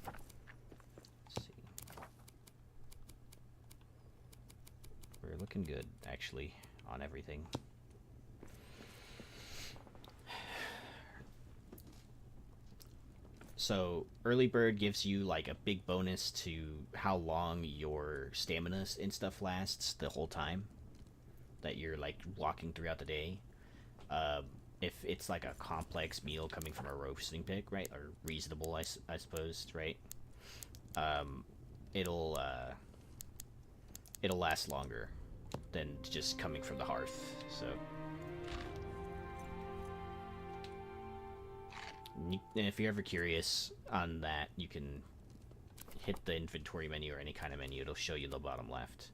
Let's see. We're looking good, actually, on everything. So early bird gives you like a big bonus to how long your stamina and stuff lasts the whole time that you're like walking throughout the day. If it's like a complex meal coming from a roasting pit, right, or reasonable, I suppose, right, it'll last longer than just coming from the hearth. So if you're ever curious on that, you can hit the inventory menu or any kind of menu. It'll show you the bottom left.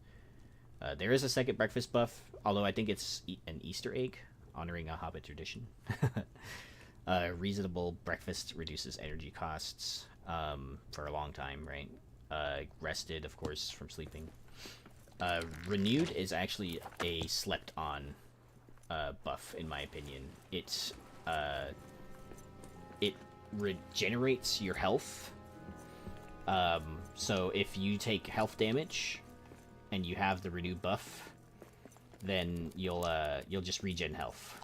There is a second breakfast buff, although I think it's an Easter egg, honoring a Hobbit tradition. Reasonable breakfast reduces energy costs for a long time, right? Rested, of course, from sleeping. Renewed is actually a slept-on buff, in my opinion. It regenerates your health. So if you take health damage and you have the renewed buff, then you'll just regen health.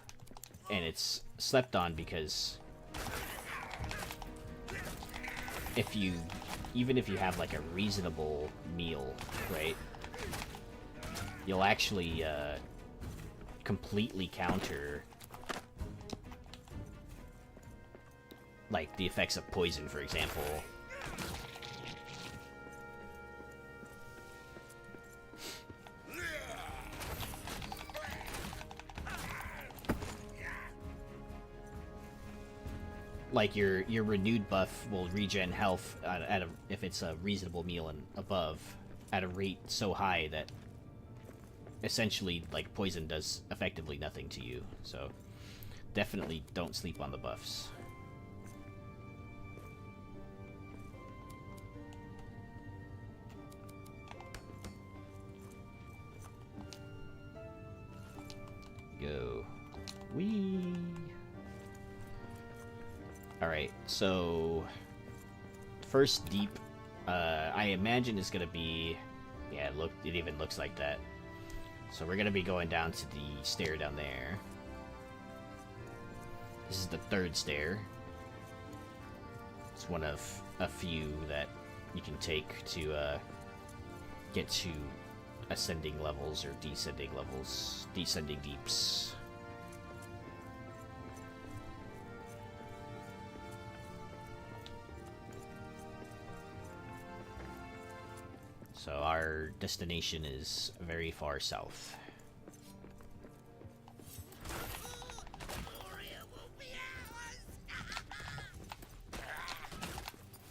And it's slept on because even if you have like a reasonable meal, right, you'll actually completely counter like the effects of poison, for example. Like your renewed buff will regen health if it's a reasonable meal and above, at a rate so high that essentially like poison does effectively nothing to you. So definitely don't sleep on the buffs. Go. Whee! Alright, so first deep, I imagine is gonna be, yeah, look, it even looks like that. So we're gonna be going down to the stair down there. This is the third stair. It's one of a few that you can take to get to ascending levels or descending levels, descending deeps. So our destination is very far south. Moria will be ours.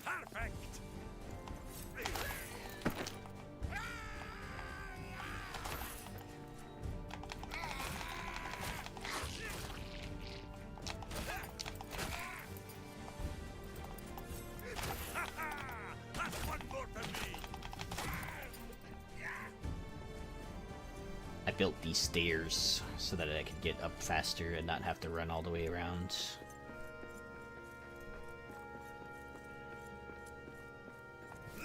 Perfect. That's one more for me. I built these stairs so that I could get up faster and not have to run all the way around. I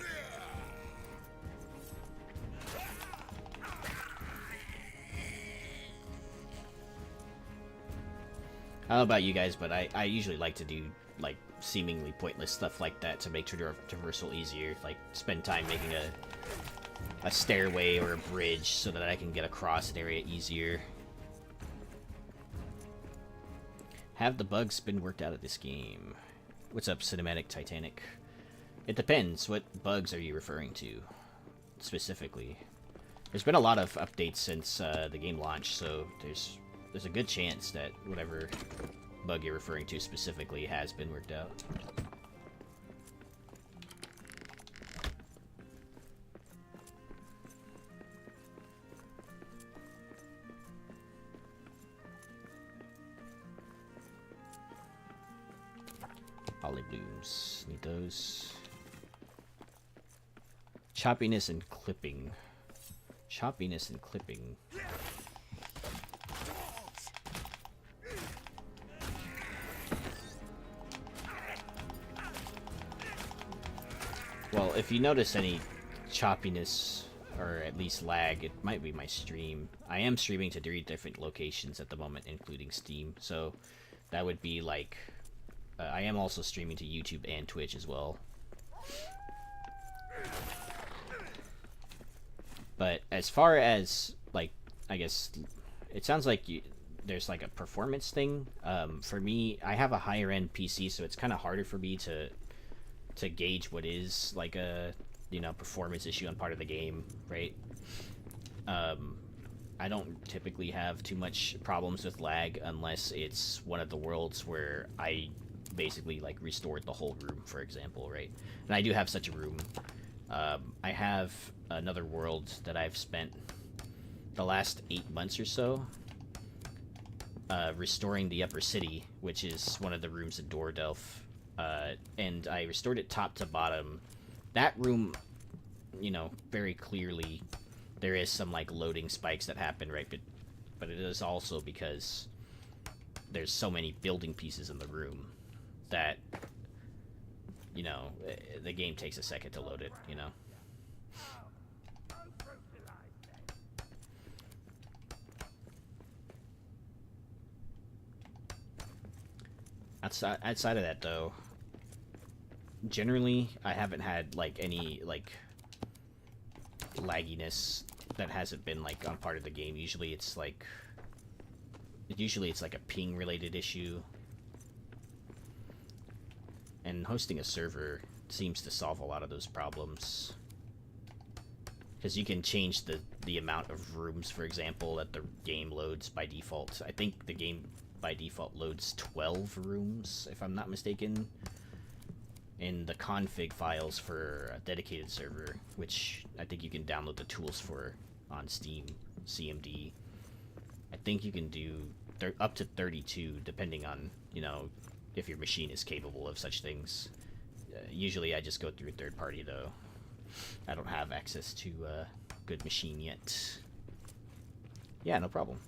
don't know about you guys, but I usually like to do, like, seemingly pointless stuff like that to make traversal easier. Like, spend time making a stairway or a bridge so that I can get across an area easier. Have the bugs been worked out of this game? What's up, Cinematic Titanic? It depends. What bugs are you referring to, specifically? There's been a lot of updates since the game launched, so there's a good chance that whatever bug you're referring to specifically has been worked out. Holly blooms. Need those. Choppiness and clipping. Choppiness and clipping. Well, if you notice any choppiness, or at least lag, it might be my stream. I am streaming to 3 different locations at the moment, including Steam, so that would be like... I am also streaming to YouTube and Twitch as well. But as far as, like, I guess, it sounds like there's like a performance thing. For me, I have a higher end PC, so it's kind of harder for me to gauge what is like a, you know, performance issue on part of the game, right? I don't typically have too much problems with lag unless it's one of the worlds where I basically like restored the whole room, for example, right? And I do have such a room. I have another world that I've spent the last 8 months or so restoring the upper city, which is one of the rooms in Dordelf. And I restored it top to bottom. That room, you know, very clearly there is some like loading spikes that happen, right? But it is also because there's so many building pieces in the room that, you know, the game takes a second to load it, you know. Outside of that, though, generally, I haven't had, like, any, like, lagginess that hasn't been, like, on part of the game. Usually it's, like, a ping-related issue. And hosting a server seems to solve a lot of those problems. Because you can change the amount of rooms, for example, that the game loads by default. I think the game by default loads 12 rooms, if I'm not mistaken, in the config files for a dedicated server, which I think you can download the tools for on Steam, CMD. I think you can do up to 32, depending on, you know, if your machine is capable of such things. Usually I just go through a third party, though. I don't have access to a good machine yet. Yeah, no problem.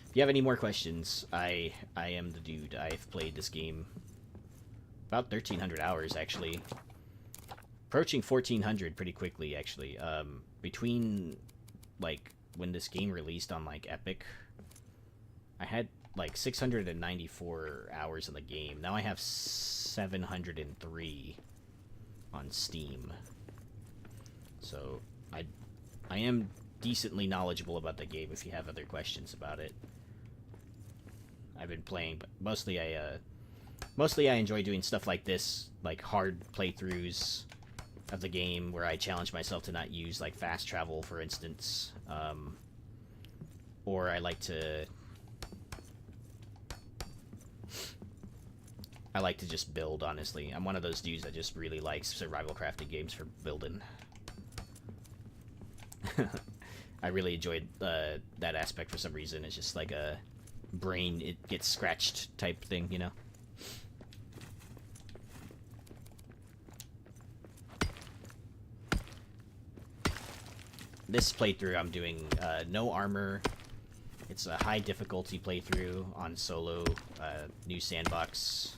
If you have any more questions, I am the dude. I've played this game about 1,300 hours, actually. Approaching 1,400 pretty quickly, actually. Between, like, when this game released on, like, Epic, I had, like, 694 hours in the game. Now I have 703 on Steam. So, I am decently knowledgeable about the game if you have other questions about it. I've been playing, but mostly I enjoy doing stuff like this, like hard playthroughs, of the game where I challenge myself to not use like fast travel, for instance, or I like to just build. Honestly, I'm one of those dudes that just really likes survival crafting games for building. I really enjoyed that aspect for some reason. It's just like a brain, it gets scratched type thing, you know? This playthrough I'm doing no armor. It's a high difficulty playthrough on solo, new Sandbox.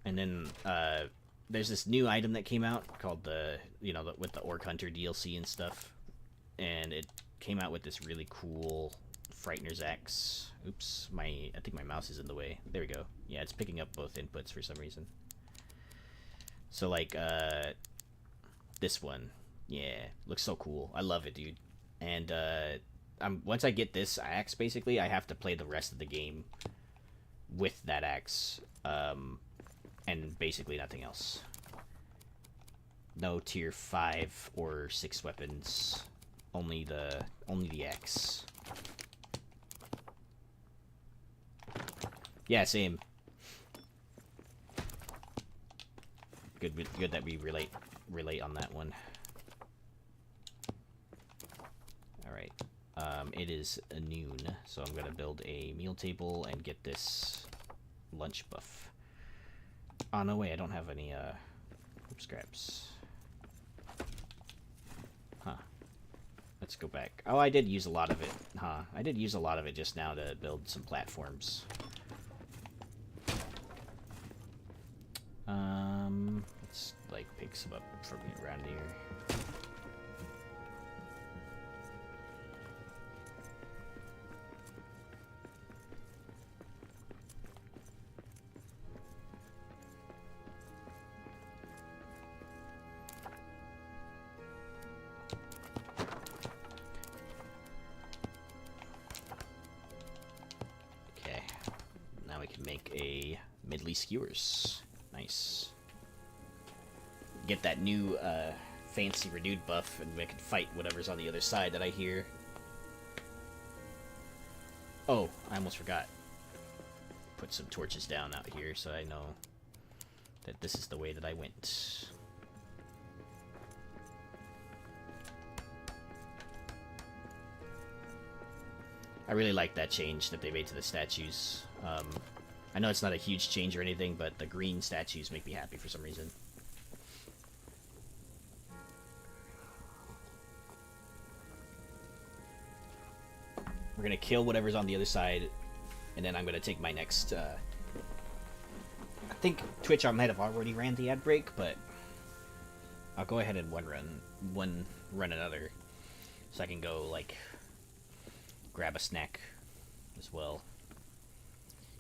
And then there's this new item that came out called the, with the Orc Hunter DLC and stuff. And it came out with this really cool Frightener's axe. Oops, I think my mouse is in the way. There we go. Yeah, it's picking up both inputs for some reason. So like this one, yeah, looks so cool. I love it, dude. And once I get this axe, basically, I have to play the rest of the game with that axe, and basically nothing else. No tier 5 or 6 weapons. Only the axe. Yeah, same. Good that we relate on that one. All right. It is noon, so I'm gonna build a meal table and get this lunch buff. Oh no, wait, I don't have any scraps. Huh. Let's go back. Oh, I did use a lot of it. Huh. I did use a lot of it just now to build some platforms. Let's like pick some up from around here. Okay, now we can make a Midley skewers. Nice. Get that new fancy renewed buff, and we can fight whatever's on the other side that I hear. Oh, I almost forgot. Put some torches down out here so I know that this is the way that I went. I really like that change that they made to the statues. I know it's not a huge change or anything, but the green statues make me happy for some reason. We're gonna kill whatever's on the other side, and then I'm gonna take my next, I think Twitch I might have already ran the ad break, but I'll go ahead and one run another, so I can go, like, grab a snack as well.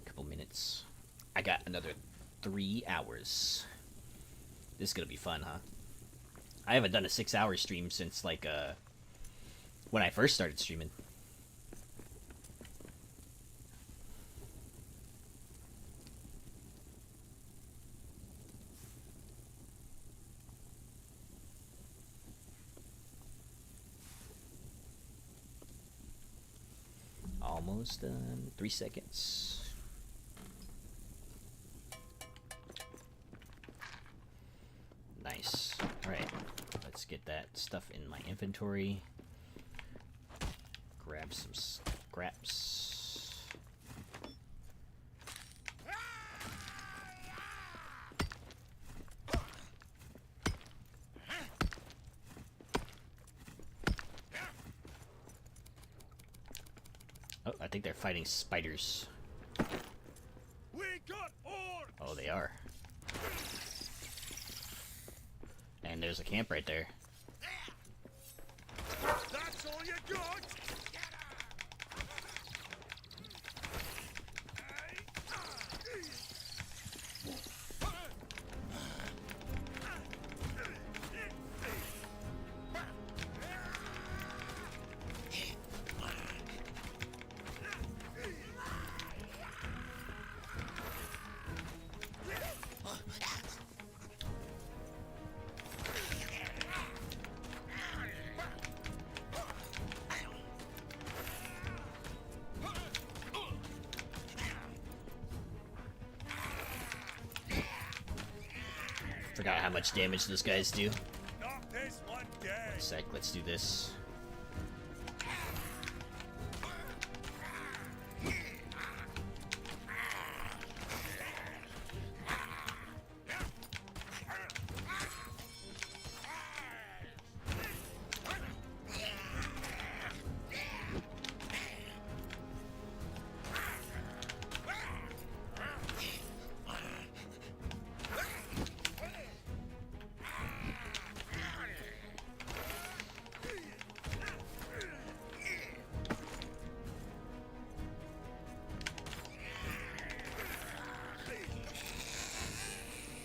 Couple minutes. I got another 3 hours. This is gonna be fun, huh? I haven't done a 6-hour stream since, like, when I first started streaming. Almost done. 3 seconds. Nice. Alright. Let's get that stuff in my inventory. Grab some scraps. Oh, I think they're fighting spiders. We got orcs! Oh, they are. And there's a camp right there. That's all you got? Forgot how much damage those guys do. Knock this one dead. One sec, let's do this.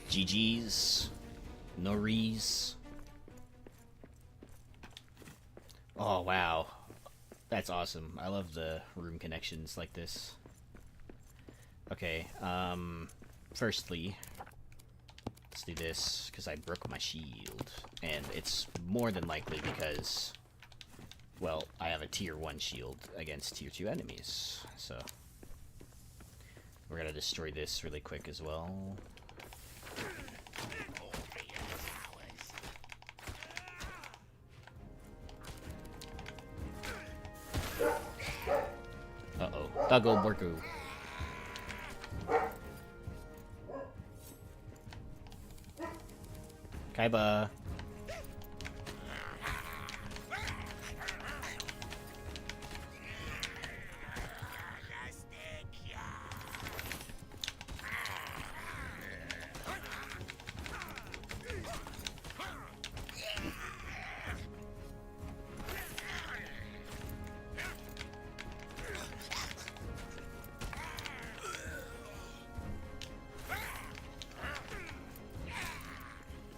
GG's. Noris. Oh, wow. That's awesome. I love the room connections like this. Okay, firstly, let's do this, because I broke my shield. And it's more than likely because, well, I have a tier 1 shield against tier 2 enemies. So, we're gonna destroy this really quick as well. Uh-oh. Doggo Borku. Kaiba.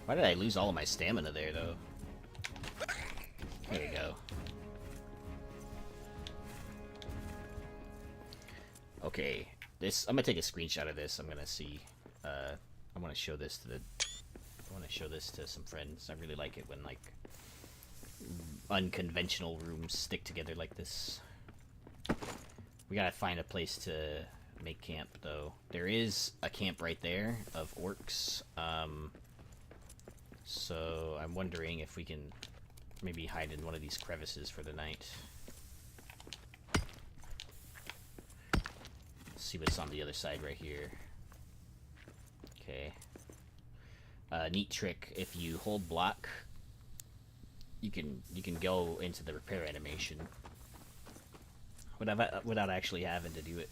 Why did I lose all of my stamina there, though? There we go. Okay, this I'm gonna take a screenshot of this. I'm gonna see. I want to show this to some friends. I really like it when like unconventional rooms stick together like this. We gotta find a place to make camp, though. There is a camp right there of orcs. So I'm wondering if we can maybe hide in one of these crevices for the night. See what's on the other side right here. Okay. Neat trick: if you hold block, you can go into the repair animation without actually having to do it.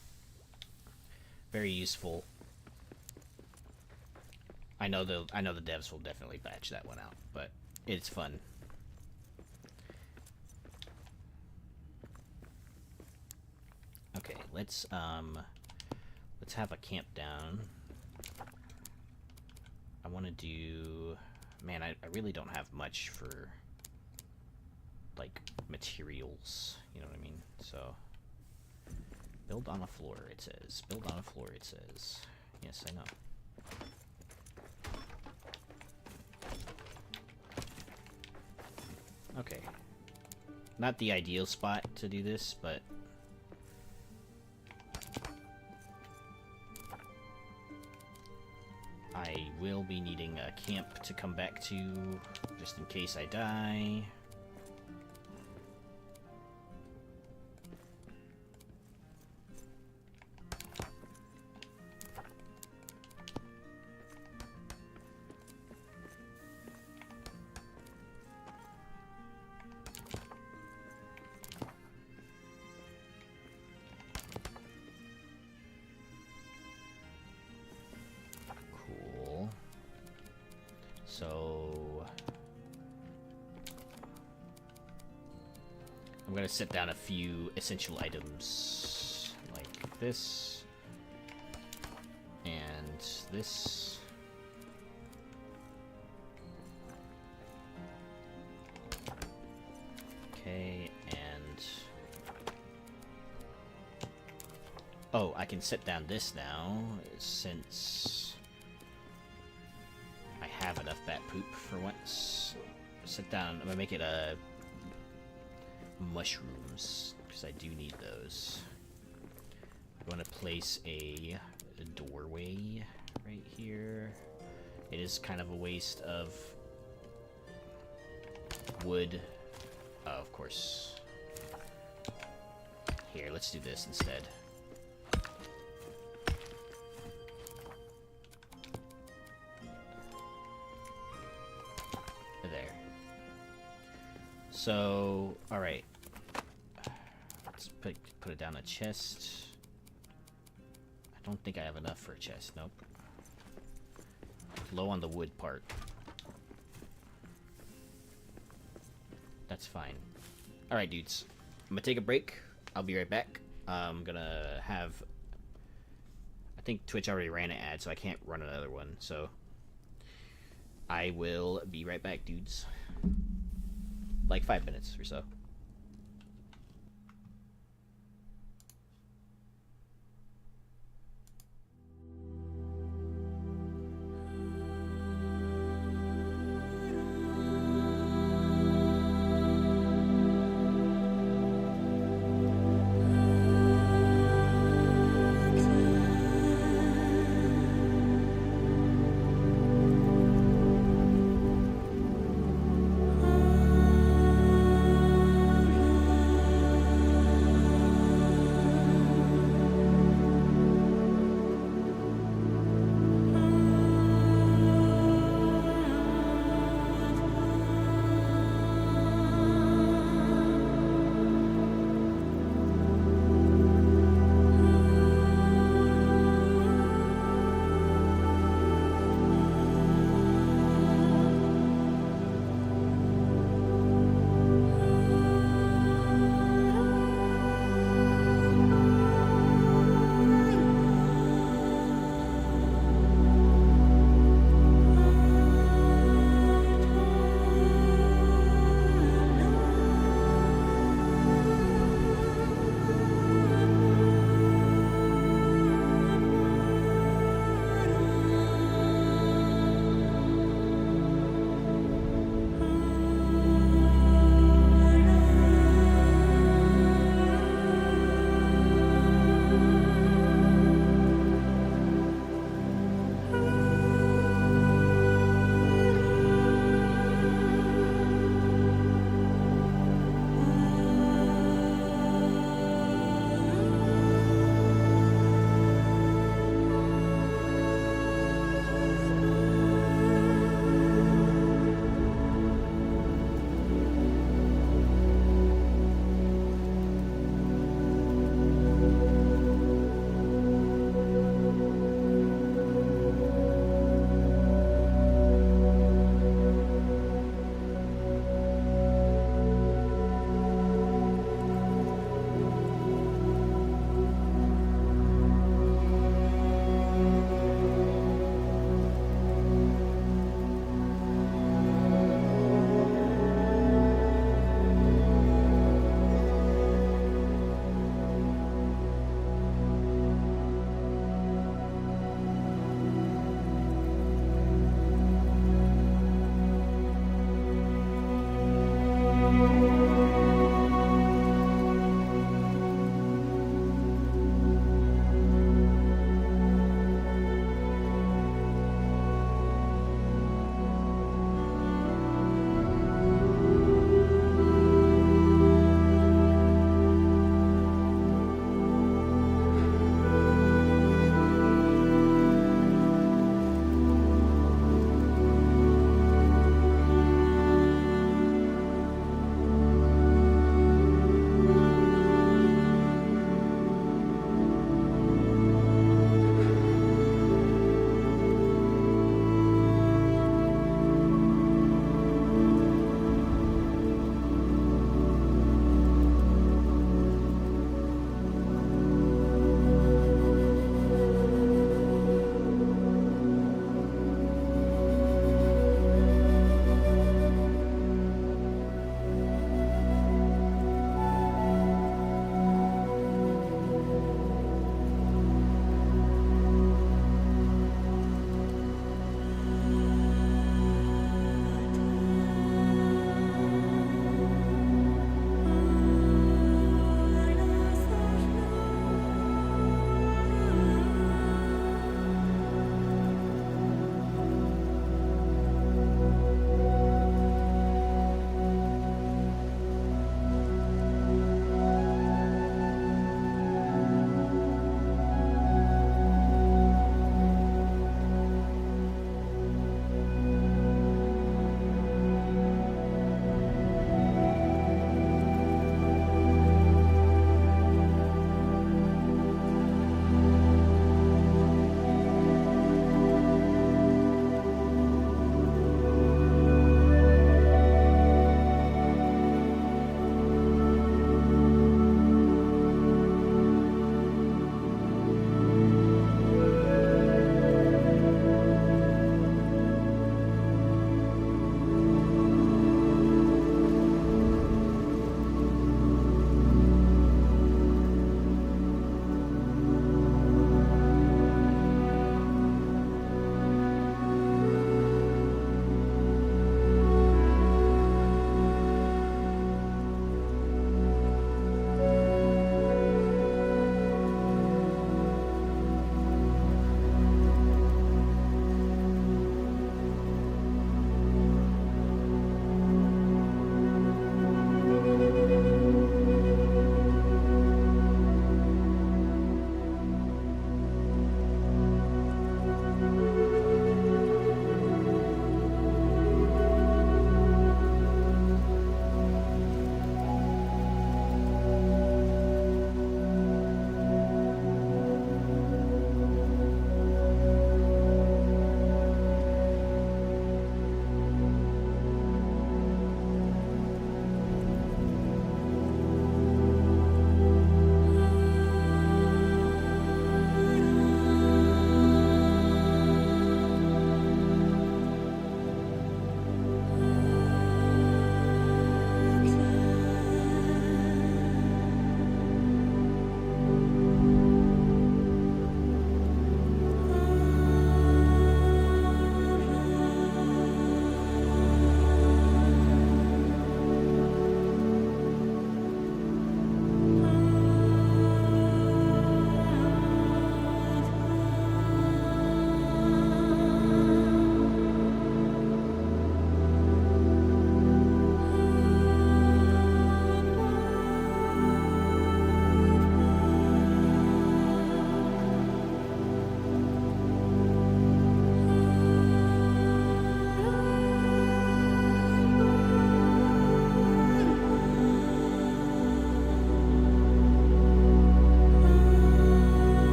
Very useful. I know the devs will definitely patch that one out, but it's fun. Okay, let's have a camp down. I want to do, man, I really don't have much for like materials, you know what I mean? So build on a floor, it says. Build on a floor, it says. Yes, I know. Okay. Not the ideal spot to do this, but I will be needing a camp to come back to, just in case I die. So I'm gonna set down a few essential items like this and this. Okay, and oh, I can set down this now since I have enough bat poop for once. Sit down. I'm gonna make it a mushrooms because I do need those. I'm gonna place a doorway right here. It is kind of a waste of wood. Oh, of course. Here, let's do this instead. There. So, alright. Let's put it down a chest. I don't think I have enough for a chest. Nope. Low on the wood part. That's fine. Alright, dudes. I'm gonna take a break. I'll be right back. I'm gonna have... I think Twitch already ran an ad, so I can't run another one. So, I will be right back, dudes. Like 5 minutes or so.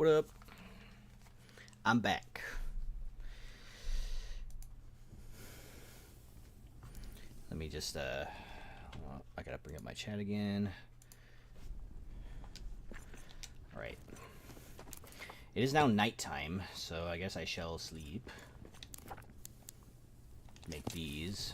What up? I'm back. Let me just, well, I gotta bring up my chat again. Alright. It is now nighttime, so I guess I shall sleep. Make these.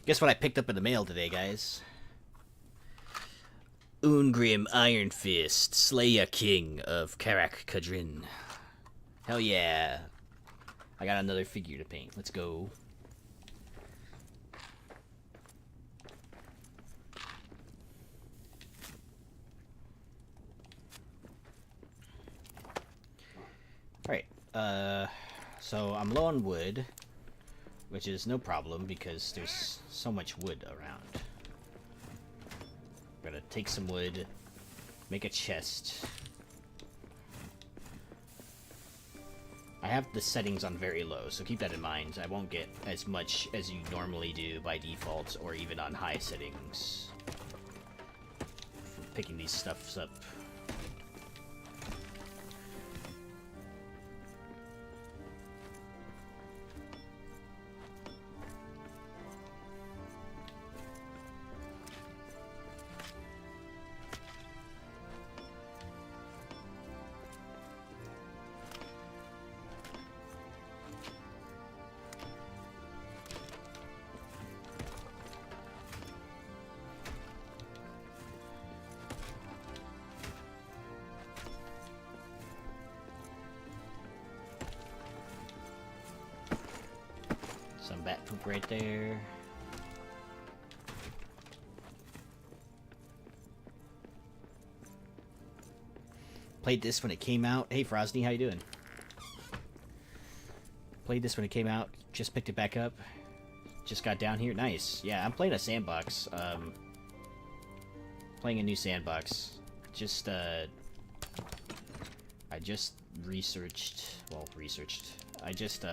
Guess what I picked up in the mail today, guys? Ungrim Iron Fist, Slayer King of Karak Kadrin. Hell yeah. I got another figure to paint. Let's go. Alright, so I'm low on wood, which is no problem because there's so much wood around. Gotta take some wood, make a chest. I have the settings on very low, so keep that in mind. I won't get as much as you normally do by default, or even on high settings. For picking these stuffs up. Some bat poop right there. Played this when it came out. Hey Frosty, how you doing? Played this when it came out. Just picked it back up. Just got down here. Nice. Yeah, I'm playing a Sandbox. Playing a new Sandbox. Just I just researched. Well, I just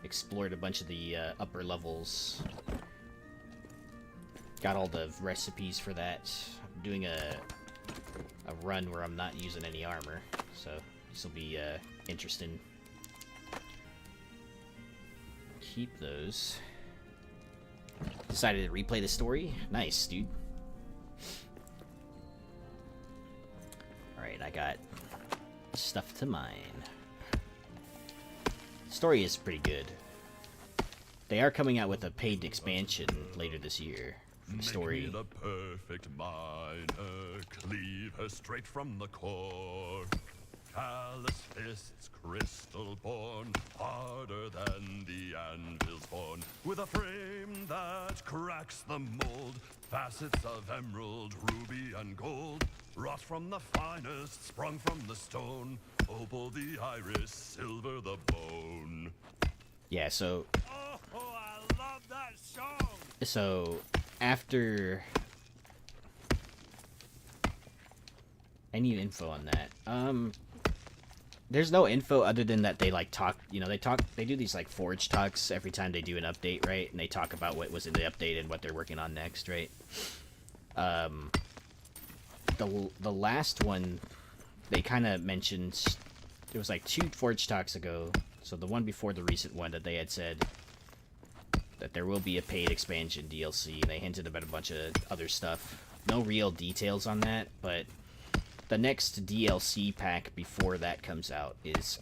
explored a bunch of the upper levels. Got all the recipes for that. I'm doing a run where I'm not using any armor, so this will be interesting. Keep those. Decided to replay the story. Nice, dude. Alright, I got stuff to mine. Story is pretty good. They are coming out with a paid expansion later this year for the story. Make me the perfect miner, cleave her straight from the core. Callous fists, crystal born, harder than the anvil's born. With a frame that cracks the mold, facets of emerald, ruby, and gold. Wrought from the finest, sprung from the stone. Opal the iris, silver the bone. Yeah, so... Oh, I love that song! So, after... Any info on that? There's no info other than that they, like, talk... You know, they do these, like, Forge talks every time they do an update, right? And they talk about what was in the update and what they're working on next, right? The last one, they kind of mentioned... It was, like, 2 Forge talks ago. So the one before the recent one that they had said that there will be a paid expansion DLC, and they hinted about a bunch of other stuff. No real details on that, but the next DLC pack before that comes out is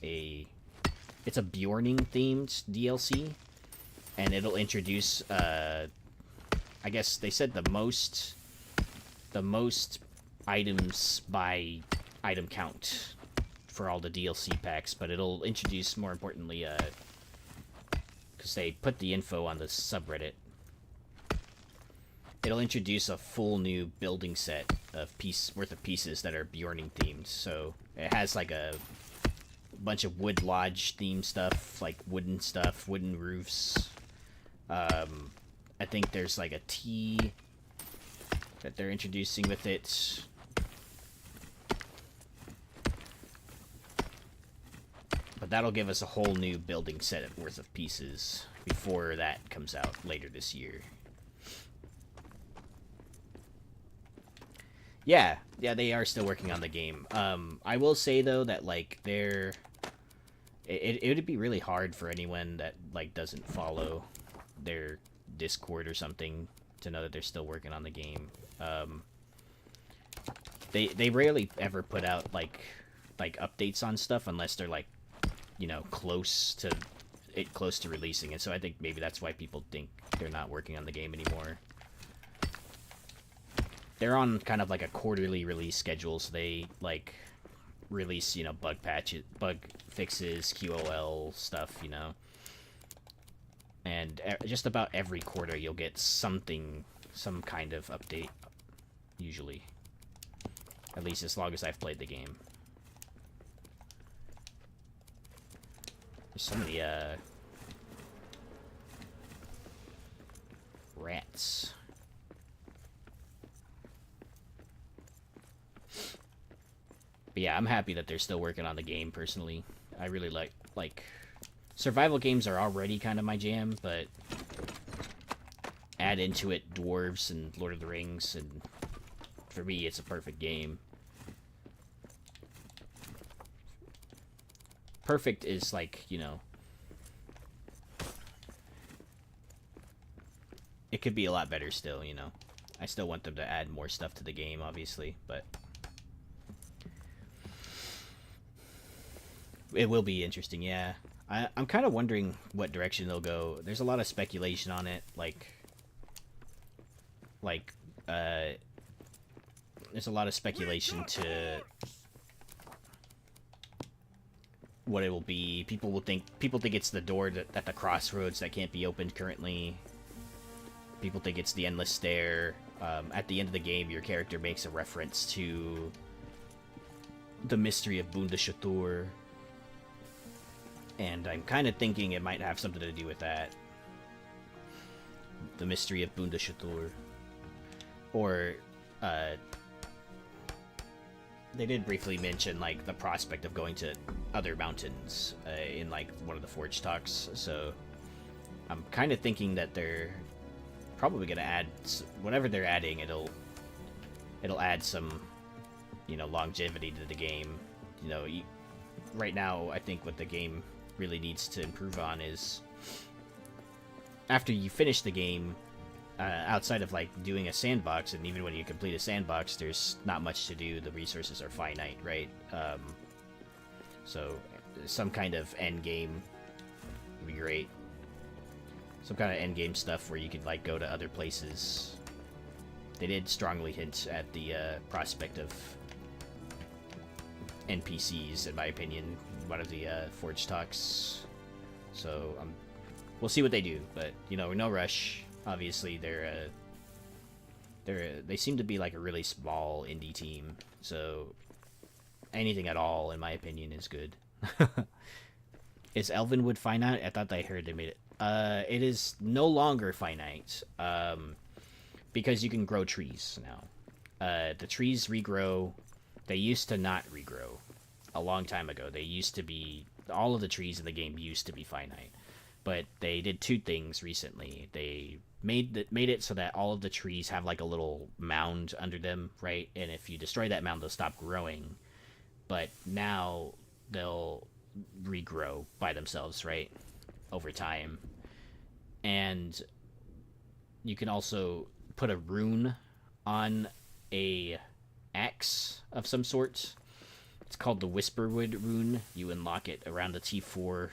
it's a Bjorning themed DLC, and it'll introduce I guess they said the most items by item count for all the DLC packs, but it'll introduce, more importantly, because they put the info on the subreddit, it'll introduce a full new building set of worth of pieces that are Bjorning themed. So it has like a bunch of wood lodge themed stuff, like wooden stuff, wooden roofs. I think there's like a tea that they're introducing with it. But that'll give us a whole new building set worth of pieces before that comes out later this year. Yeah, they are still working on the game. I will say though that like it would be really hard for anyone that like doesn't follow their Discord or something to know that they're still working on the game. They rarely ever put out like updates on stuff unless they're like, you know, close to releasing it. So I think maybe that's why people think they're not working on the game anymore. They're on kind of like a quarterly release schedule, so they like release, you know, bug patches, bug fixes, QOL stuff, you know. And just about every quarter you'll get something, some kind of update, usually. At least as long as I've played the game. There's so many, rats. But yeah, I'm happy that they're still working on the game, personally. I really like... Survival games are already kind of my jam, but... Add into it Dwarves and Lord of the Rings, and... For me, it's a perfect game. Perfect is like, you know... It could be a lot better still, you know. I still want them to add more stuff to the game, obviously, but... It will be interesting, yeah. I'm kind of wondering what direction they'll go. There's a lot of speculation on it, there's a lot of speculation to what it will be. People think it's the door at the crossroads that can't be opened currently. People think it's the endless stair. At the end of the game, your character makes a reference to the mystery of Bundeshatur. And I'm kind of thinking it might have something to do with that. The mystery of Bundeshatur. Or, they did briefly mention, like, the prospect of going to other mountains in, like, one of the Forge talks. So, I'm kind of thinking that they're probably going to add... Whatever they're adding, it'll add some, you know, longevity to the game. You know, right now, I think what the game really needs to improve on is after you finish the game, outside of like doing a sandbox, and even when you complete a sandbox, there's not much to do. The resources are finite, right? So some kind of end game would be great. Some kind of end game stuff where you could like go to other places. They did strongly hint at the prospect of NPCs, in my opinion, one of the Forge talks. So we'll see what they do, but you know, no rush. Obviously, they seem to be like a really small indie team, so anything at all, in my opinion, is good. Is Elvenwood finite? I thought I heard they made it. It is no longer finite, because you can grow trees now. The trees regrow. They used to not regrow a long time ago. They used to be... All of the trees in the game used to be finite. But they did two things recently. They made it so that all of the trees have like a little mound under them, right? And if you destroy that mound, they'll stop growing. But now they'll regrow by themselves, right? Over time. And you can also put a rune on a axe of some sort. It's called the Whisperwood rune. You unlock it around the tier 4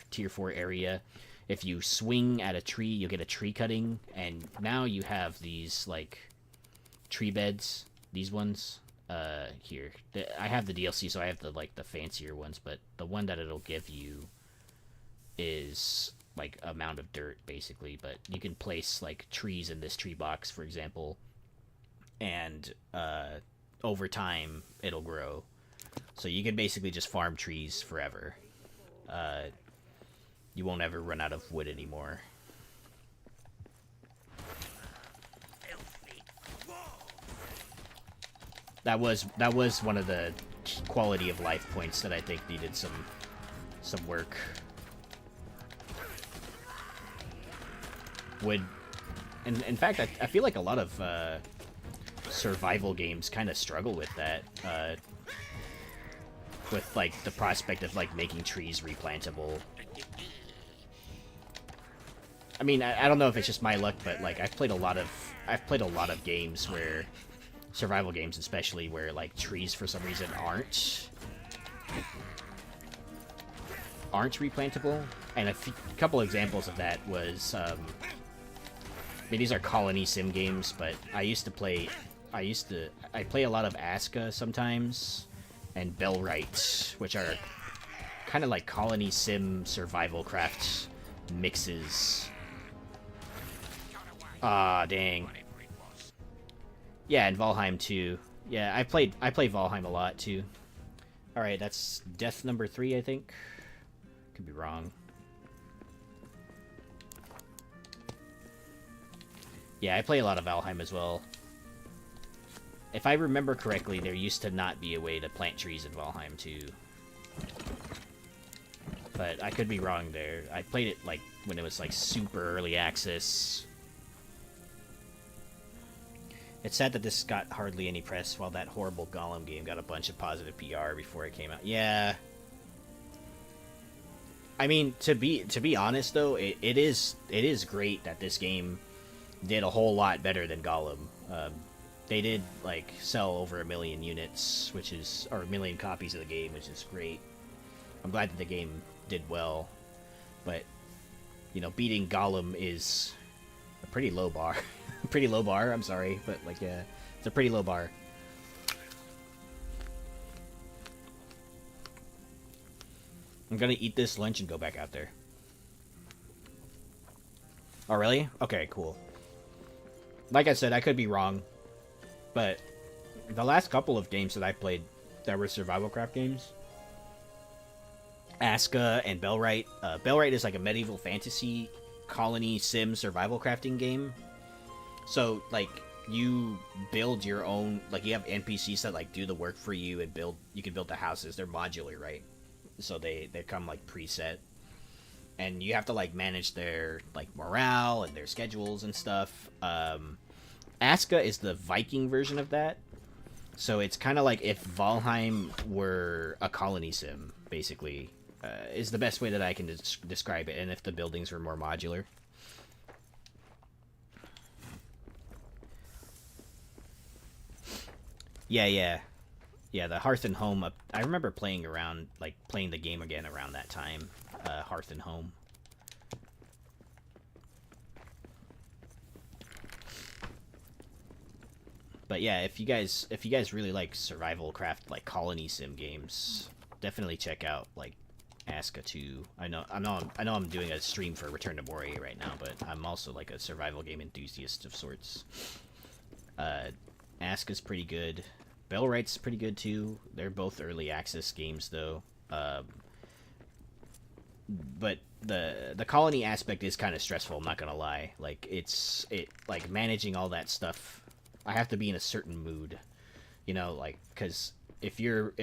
area. If you swing at a tree, you'll get a tree cutting, and now you have these like tree beds. These ones here. I have the DLC, so I have the fancier ones, but the one that it'll give you is like a mound of dirt, basically. But you can place like trees in this tree box, for example, and over time it'll grow. So you can basically just farm trees forever. You won't ever run out of wood anymore. That was one of the quality of life points that I think needed some work. In fact, I feel like a lot of survival games kind of struggle with that. With like the prospect of like making trees replantable. I mean, I don't know if it's just my luck, but like I've played a lot of games where survival games, especially where like trees for some reason aren't replantable. And a couple examples of that was I mean, these are colony sim games, but I play a lot of Aska sometimes, and Bellwright, which are kind of like colony sim survival craft mixes. Ah, dang. Yeah, and Valheim too. Yeah, I play Valheim a lot too. All right, that's death number 3, I think. Could be wrong. Yeah, I play a lot of Valheim as well. If I remember correctly, there used to not be a way to plant trees in Valheim too. But I could be wrong there. I played it like when it was like super early access. It's sad that this got hardly any press, while that horrible Golem game got a bunch of positive PR before it came out. Yeah. I mean, to be honest though, it is great that this game did a whole lot better than Golem. They did like sell over 1 million units, or 1 million copies of the game, which is great. I'm glad that the game did well, but you know, beating Golem is a pretty low bar. Pretty low bar, I'm sorry, but like, yeah, it's a pretty low bar. I'm gonna eat this lunch and go back out there. Oh, really? Okay, cool. Like I said, I could be wrong, but the last couple of games that I played that were survival craft games, Aska and Bellwright. Bellwright is like a medieval fantasy colony sim survival crafting game. So, like, you build your own, like, you have NPCs that, like, do the work for you and you can build the houses. They're modular, right? So they come, like, preset. And you have to, like, manage their, like, morale and their schedules and stuff. Aska is the Viking version of that. So it's kind of like if Valheim were a colony sim, basically, is the best way that I can describe it. And if the buildings were more modular. Yeah, the Hearth and Home. I remember playing the game again around that time. Hearth and Home. But yeah, if you guys really like survival craft, like colony sim games, definitely check out like Aska 2. I know I'm doing a stream for Return to Moria right now, but I'm also like a survival game enthusiast of sorts. Aska's pretty good. Bellwright's pretty good too. They're both early access games though. But the colony aspect is kind of stressful, I'm not gonna lie. Like like managing all that stuff, I have to be in a certain mood, you know, like, because if your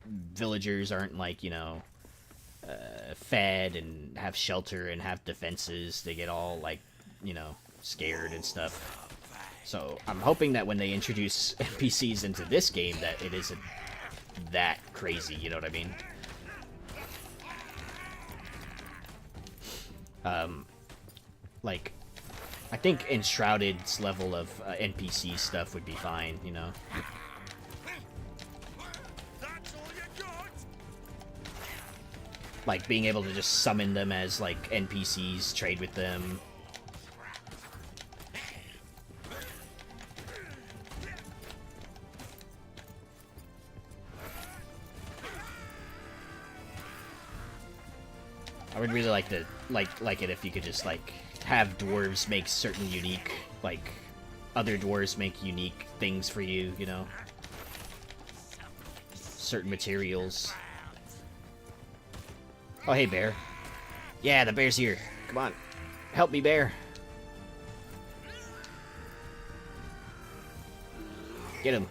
villagers aren't, like, you know, fed and have shelter and have defenses, they get all, like, you know, scared and stuff. So I'm hoping that when they introduce NPCs into this game, that it isn't that crazy, you know what I mean? Like, I think Enshrouded's level of NPC stuff would be fine, you know? Like, being able to just summon them as, like, NPCs, trade with them. I would really like to like it if you could just like have dwarves make certain unique, like, other dwarves make unique things for you, you know? Certain materials. Oh, hey, bear. Yeah, the bear's here. Come on. Help me, bear. Get him.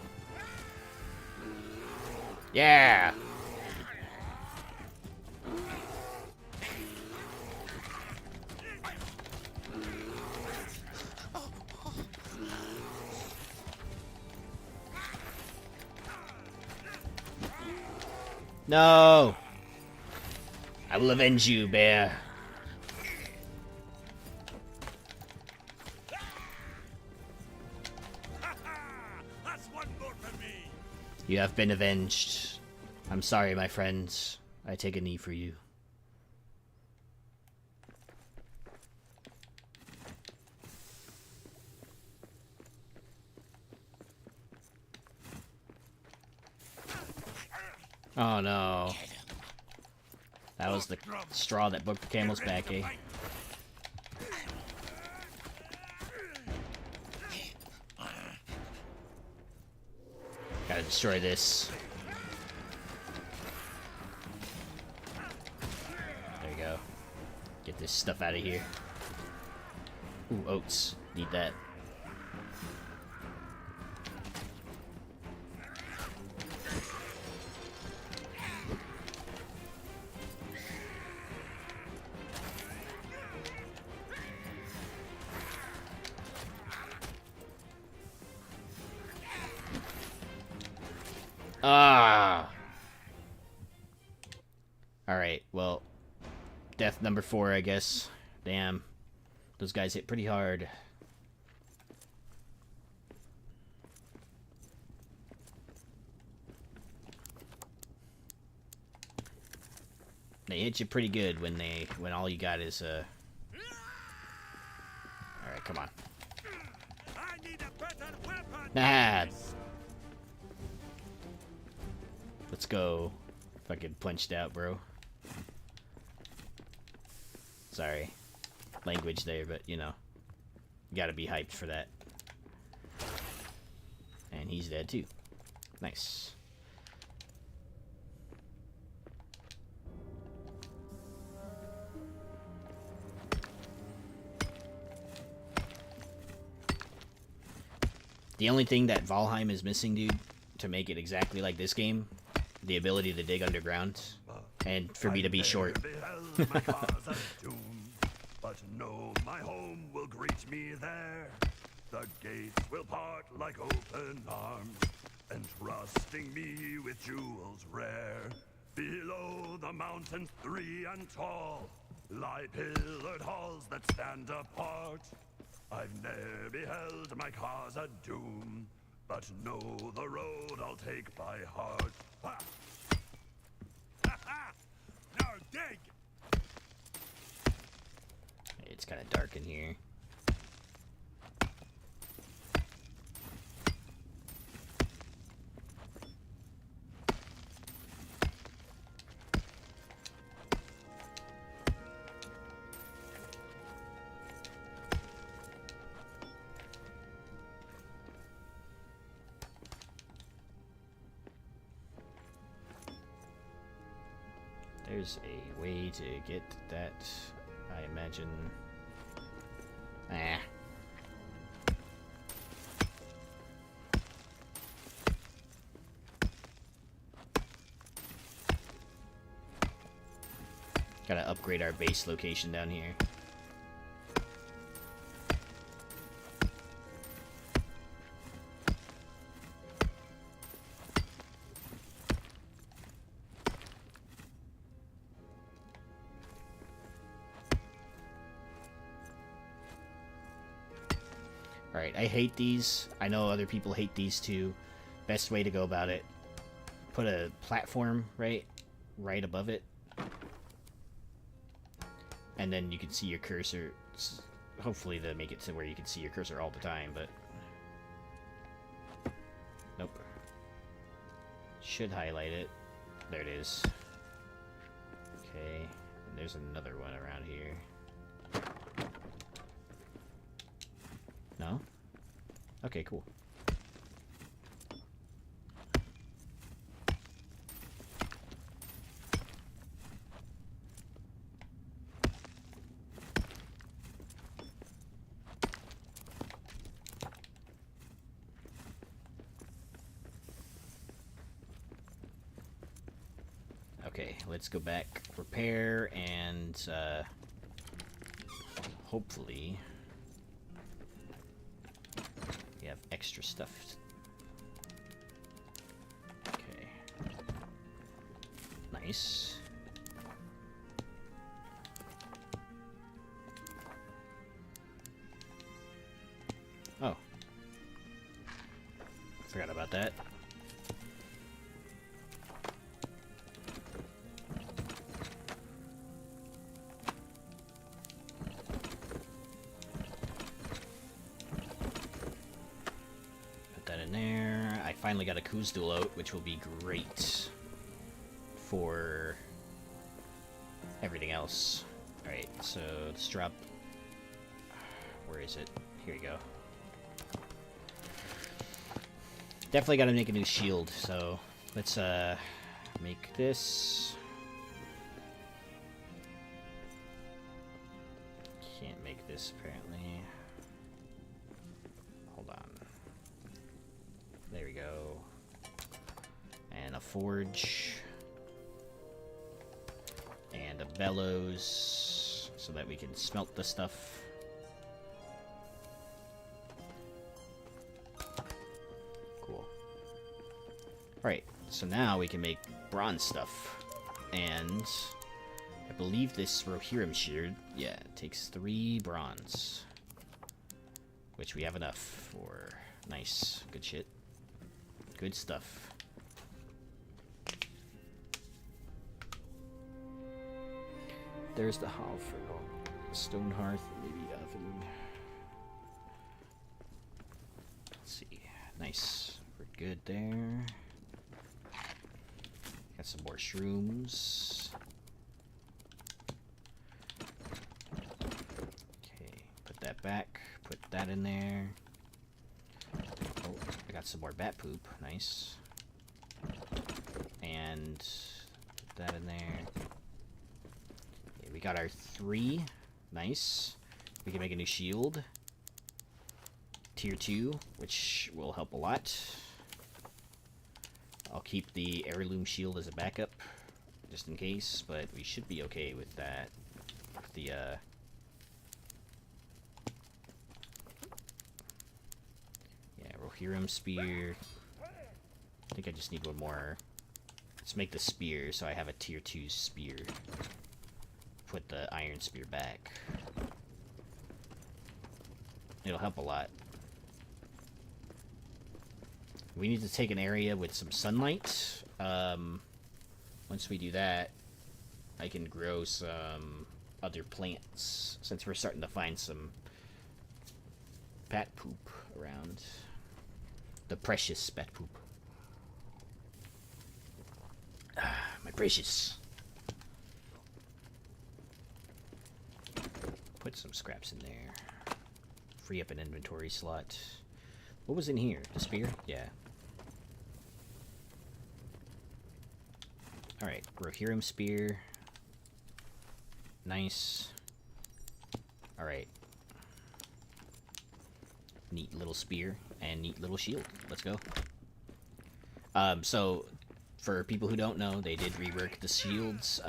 No! I will avenge you, bear. That's one more for me. You have been avenged. I'm sorry, my friends. I take a knee for you. Oh no. That was the straw that broke the camel's back, eh? Gotta destroy this. There you go. Get this stuff out of here. Ooh, oats. Need that. Ah. Alright, well. Death number 4, I guess. Damn. Those guys hit pretty hard. They hit you pretty good when all you got is Alright, come on. I need a better weapon. Nah. Let's go. Fucking punched out, bro. Sorry. Language there, but you know. You gotta be hyped for that. And he's dead too. Nice. The only thing that Valheim is missing, dude, to make it exactly like this game, the ability to dig underground, and for me to be short. My cause of doom, but no, my home will greet me there. The gates will part like open arms, entrusting me with jewels rare. Below the mountains 3 and tall lie pillared halls that stand apart. I've ne'er beheld my cause a doom, but know the road I'll take by heart. Ha! Now dig. It's kind of dark in here. There's a way to get that, I imagine. Ah. Gotta upgrade our base location down here. Alright, I hate these. I know other people hate these too. Best way to go about it, put a platform right above it. And then you can see your cursor. Hopefully they'll make it to where you can see your cursor all the time, but... Nope. Should highlight it. There it is. Okay, and there's another one around here. No? Okay, cool. Okay, let's go back, repair, and hopefully we have extra stuff. Okay. Nice. Oh. Forgot about that. Put that in there. I finally got a Kuzdual out, which will be great for everything else. Alright, so let's drop... Where is it? Here we go. Definitely gotta make a new shield, so let's make this. Can't make this apparently. Hold on. There we go. And a forge. And a bellows so that we can smelt the stuff. Right, so now we can make bronze stuff. And I believe this Rohirrim Shield, yeah, it takes 3 bronze. Which we have enough for. Nice. Good shit. Good stuff. There's the Hall for Stone Hearth, maybe oven. Let's see. Nice. We're good there. Got some more shrooms. Okay, put that back. Put that in there. Oh, I got some more bat poop. Nice. And put that in there. Okay, we got our 3. Nice. We can make a new shield. Tier 2, which will help a lot. I'll keep the heirloom shield as a backup, just in case, but we should be okay with that. The, yeah, Rohirrim spear. I think I just need one more. Let's make the spear so I have a tier 2 spear. Put the iron spear back. It'll help a lot. We need to take an area with some sunlight. Once we do that, I can grow some other plants, since we're starting to find some bat poop around. The precious bat poop. Ah, my precious. Put some scraps in there. Free up an inventory slot. What was in here? The spear? Yeah. Alright, Rohirrim spear. Nice. Alright. Neat little spear and neat little shield. Let's go. So, for people who don't know, they did rework the shields.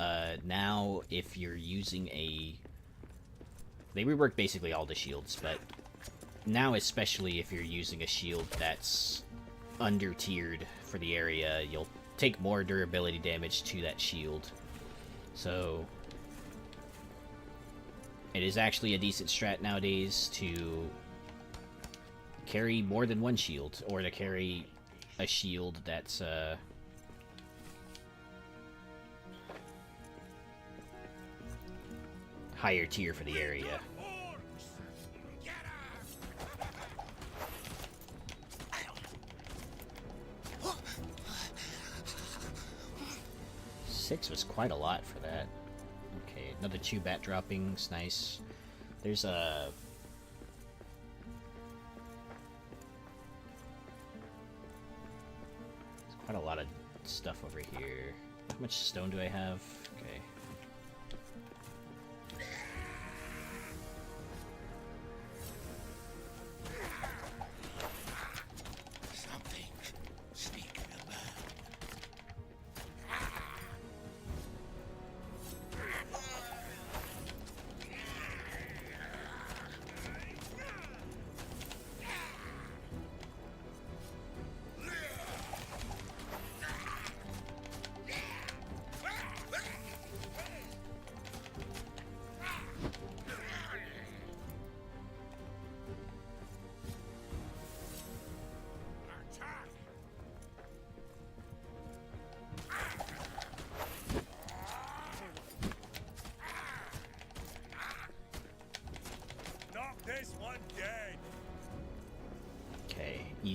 Now, if you're using a... They reworked basically all the shields, but now especially if you're using a shield that's under-tiered for the area, you'll take more durability damage to that shield. So it is actually a decent strat nowadays to carry more than one shield, or to carry a shield that's higher tier for the area. 6 was quite a lot for that. Okay, another 2 bat droppings, nice. There's a... There's quite a lot of stuff over here. How much stone do I have? Okay.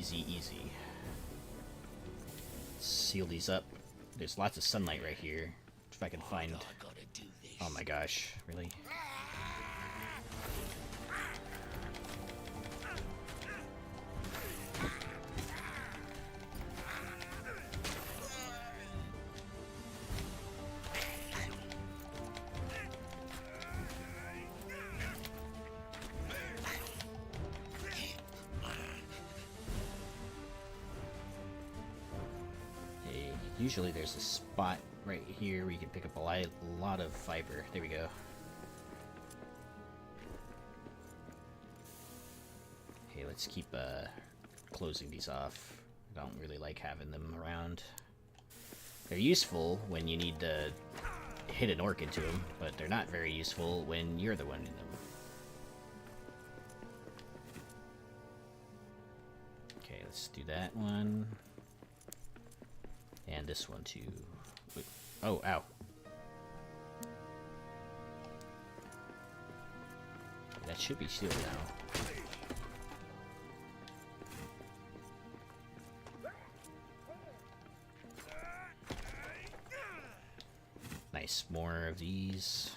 Easy, easy. Seal these up. There's lots of sunlight right here. If I can find... Oh my gosh, really? Usually there's a spot right here where you can pick up a lot of fiber. There we go. Okay, let's keep closing these off. I don't really like having them around. They're useful when you need to hit an orc into them, but they're not very useful when you're the one in them. Okay, let's do that one. And this one too. Wait. Oh, ow. That should be sealed now. Nice, more of these.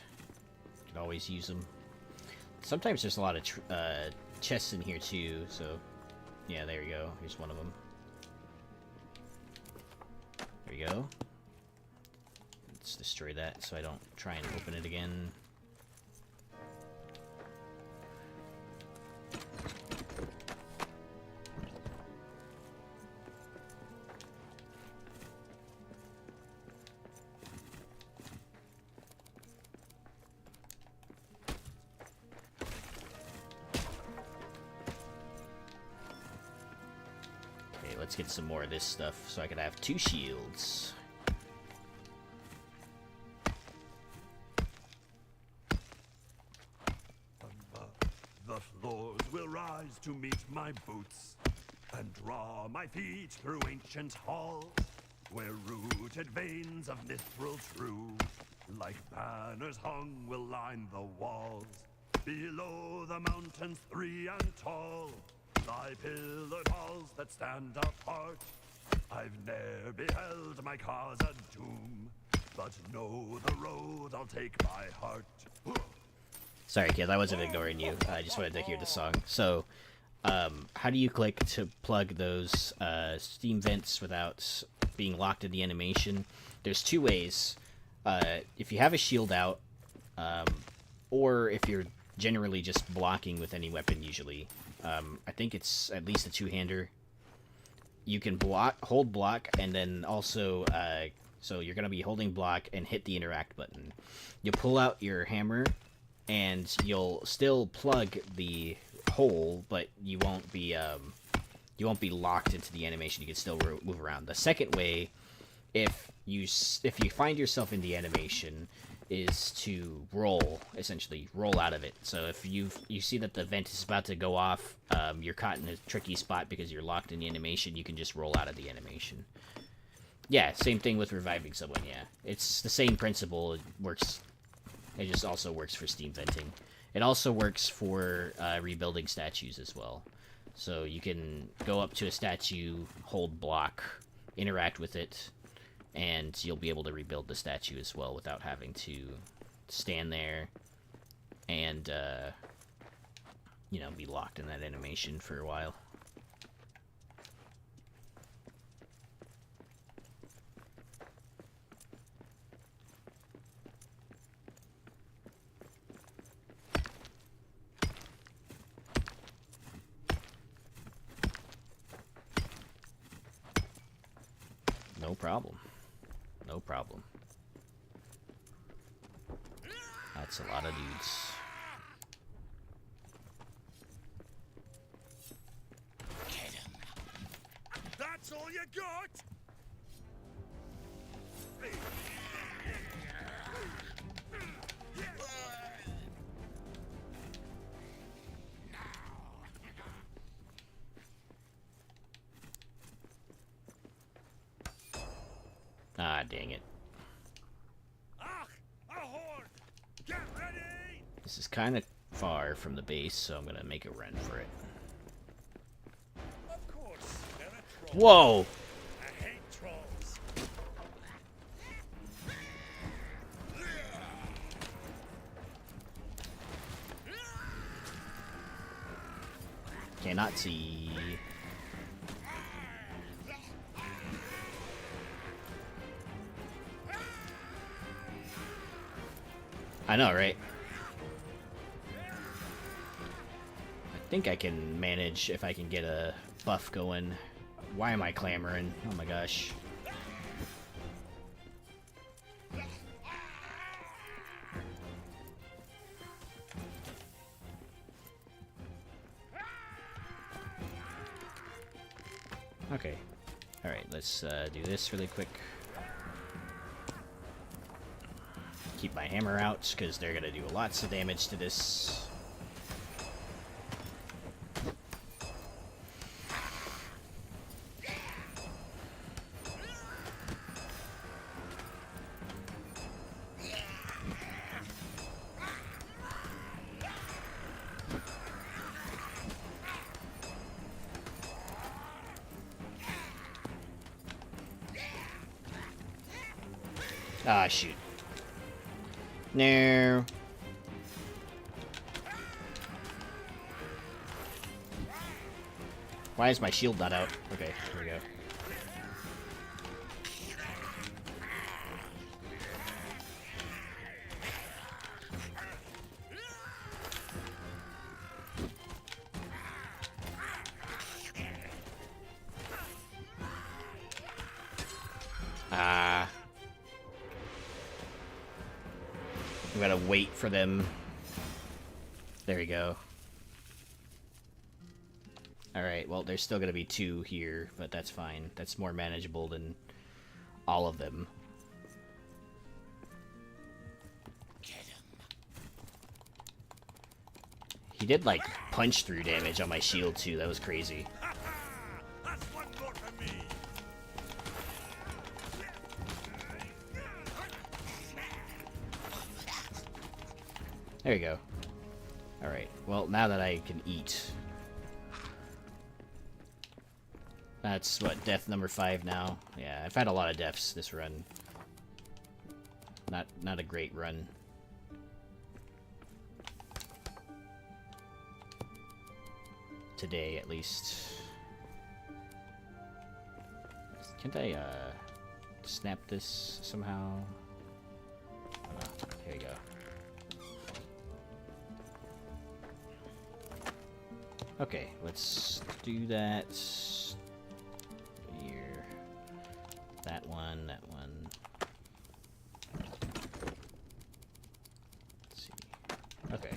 Could always use them. Sometimes there's a lot of chests in here too, so... Yeah, there you go. Here's one of them. There we go. Let's destroy that so I don't try and open it again. Let's get some more of this stuff so I can have 2 shields. The floors will rise to meet my boots and draw my feet through ancient halls where rooted veins of mithril true like banners hung will line the walls. Below the mountains 3 and tall lie pillared halls that stand apart. I've ne'er beheld my cause a doom, but know the road I'll take by heart. Sorry, kid, I wasn't ignoring you. I just wanted to hear the song. So, how do you click to plug those steam vents without being locked in the animation? There's 2 ways. If you have a shield out, or if you're generally just blocking with any weapon usually. I think it's at least a 2-hander. You can hold block, and then also, so you're going to be holding block and hit the interact button. You'll pull out your hammer, and you'll still plug the hole, but you won't be locked into the animation. You can still move around. The second way, if you find yourself in the animation, is to essentially roll out of it. So if you see that the vent is about to go off, you're caught in a tricky spot because you're locked in the animation, you can just roll out of the animation. Yeah, same thing with reviving someone, yeah. It's the same principle, it works. It just also works for steam venting. It also works for rebuilding statues as well. So you can go up to a statue, hold block, interact with it, and you'll be able to rebuild the statue as well without having to stand there and, you know, be locked in that animation for a while. No problem. No problem. That's a lot of dudes. Get him. That's all you got? Ah, dang it. Ach, a horde! Get ready! This is kind of far from the base, so I'm gonna make a run for it. Of course. Whoa! I hate trolls. Cannot see. I know, right? I think I can manage if I can get a buff going. Why am I clamoring? Oh my gosh. Okay. Alright, let's do this really quick. Keep my hammer out, because they're going to do lots of damage to this. Ah, shoot. No. Why is my shield not out? Okay, here we go. Ah. We gotta wait for them. There we go. Alright, well, there's still gonna be 2 here, but that's fine. That's more manageable than all of them. He did, like, punch-through damage on my shield, too. That was crazy. That's one more for me. There you go. Alright, well, now that I can eat... That's, what, death number 5 now? Yeah, I've had a lot of deaths this run. Not a great run. Today, at least. Can't I, snap this somehow? Oh, no. Here we go. Okay, let's do that. Here. That one, that one. Let's see. Okay.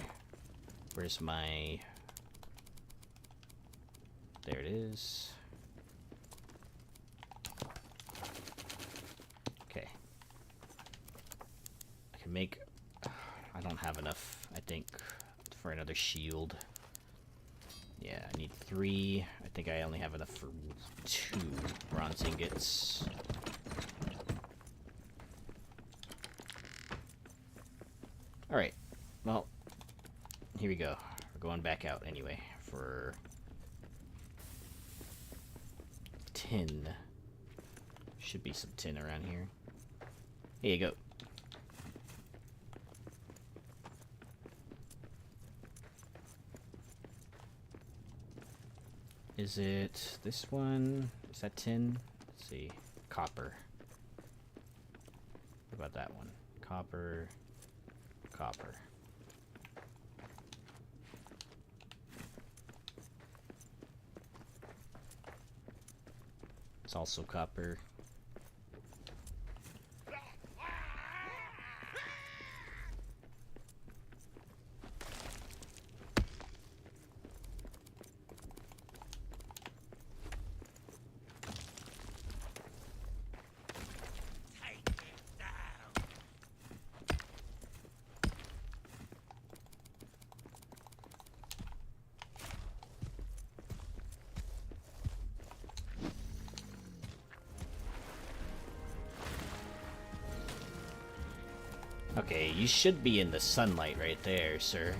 Where's my... There it is. Okay. I can make... I don't have enough, I think, for another shield. Yeah, I need 3. I think I only have enough for 2 bronze ingots. Alright, well, here we go. We're going back out anyway for tin. Should be some tin around here. Here you go. Is it this one? Is that tin? Let's see. Copper. What about that one? Copper. Copper. It's also copper. Okay, you should be in the sunlight right there, sir.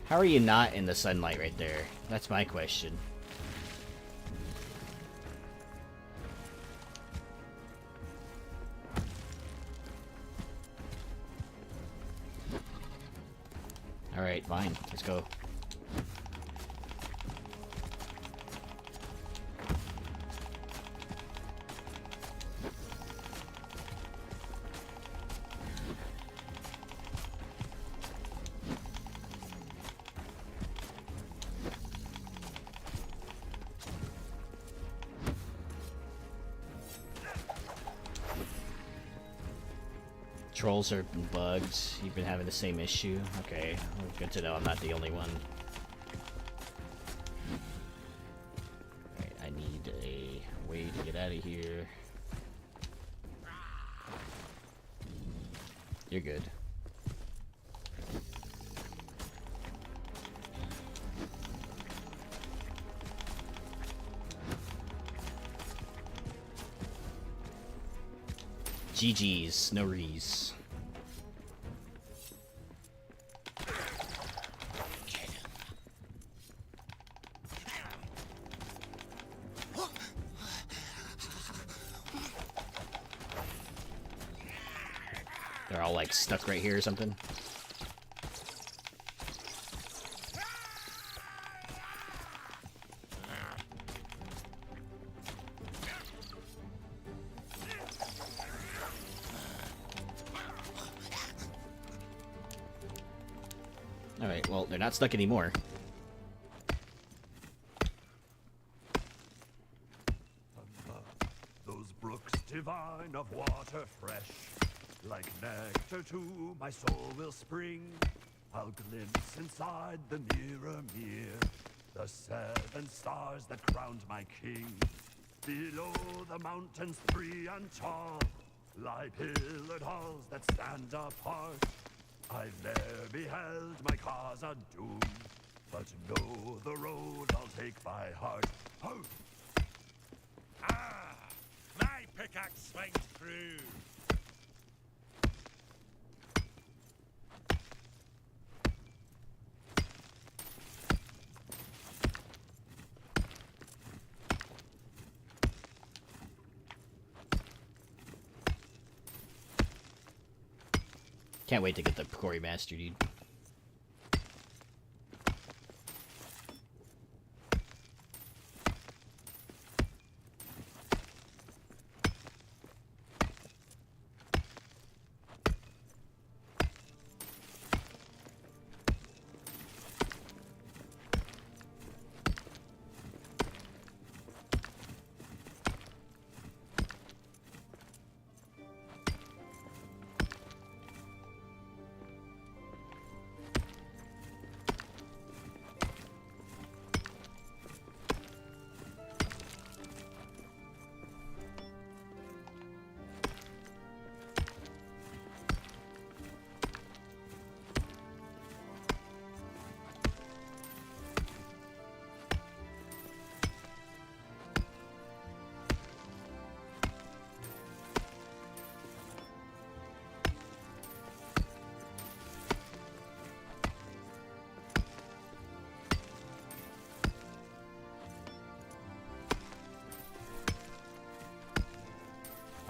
How are you not in the sunlight right there? That's my question. Alright, fine. Let's go. Trolls are bugs. You've been having the same issue? Okay, well, good to know I'm not the only one. Alright, I need a way to get out of here. You're good. GG's, no rees. They're all like stuck right here or something. Alright, well, they're not stuck anymore. Those brooks divine of water fresh, like nectar to my soul will spring. I'll glimpse inside the mirror mere, the 7 stars that crowned my king. Below the mountains 3 and tall, lie pillared halls that stand apart. I've ne'er beheld my cause a doom, but know the road I'll take by heart. Oh! Ah! My pickaxe swings through. Can't wait to get the Quarry Master, dude.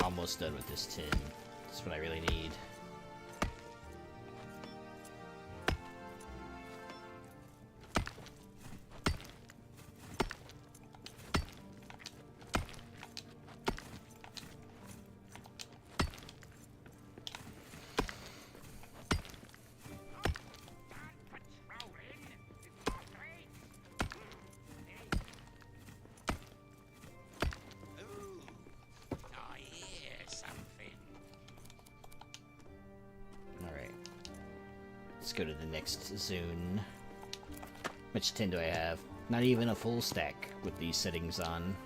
Almost done with this tin. That's what I really need. Let's go to the next zone. How much tin do I have? Not even a full stack with these settings on.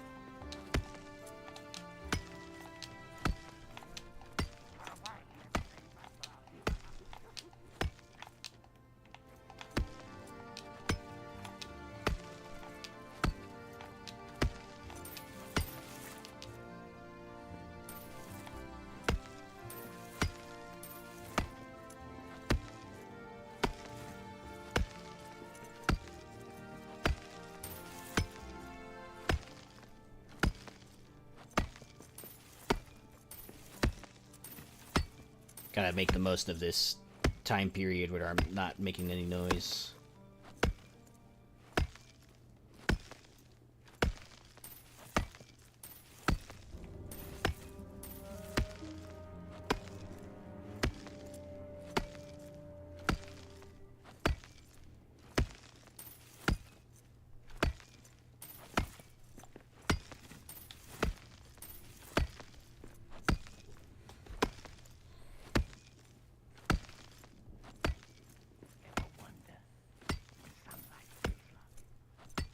Gotta make the most of this time period where I'm not making any noise. Ever wonder what sunlight feels like?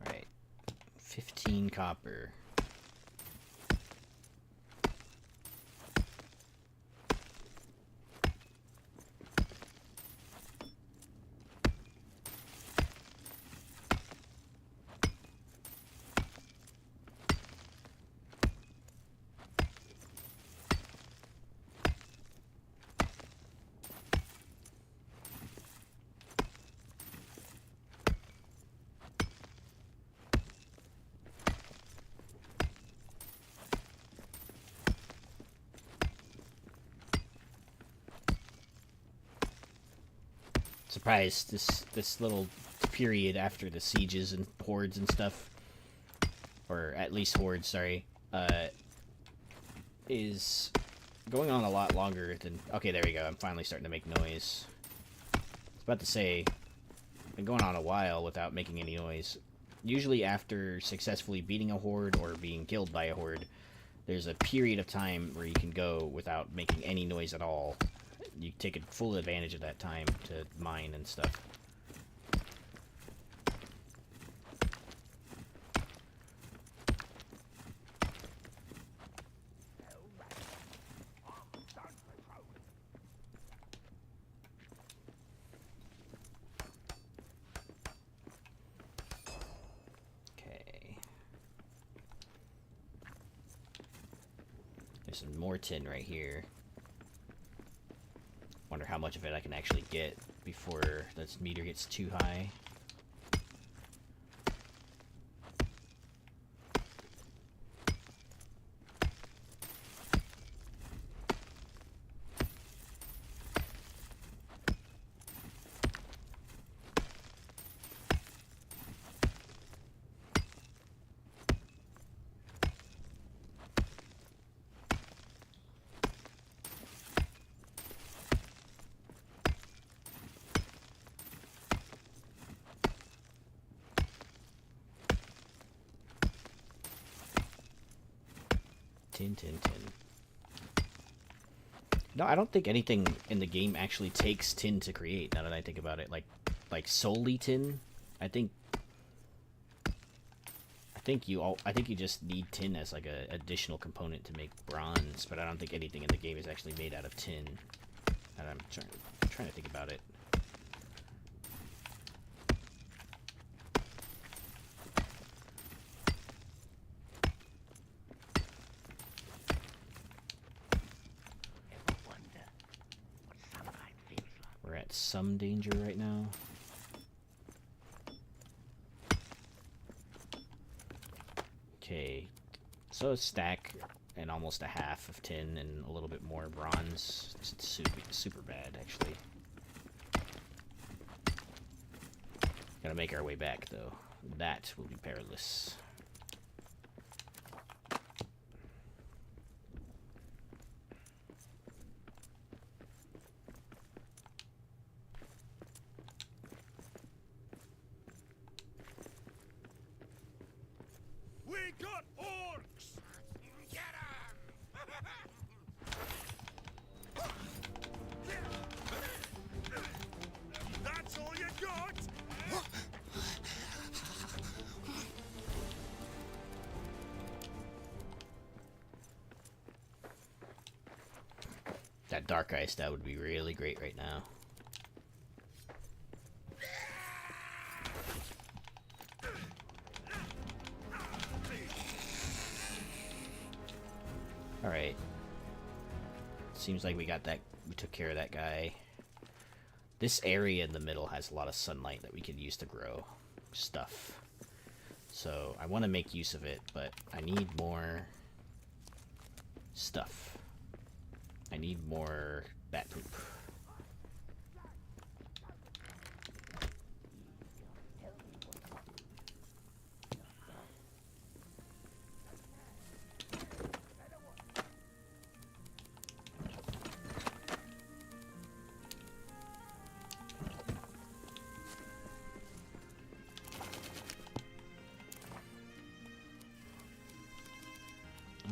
Alright. 15 copper. Surprised this little period after the sieges and hordes and stuff, or at least hordes, sorry, is going on a lot longer than... Okay, there we go. I'm finally starting to make noise. I was about to say, been going on a while without making any noise. Usually after successfully beating a horde or being killed by a horde, there's a period of time where you can go without making any noise at all. You take full advantage of that time to mine and stuff. Okay. There's some more tin right here. Wonder how much of it I can actually get before this meter gets too high. Tin. No, I don't think anything in the game actually takes tin to create, now that I think about it. Like solely tin. I think you just need tin as like a additional component to make bronze, but I don't think anything in the game is actually made out of tin. And I'm trying to think about it. We're at some danger right now. Okay, so a stack and almost a half of tin and a little bit more bronze. It's super bad, actually. Gotta make our way back, though. That will be perilous. We got orcs! Get 'em! That's all you got? That dark ice, that would be really great right now. Alright. Seems like we took care of that guy. This area in the middle has a lot of sunlight that we could use to grow stuff. So I want to make use of it, but I need more stuff. I need more bat poop.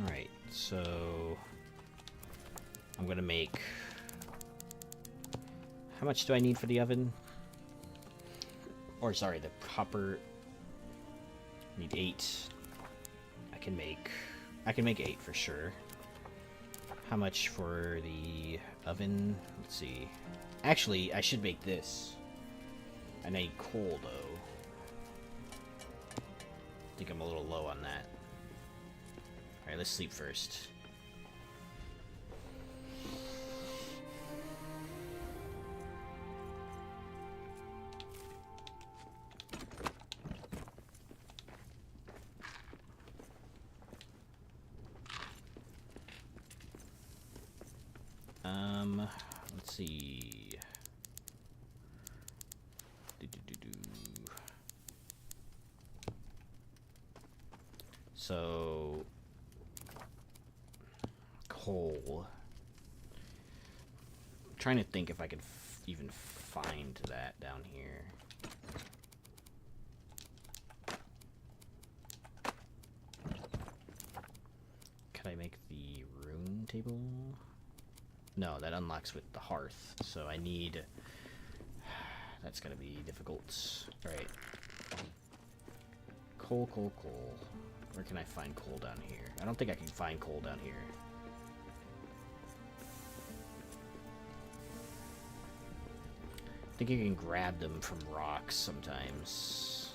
Alright, so I'm gonna make... How much do I need for the oven? Or sorry, the copper... Need 8. I can make 8 for sure. How much for the oven? Let's see. Actually, I should make this. I need coal though. I think I'm a little low on that. Alright, let's sleep first. Let's see. So, coal. I'm trying to think if I could even find that down here. Can I make the rune table? No, that unlocks with the hearth, so I need... That's gonna be difficult. Alright. Coal, coal, coal. Where can I find coal down here? I don't think I can find coal down here. I think you can grab them from rocks sometimes.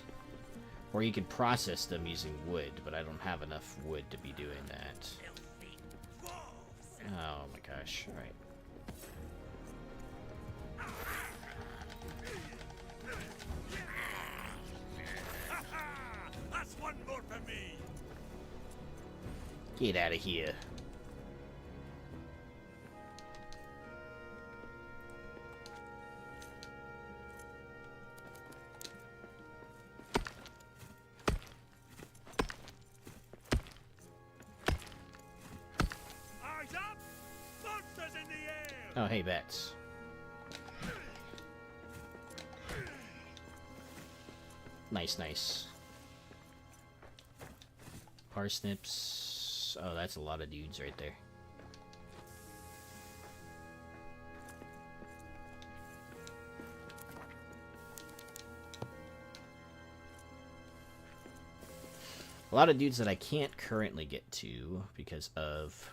Or you can process them using wood, but I don't have enough wood to be doing that. Oh my gosh, alright. That's one more for me. Get out of here. Eyes up! Monsters in the air! Oh, hey, bats. Nice, nice. Parsnips. Oh, that's a lot of dudes right there. A lot of dudes that I can't currently get to because of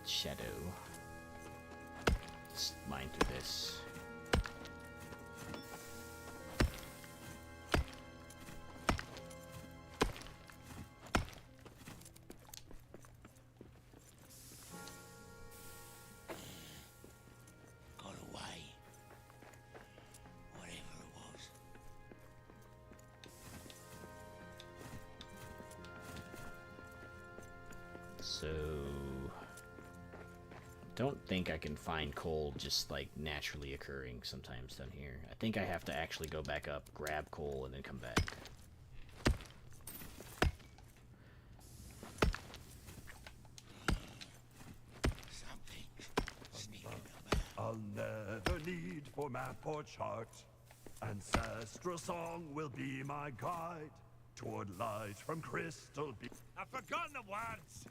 shadow. Let's mine through this. Got away. Whatever it was. So, don't think I can find coal just like naturally occurring sometimes down here. I think I have to actually go back up, grab coal, and then come back. Something's sneaking about. I'll never need for map or chart. Ancestral song will be my guide toward light from crystal be. I've forgotten the words.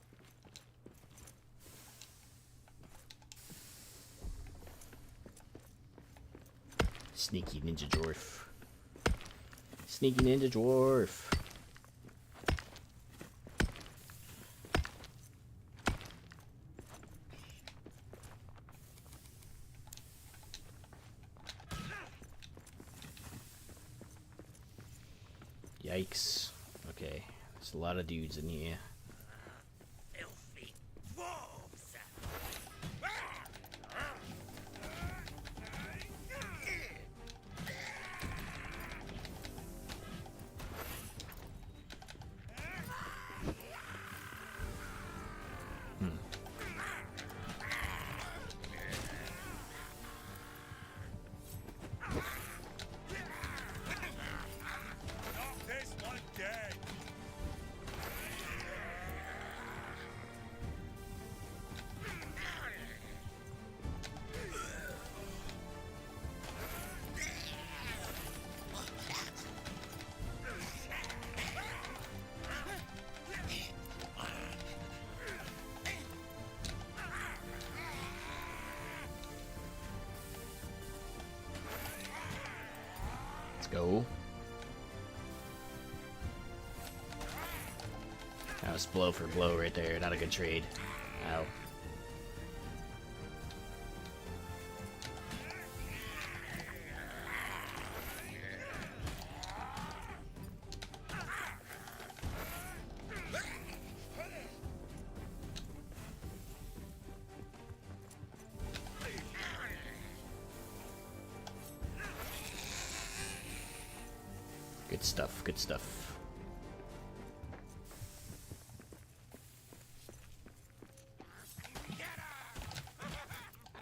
Sneaky ninja dwarf. Sneaky ninja dwarf. Yikes. Okay, there's a lot of dudes in here. Filthy wolves. Go. That was blow for blow right there. Not a good trade. Ow. Good stuff, good stuff.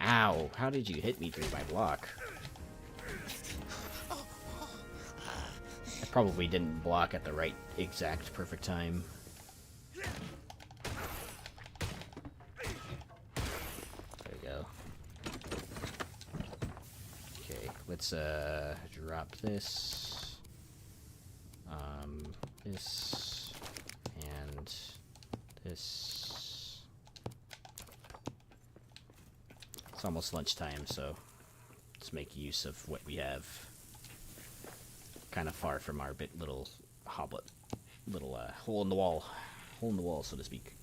Ow, how did you hit me through my block? I probably didn't block at the right exact perfect time. There we go. Okay, let's drop this. This and this. It's almost lunchtime, so let's make use of what we have. Kind of far from our little hole in the wall, so to speak.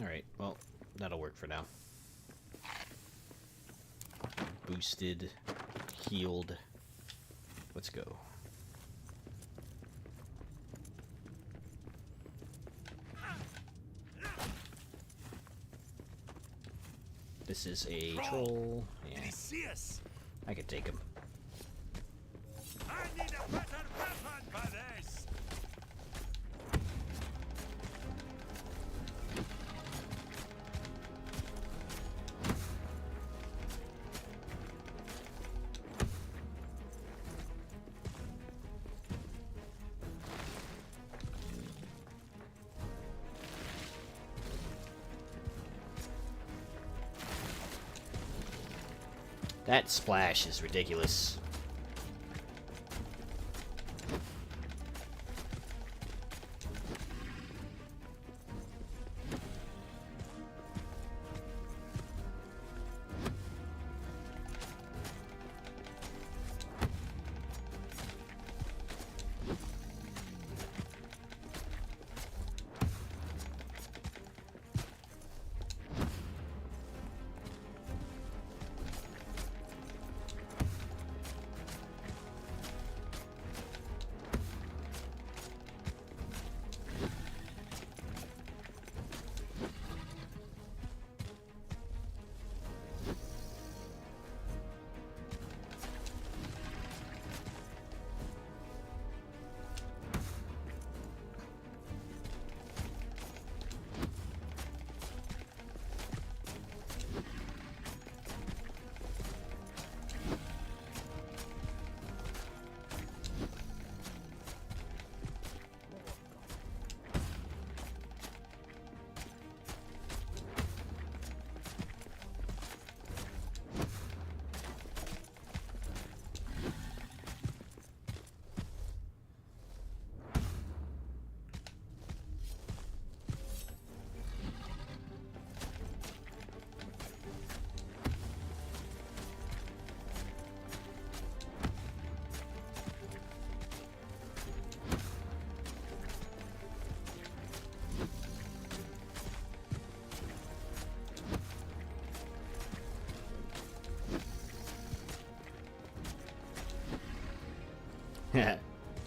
Alright, well, that'll work for now. Boosted, healed. Let's go. This is a troll. Yeah, Did he see us? I can take him. I need a better weapon for this. That splash is ridiculous.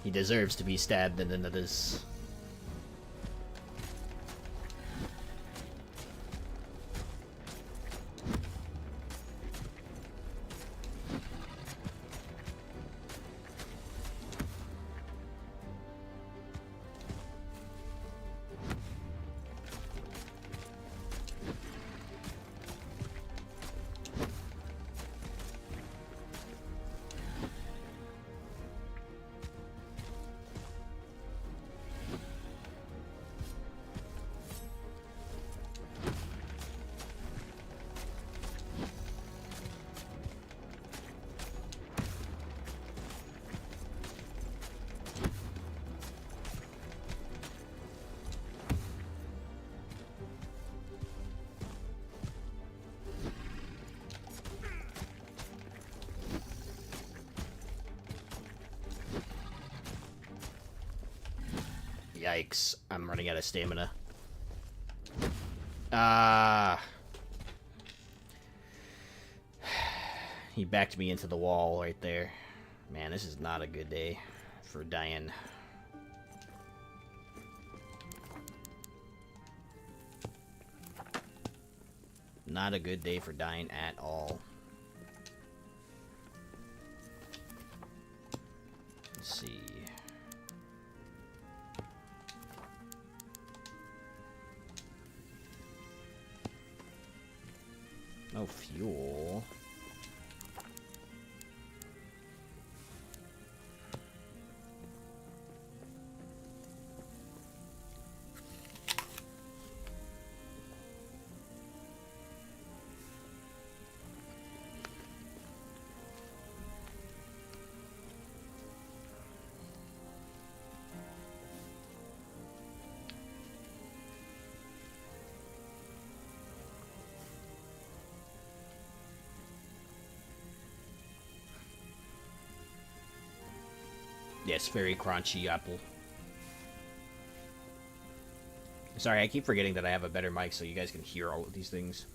He deserves to be stabbed into this. Yikes. I'm running out of stamina. Ah. He backed me into the wall right there. Man, this is not a good day for dying. Not a good day for dying at all. Let's see. No fuel. Yes, very crunchy apple. Sorry, I keep forgetting that I have a better mic so you guys can hear all of these things.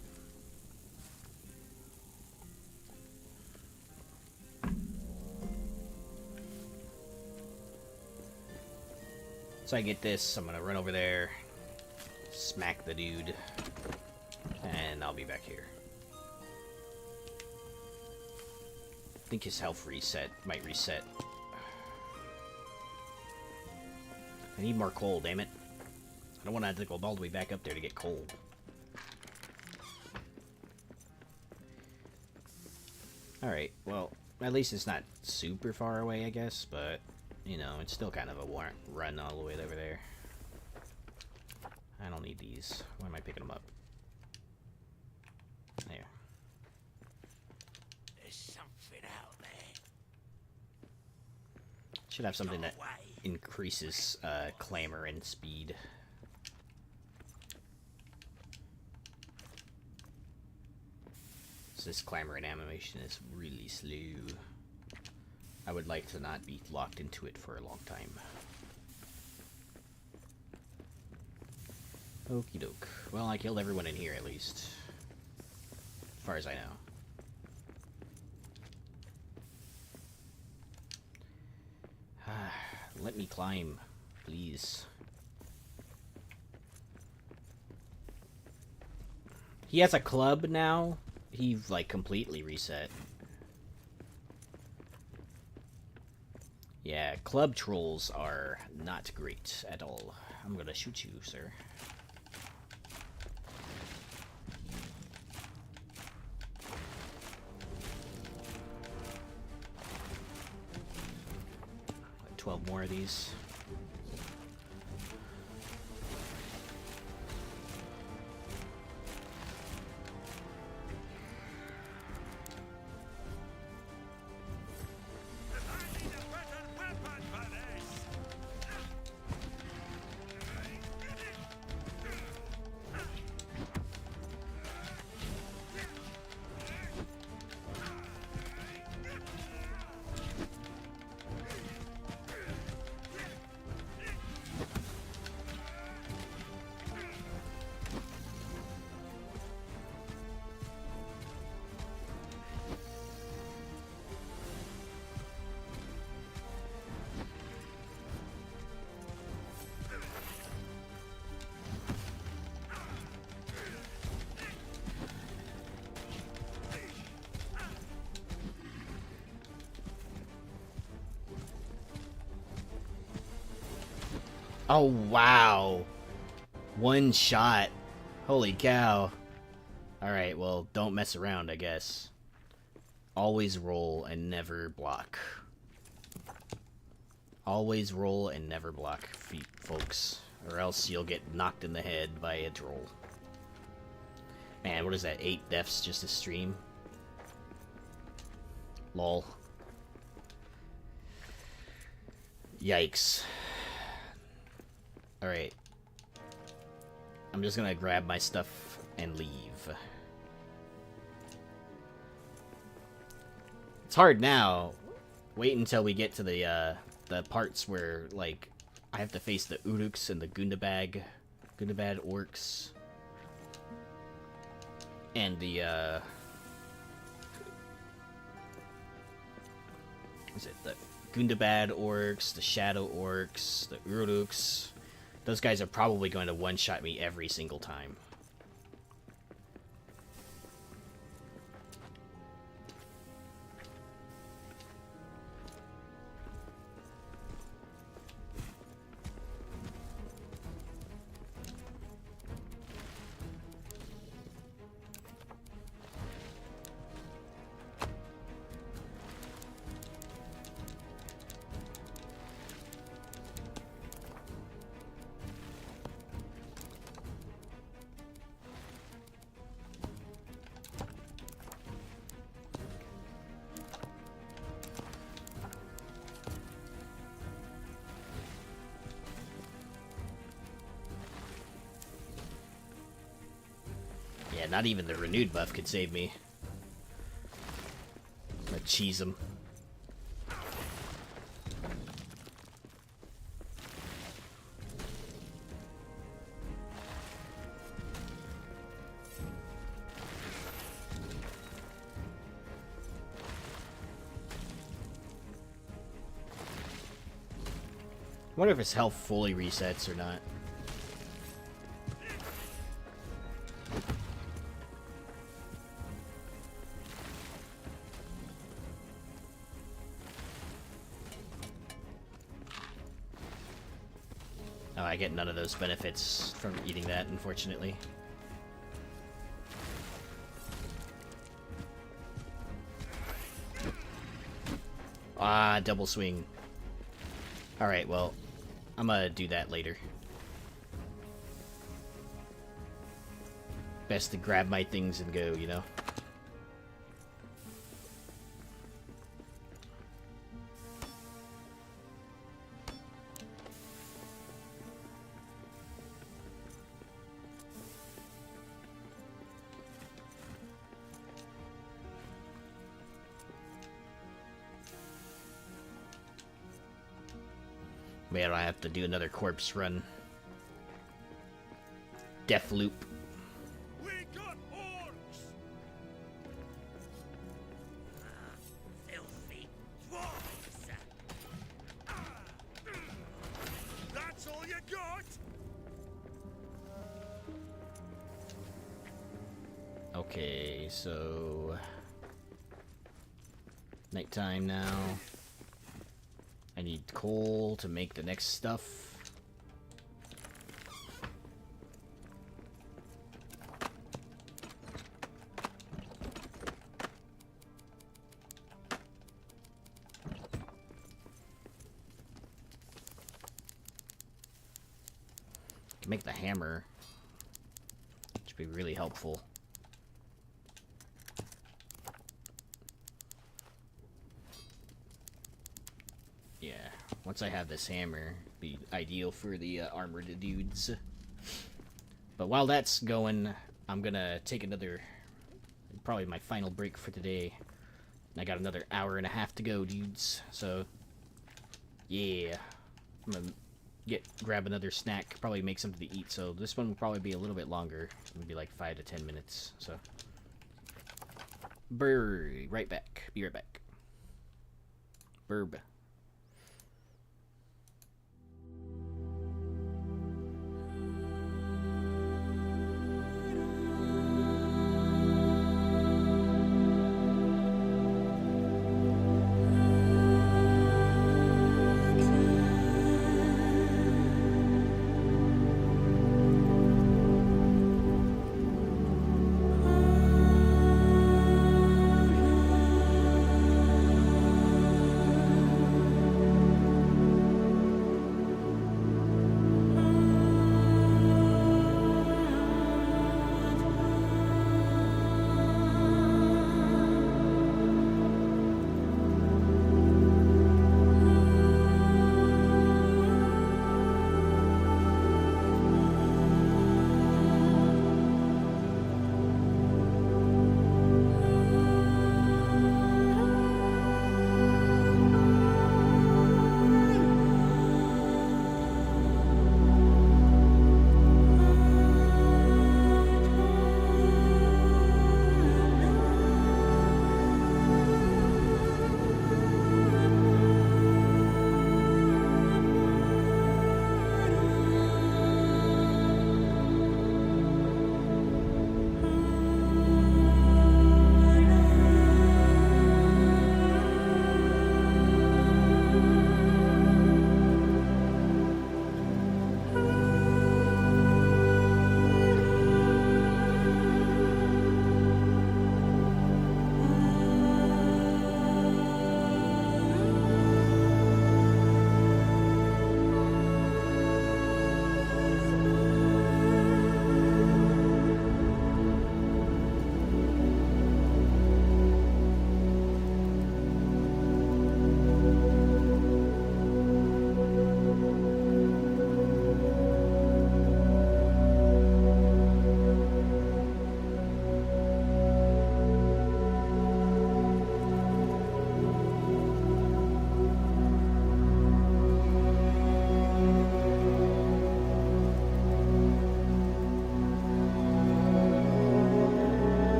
So I get this, I'm gonna run over there, smack the dude, and I'll be back here. I think his health might reset. I need more coal, damn it. I don't want to have to go all the way back up there to get coal. Alright, well, at least it's not super far away, I guess, but, you know, it's still kind of a run all the way over there. I don't need these. Why am I picking them up? There. There's something out there. Should have something that increases clamor and speed. So this clamor and animation is really slow. I would like to not be locked into it for a long time. Okie doke. Well, I killed everyone in here at least. As far as I know. Let me climb, please. He has a club now. He, like, completely reset. Yeah, club trolls are not great at all. I'm gonna shoot you, sir. Like 12 more of these. Oh, wow. One shot. Holy cow. Alright, well, don't mess around, I guess. Always roll and never block. Always roll and never block, folks. Or else you'll get knocked in the head by a troll. Man, what is that? 8 deaths just a stream? Lol. Yikes. Alright. I'm just gonna grab my stuff and leave. It's hard now. Wait until we get to the parts where, like, I have to face the Uruks and the Gundabad orcs. And the, is it the Gundabad orcs, the Shadow orcs, the Uruks? Those guys are probably going to one-shot me every single time. Yeah, not even the renewed buff could save me. I'm gonna cheese him. I wonder if his health fully resets or not. Oh, I get none of those benefits from eating that, unfortunately. Ah, double swing. Alright, well, I'm gonna do that later. Best to grab my things and go, you know? Man, I have to do another corpse run. Death loop. We got orcs! Filthy dwarves! That's all you got? Okay, so... nighttime now. I need coal to make the next stuff. Can make the hammer, which would be really helpful. Yeah, once I have this hammer, it'd be ideal for the armored dudes. But while that's going, I'm gonna take another, probably my final break for today. And I got another hour and a half to go, dudes. So, yeah, I'm gonna grab another snack, probably make something to eat. So this one will probably be a little bit longer, maybe like 5 to 10 minutes. So, right back. Be right back. Burb.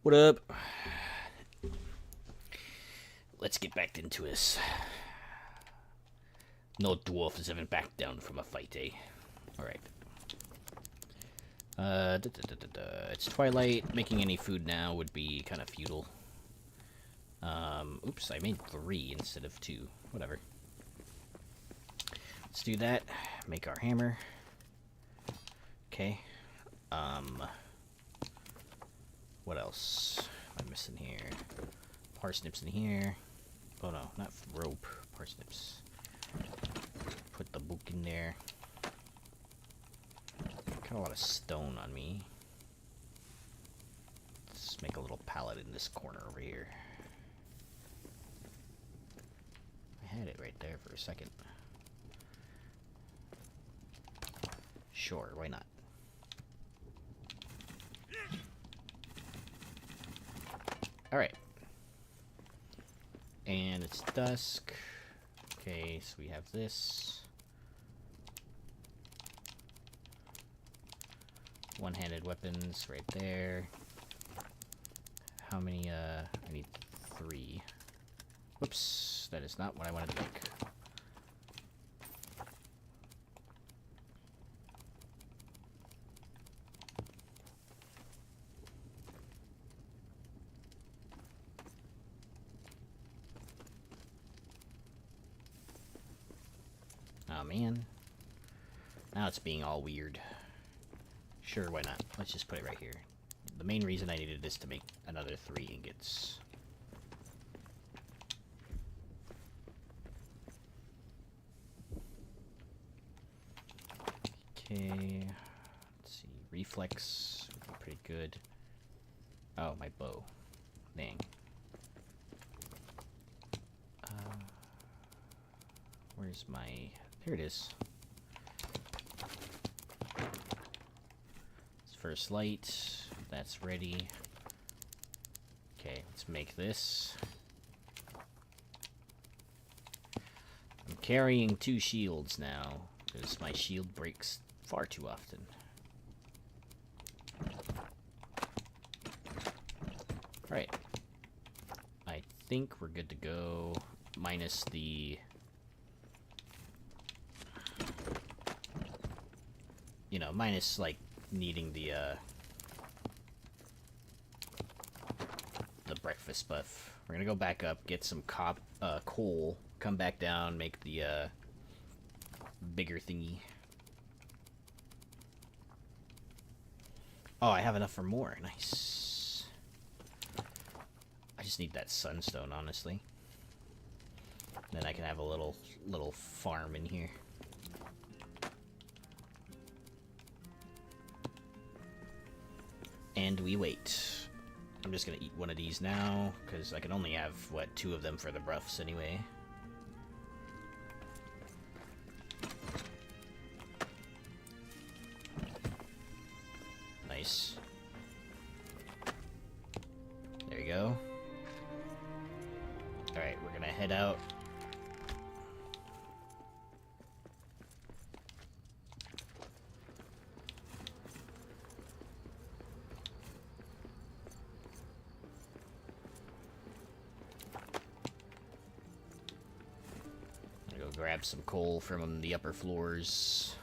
What up? Let's get back into this. No dwarf has ever backed down from a fight, eh? Alright. It's twilight. Making any food now would be kind of futile. Oops, I made 3 instead of 2. Whatever. Let's do that. Make our hammer. Okay. What else am I missing here? Parsnips in here. Oh no, not rope. Parsnips. Put the book in there. Got a lot of stone on me. Let's make a little pallet in this corner over here. I had it right there for a second. Sure, why not? Alright. And it's dusk. Okay, so we have this. One-handed weapons right there. How many, I need 3. Whoops, that is not what I wanted to make. Oh man. Now it's being all weird. Sure, why not? Let's just put it right here. The main reason I needed this to make another 3 ingots. Okay. Let's see. Reflex would be pretty good. Oh, my bow. Dang. Where's my... Here it is. It's first light. That's ready. Okay, let's make this. I'm carrying 2 shields now, because my shield breaks far too often. Right. I think we're good to go, minus the... You know, minus, like, needing the breakfast buff. We're gonna go back up, get some coal, come back down, make the, bigger thingy. Oh, I have enough for more. Nice. I just need that sunstone, honestly. Then I can have a little farm in here. And we wait. I'm just gonna eat one of these now, because I can only have, what, 2 of them for the buffs anyway. Nice. There you go. Alright, we're gonna head out. Grab some coal from the upper floors.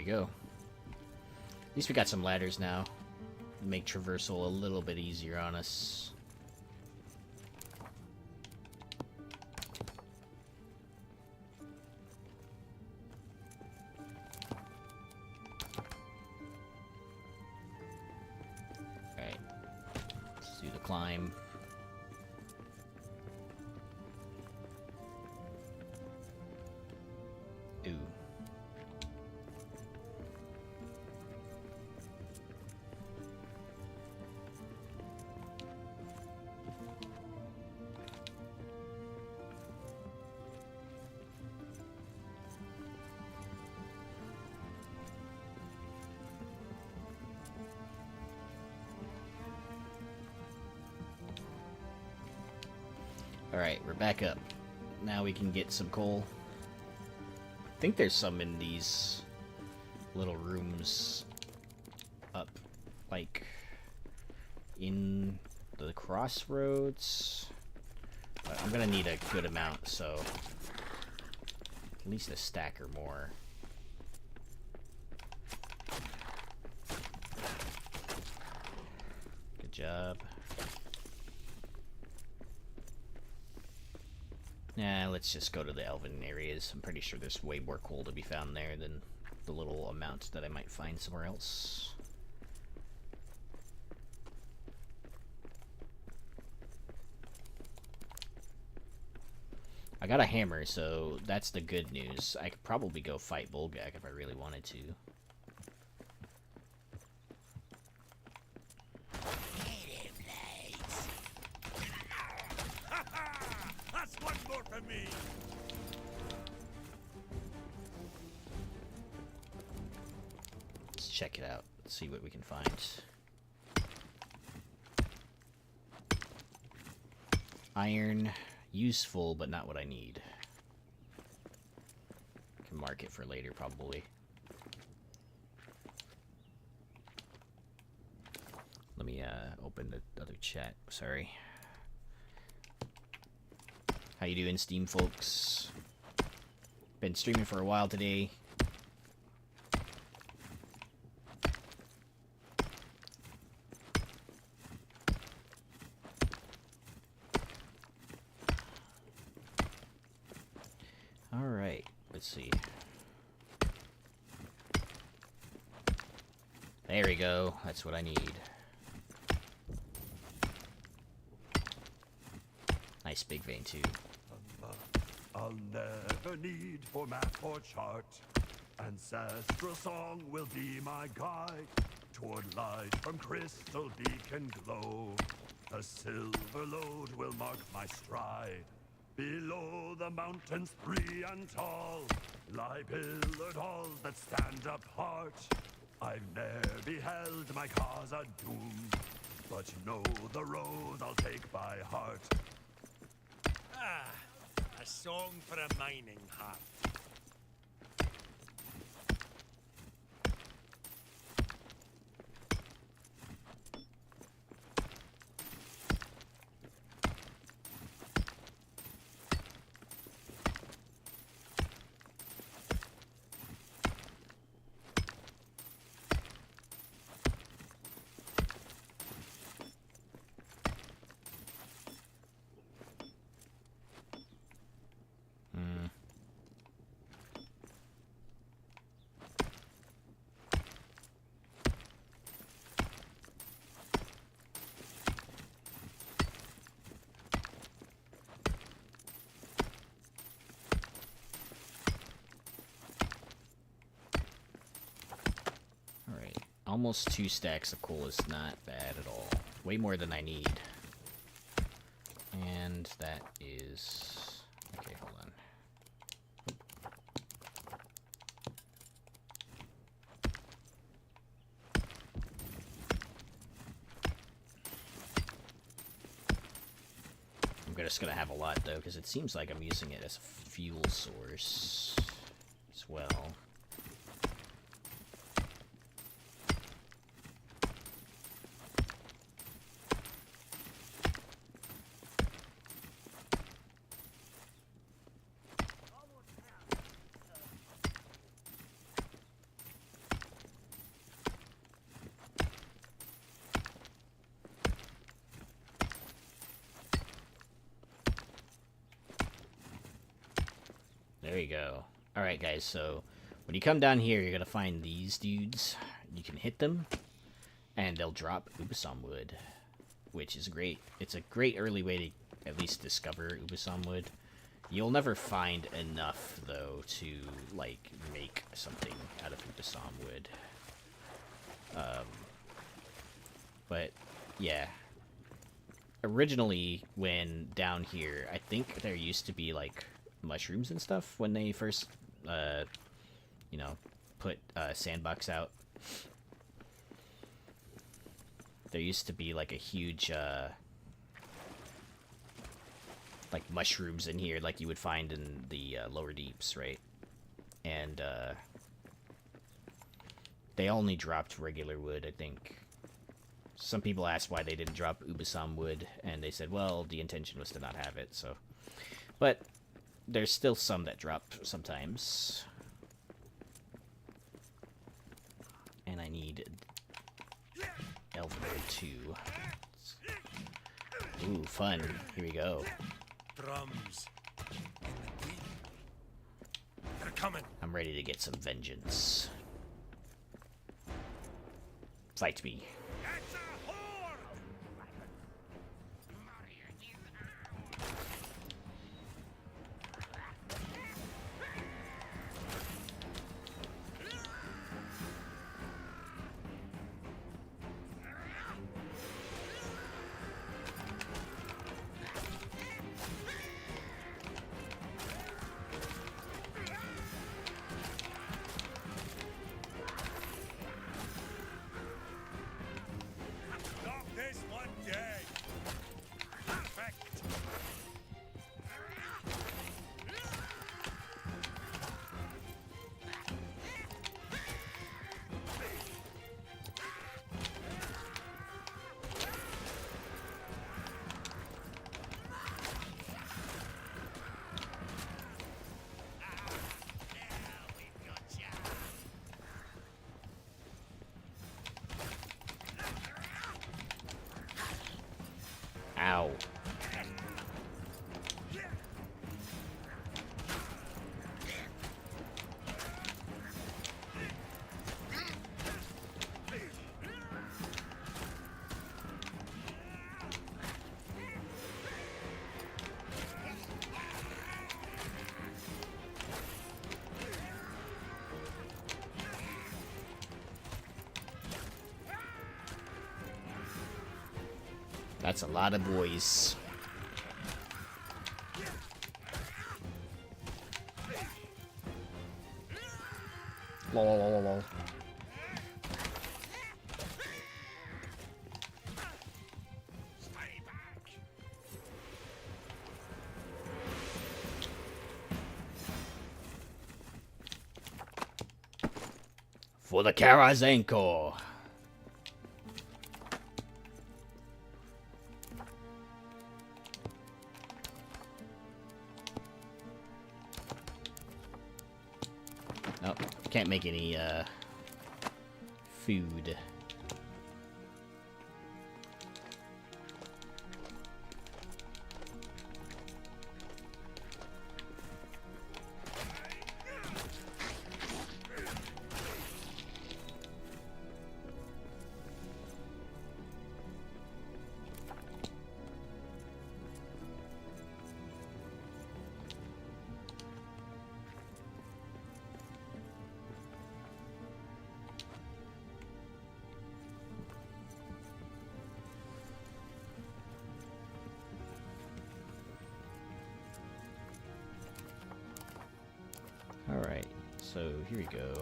Go. At least we got some ladders now. Make traversal a little bit easier on us. Alright. Let's do the climb. Alright, we're back up. Now we can get some coal. I think there's some in these little rooms up, like, in the crossroads. But I'm gonna need a good amount, so at least a stack or more. Good job. Nah, let's just go to the elven areas. I'm pretty sure there's way more coal to be found there than the little amounts that I might find somewhere else. I got a hammer, so that's the good news. I could probably go fight Volgak if I really wanted to. That's one more for me. Let's check it out. Let's see what we can find. Iron, useful, but not what I need. Can mark it for later, probably. Let me open the other chat. Sorry. How you doing, Steam folks? Been streaming for a while today. Alright, let's see. There we go. That's what I need. Nice big vein, too. I'll never need for map or chart. Ancestral song will be my guide toward light from crystal beacon glow. A silver load will mark my stride. Below the mountains free and tall lie pillared halls that stand apart. I've ne'er beheld my cause a doom, but know the road I'll take by heart. Ah, a song for a mining heart. Almost 2 stacks of coal is not bad at all. Way more than I need. And that is... Okay, hold on. I'm just gonna have a lot, though, because it seems like I'm using it as a fuel source as well. There you go. Alright guys, so when you come down here, you're gonna find these dudes. You can hit them, and they'll drop Ubasam wood, which is great. It's a great early way to at least discover Ubasam wood. You'll never find enough, though, to, like, make something out of Ubasam wood. But, yeah. Originally, when down here, I think there used to be, like, mushrooms and stuff when they first, you know, put Sandbox out. There used to be like a huge like mushrooms in here like you would find in the lower deeps, right? And they only dropped regular wood, I think. Some people asked why they didn't drop Ubasam wood, and they said, well, the intention was to not have it, so. But there's still some that drop sometimes. And I need Elder 2. Ooh, fun. Here we go. Drums. In the deep. They're coming. I'm ready to get some vengeance. Fight me. That's a horde! Knock this one dead. Perfect. Ow. That's a lot of boys. Lol. Stay back. For the Karazenko. Nope, can't make any food. Alright, so here we go.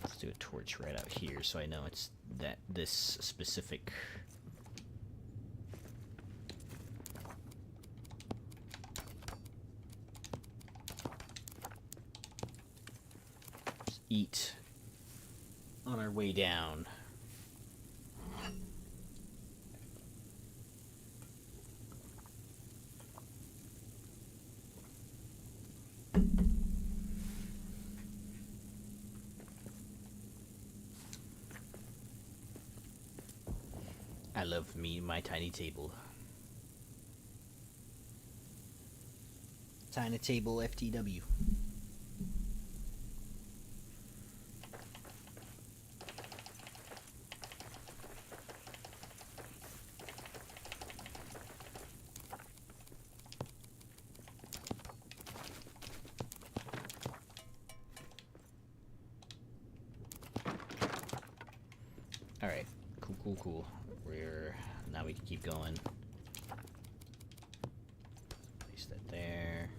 Let's do a torch right out here so I know it's this specific. Just eat on our way down. I love my tiny table. Tiny table FTW. Cool, cool. Now we can keep going. Place that there.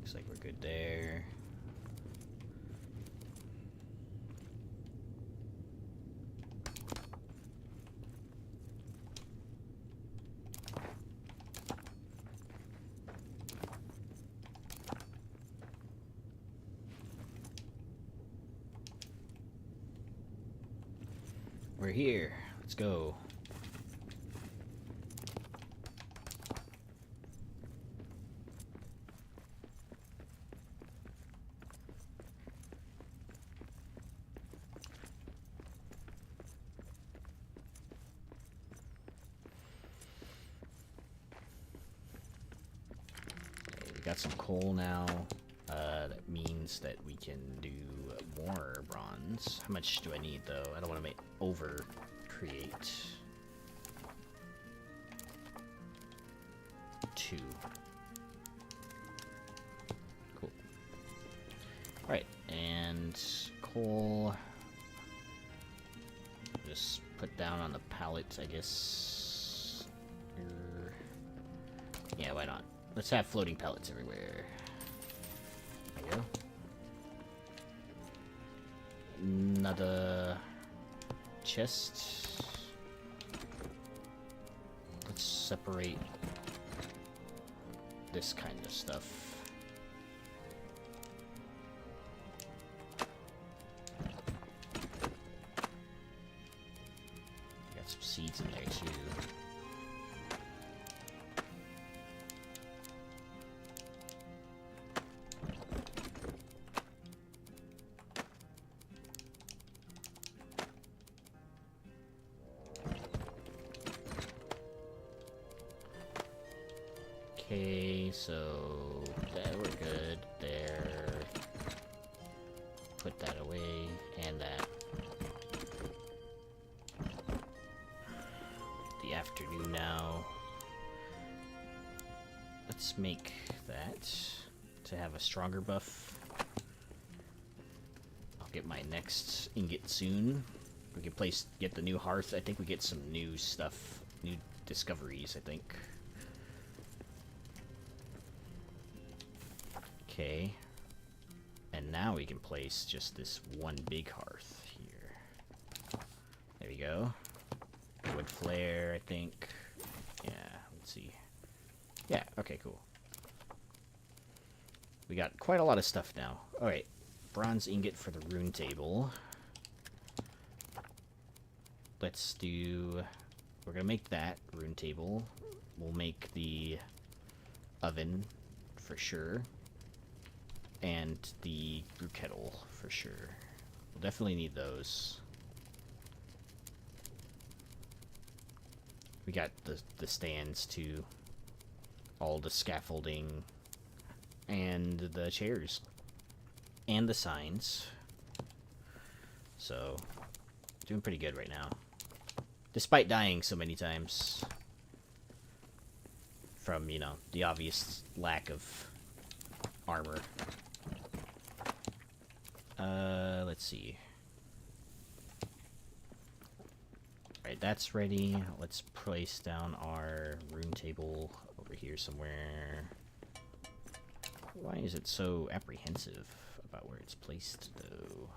Looks like we're good there. We're here. Let's go. Okay, we got some coal now. That means that we can do more bronze. How much do I need, though? I don't want to make create 2. Cool. Alright, and coal. Just put down on the pallet, I guess. Yeah, why not? Let's have floating pallets everywhere. There we go. Another chest. Let's separate this kind of stuff. Got some seeds in there too. Okay, so there, we're good there. Put that away, and that. The afternoon now. Let's make that to have a stronger buff. I'll get my next ingot soon. We can get the new hearth. I think we get some new stuff, new discoveries, I think. Okay, and now we can place just this one big hearth here. There we go. Wood flare, I think. Yeah, let's see. Yeah, okay, cool. We got quite a lot of stuff now. Alright, bronze ingot for the rune table. Let's do... We're gonna make that rune table. We'll make the oven for sure. And the brew kettle, for sure. We'll definitely need those. We got the stands, too. All the scaffolding. And the chairs. And the signs. So, doing pretty good right now. Despite dying so many times. From, you know, the obvious lack of armor. Let's see. Alright, that's ready. Let's place down our room table over here somewhere. Why is it so apprehensive about where it's placed, though?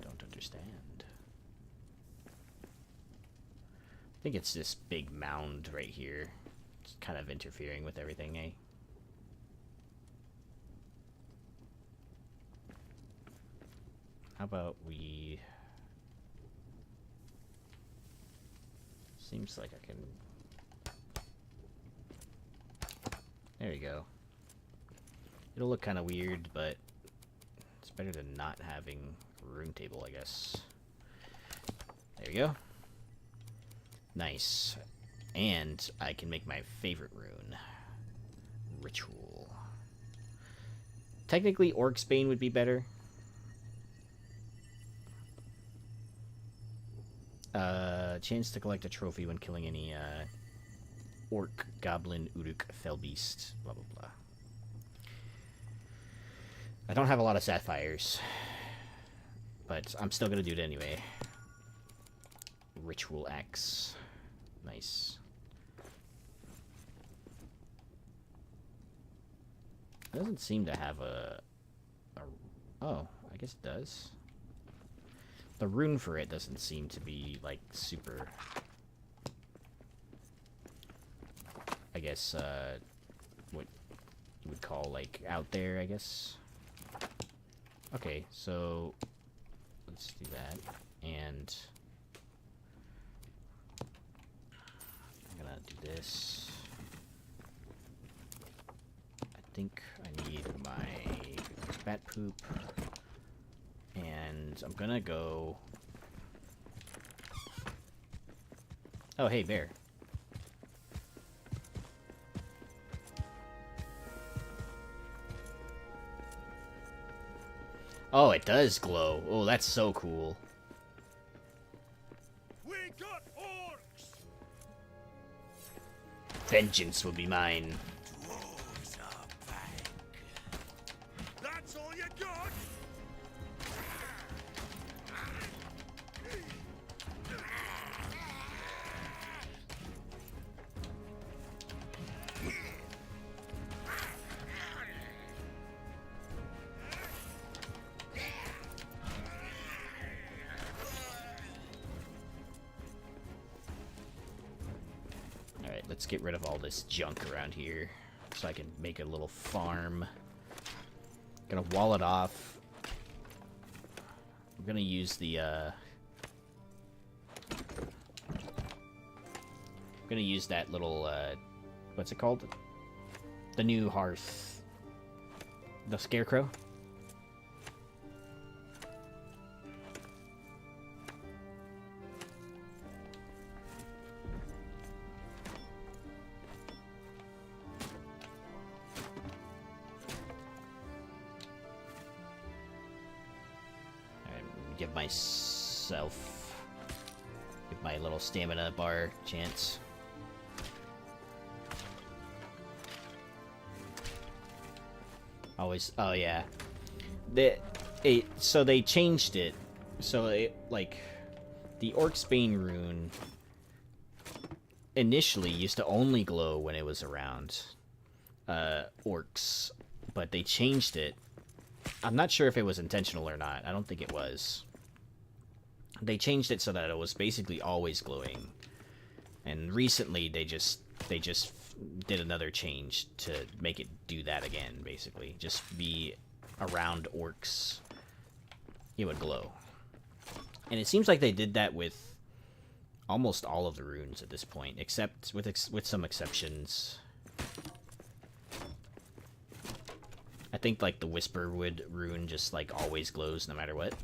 I don't understand. I think it's this big mound right here. It's kind of interfering with everything, eh? How about we... Seems like I can... There we go. It'll look kind of weird, but it's better than not having a room table, I guess. There we go. Nice. And I can make my favorite rune. Ritual. Technically, Orc's Bane would be better. Chance to collect a trophy when killing any orc, goblin, uruk, fell beast, blah blah blah. I don't have a lot of sapphires, but I'm still gonna do it anyway. Ritual axe. Nice. Doesn't seem to have a... Oh, I guess it does. The rune for it doesn't seem to be, like, super... I guess, what you would call, like, out there, I guess. Okay, so... Let's do that. And... I'm gonna do this. I think I need my bat poop. And I'm gonna go... Oh, hey, bear. Oh, it does glow. Oh, that's so cool. We got orcs! Vengeance will be mine. Dwarves are back. That's all you got? Alright, let's get rid of all this junk around here so I can make a little farm. Gonna wall it off. I'm gonna use the, I'm gonna use that little, what's it called? The new hearth. The scarecrow? Give myself, give my little stamina bar chance. Always, oh yeah. So they changed it. So it, like, the Orcsbane rune initially used to only glow when it was around orcs, but they changed it. I'm not sure if it was intentional or not. I don't think it was. They changed it so that it was basically always glowing. And recently they just did another change to make it do that again, basically. Just be around orcs, it would glow. And it seems like they did that with almost all of the runes at this point, except with some exceptions. I think like the Whisperwood rune just like always glows no matter what.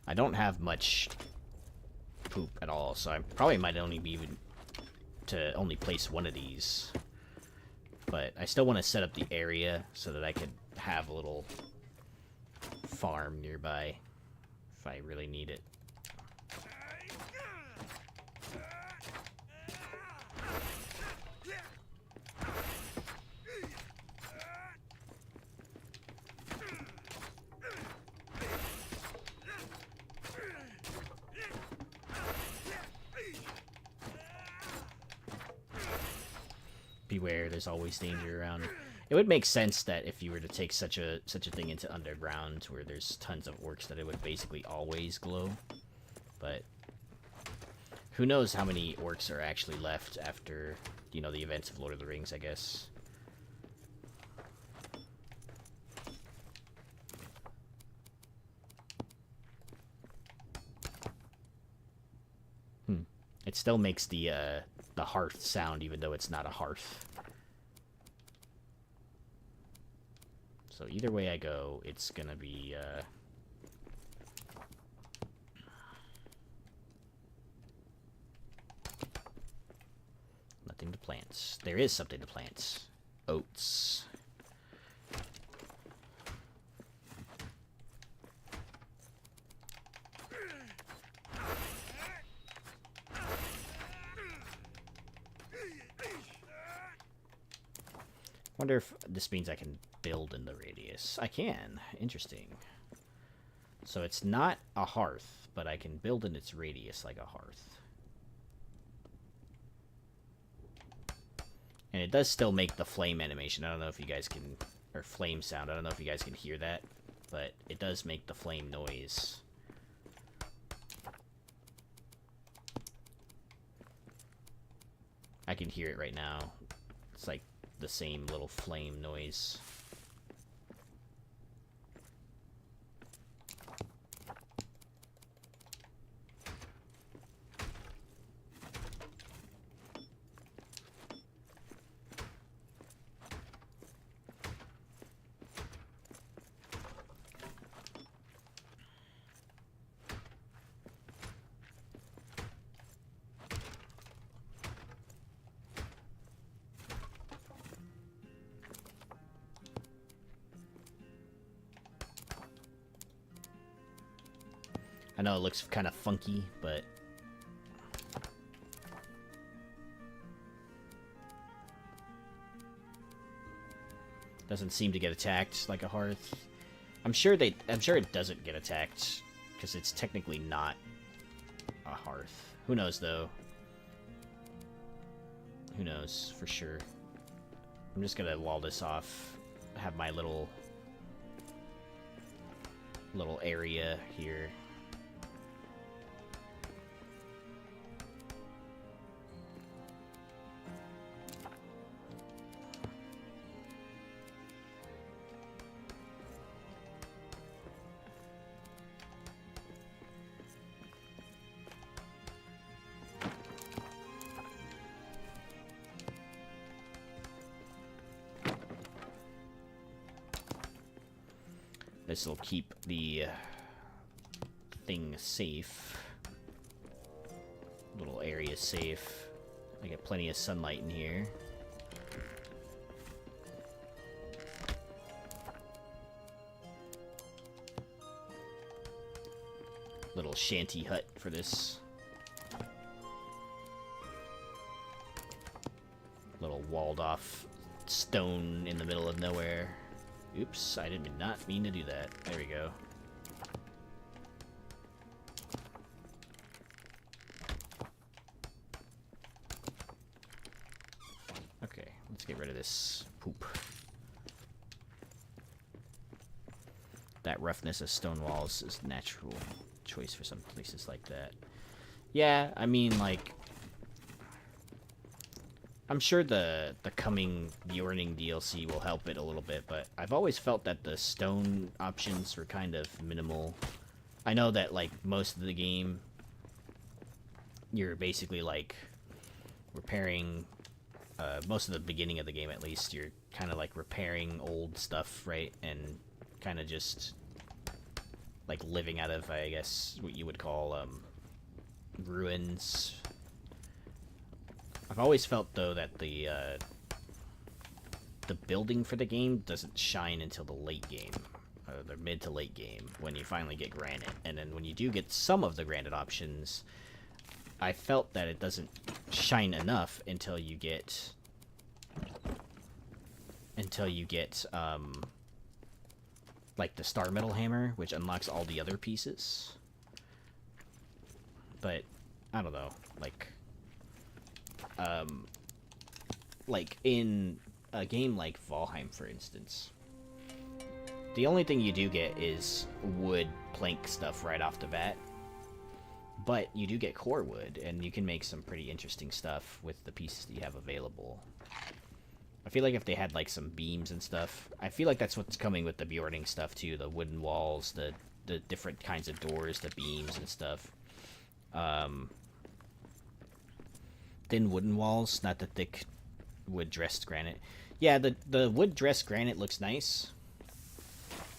I don't have much poop at all, so I probably might only be even to only place one of these. But I still want to set up the area so that I could have a little farm nearby if I really need it. Beware, there's always danger around. It would make sense that if you were to take such a thing into underground where there's tons of orcs that it would basically always glow. But who knows how many orcs are actually left after, you know, the events of Lord of the Rings, I guess. It still makes the hearth sound even though it's not a hearth. So either way I go, it's gonna be, nothing to plant. There is something to plant. Oats. Wonder if this means I can build in the radius. I can. Interesting. So it's not a hearth, but I can build in its radius like a hearth. And it does still make the flame animation. I don't know if you guys can... Or flame sound. I don't know if you guys can hear that. But it does make the flame noise. I can hear it right now. It's like the same little flame noise. I know it looks kind of funky, but doesn't seem to get attacked like a hearth. I'm sure it doesn't get attacked because it's technically not a hearth. Who knows though? Who knows for sure? I'm just gonna wall this off. Have my little area here. This will keep the thing safe. Little area safe. I get plenty of sunlight in here. Little shanty hut for this. Little walled off stone in the middle of nowhere. Oops, I did not mean to do that. There we go. Okay, let's get rid of this poop. That roughness of stone walls is a natural choice for some places like that. Yeah, I mean, like... I'm sure the coming Beardling DLC will help it a little bit, but I've always felt that the stone options were kind of minimal. I know that, like, most of the game, you're basically, like, repairing, most of the beginning of the game at least, you're kind of, like, repairing old stuff, right? And kind of just, like, living out of, I guess, what you would call, ruins. I've always felt, though, that the building for the game doesn't shine until the late game, the mid to late game, when you finally get granite. And then when you do get some of the granite options, I felt that it doesn't shine enough until you get, like the Star Metal Hammer, which unlocks all the other pieces. But, I don't know, like in a game like Valheim, for instance, the only thing you do get is wood plank stuff right off the bat, but you do get core wood, and you can make some pretty interesting stuff with the pieces that you have available. I feel like if they had like some beams and stuff, I feel like that's what's coming with the Beardling stuff too, the wooden walls, the different kinds of doors, the beams and stuff. Thin wooden walls, not the thick wood dressed granite. Yeah, the wood dressed granite looks nice,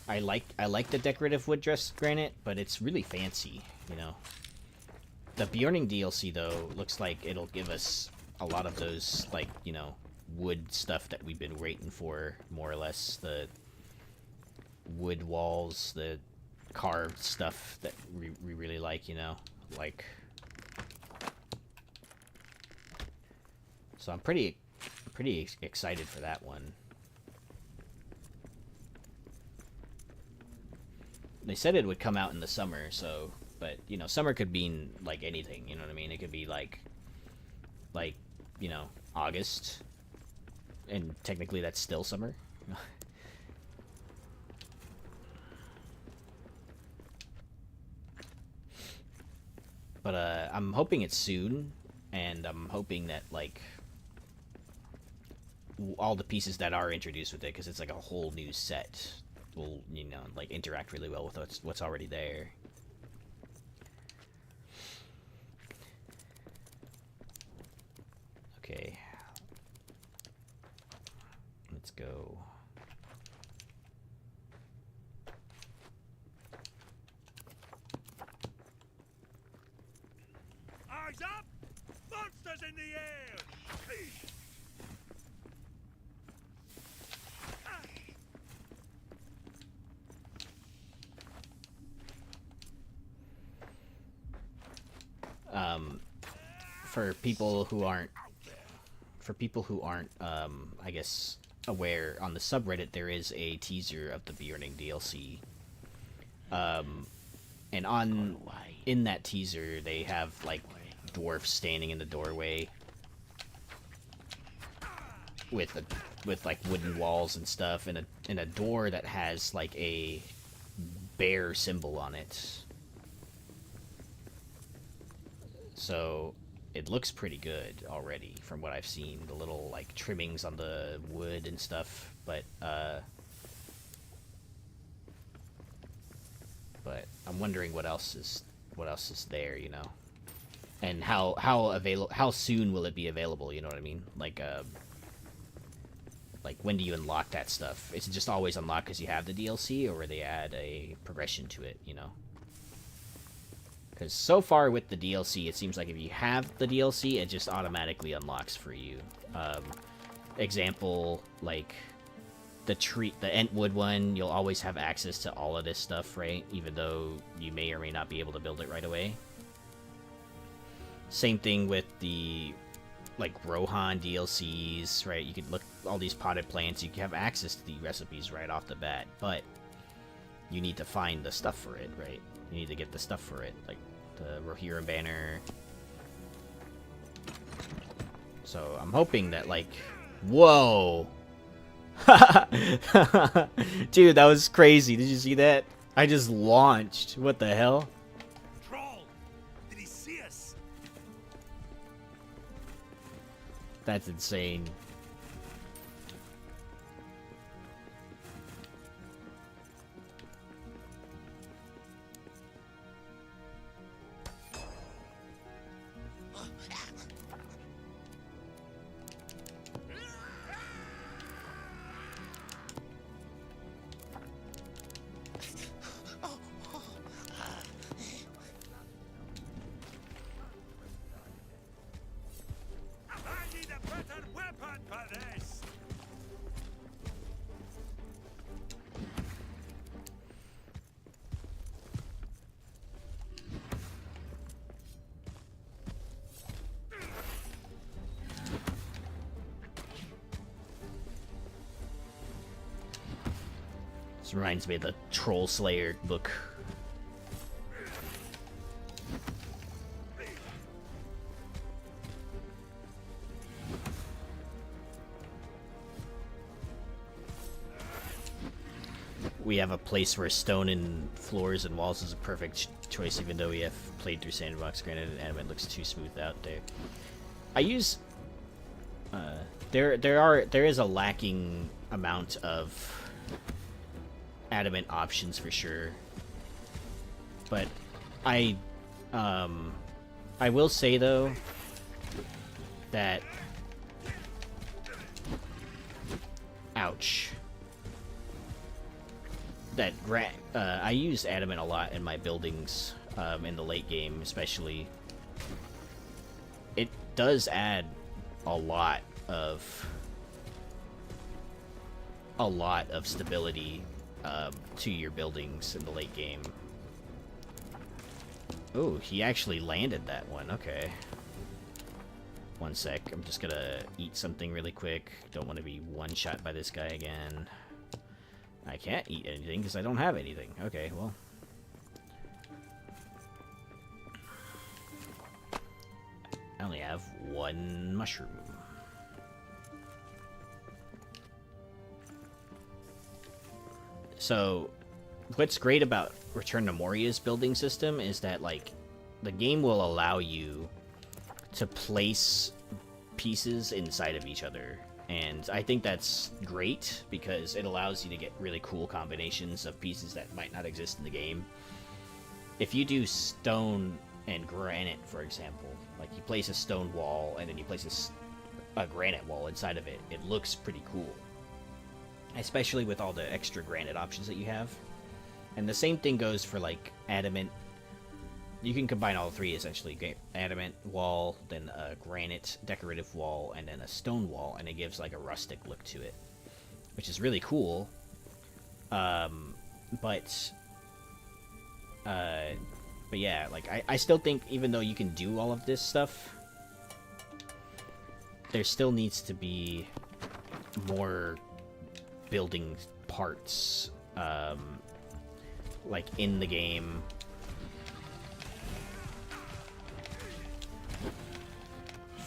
I like the decorative wood dress granite, but it's really fancy, you know. The Beardling DLC though looks like it'll give us a lot of those, like, you know, wood stuff that we've been waiting for, more or less. The wood walls, the carved stuff that we really like, you know, like. So I'm pretty excited for that one. They said it would come out in the summer, so, but, you know, summer could mean, like, anything, you know what I mean? It could be, like, you know, August, and technically that's still summer. But, I'm hoping it's soon, and I'm hoping that, like, all the pieces that are introduced with it, because it's like a whole new set, will, you know, like, interact really well with what's already there. Okay. Let's go. Eyes up! Monsters in the air! For people who aren't, I guess, aware, on the subreddit there is a teaser of the Beardling DLC. And in that teaser they have, like, dwarfs standing in the doorway with like wooden walls and stuff, and a door that has, like, a bear symbol on it. So it looks pretty good already from what I've seen, the little, like, trimmings on the wood and stuff, but I'm wondering what else is there, you know, and how soon will it be available, you know what I mean? Like when do you unlock that stuff? Is it just always unlocked because you have the DLC, or will they add a progression to it, you know? Because so far with the DLC, it seems like if you have the DLC, it just automatically unlocks for you. Example, like the Entwood one, you'll always have access to all of this stuff, right? Even though you may or may not be able to build it right away. Same thing with the, like, Rohan DLCs, right? You could look all these potted plants, you can have access to the recipes right off the bat, but you need to find the stuff for it, right? You need to get the stuff for it, like the Rohirrim banner. So I'm hoping that, like, whoa, dude, that was crazy. Did you see that? I just launched. What the hell? Troll! Did he see us? That's insane. I need a better weapon for this! This reminds me of the Troll Slayer book. We have a place where stone and floors and walls is a perfect choice, even though we have played through Sandbox. Granted, it looks too smooth out there. I use there is a lacking amount of adamant options for sure, but I will say though that, ouch. that I use adamant a lot in my buildings in the late game, especially. It does add a lot of stability to your buildings in the late game. Oh, he actually landed that one. Okay. One sec. I'm just gonna eat something really quick. Don't want to be one-shot by this guy again. I can't eat anything because I don't have anything. Okay, well. I only have one mushroom. So, what's great about Return to Moria's building system is that, like, the game will allow you to place pieces inside of each other. And I think that's great because it allows you to get really cool combinations of pieces that might not exist in the game. If you do stone and granite, for example, like you place a stone wall and then you place a granite wall inside of it, it looks pretty cool. Especially with all the extra granite options that you have. And the same thing goes for, like, adamant. You can combine all three, essentially. Adamant wall, then a granite decorative wall, and then a stone wall, and it gives, like, a rustic look to it. Which is really cool. But yeah, like, I still think, even though you can do all of this stuff, there still needs to be more building parts, like, in the game.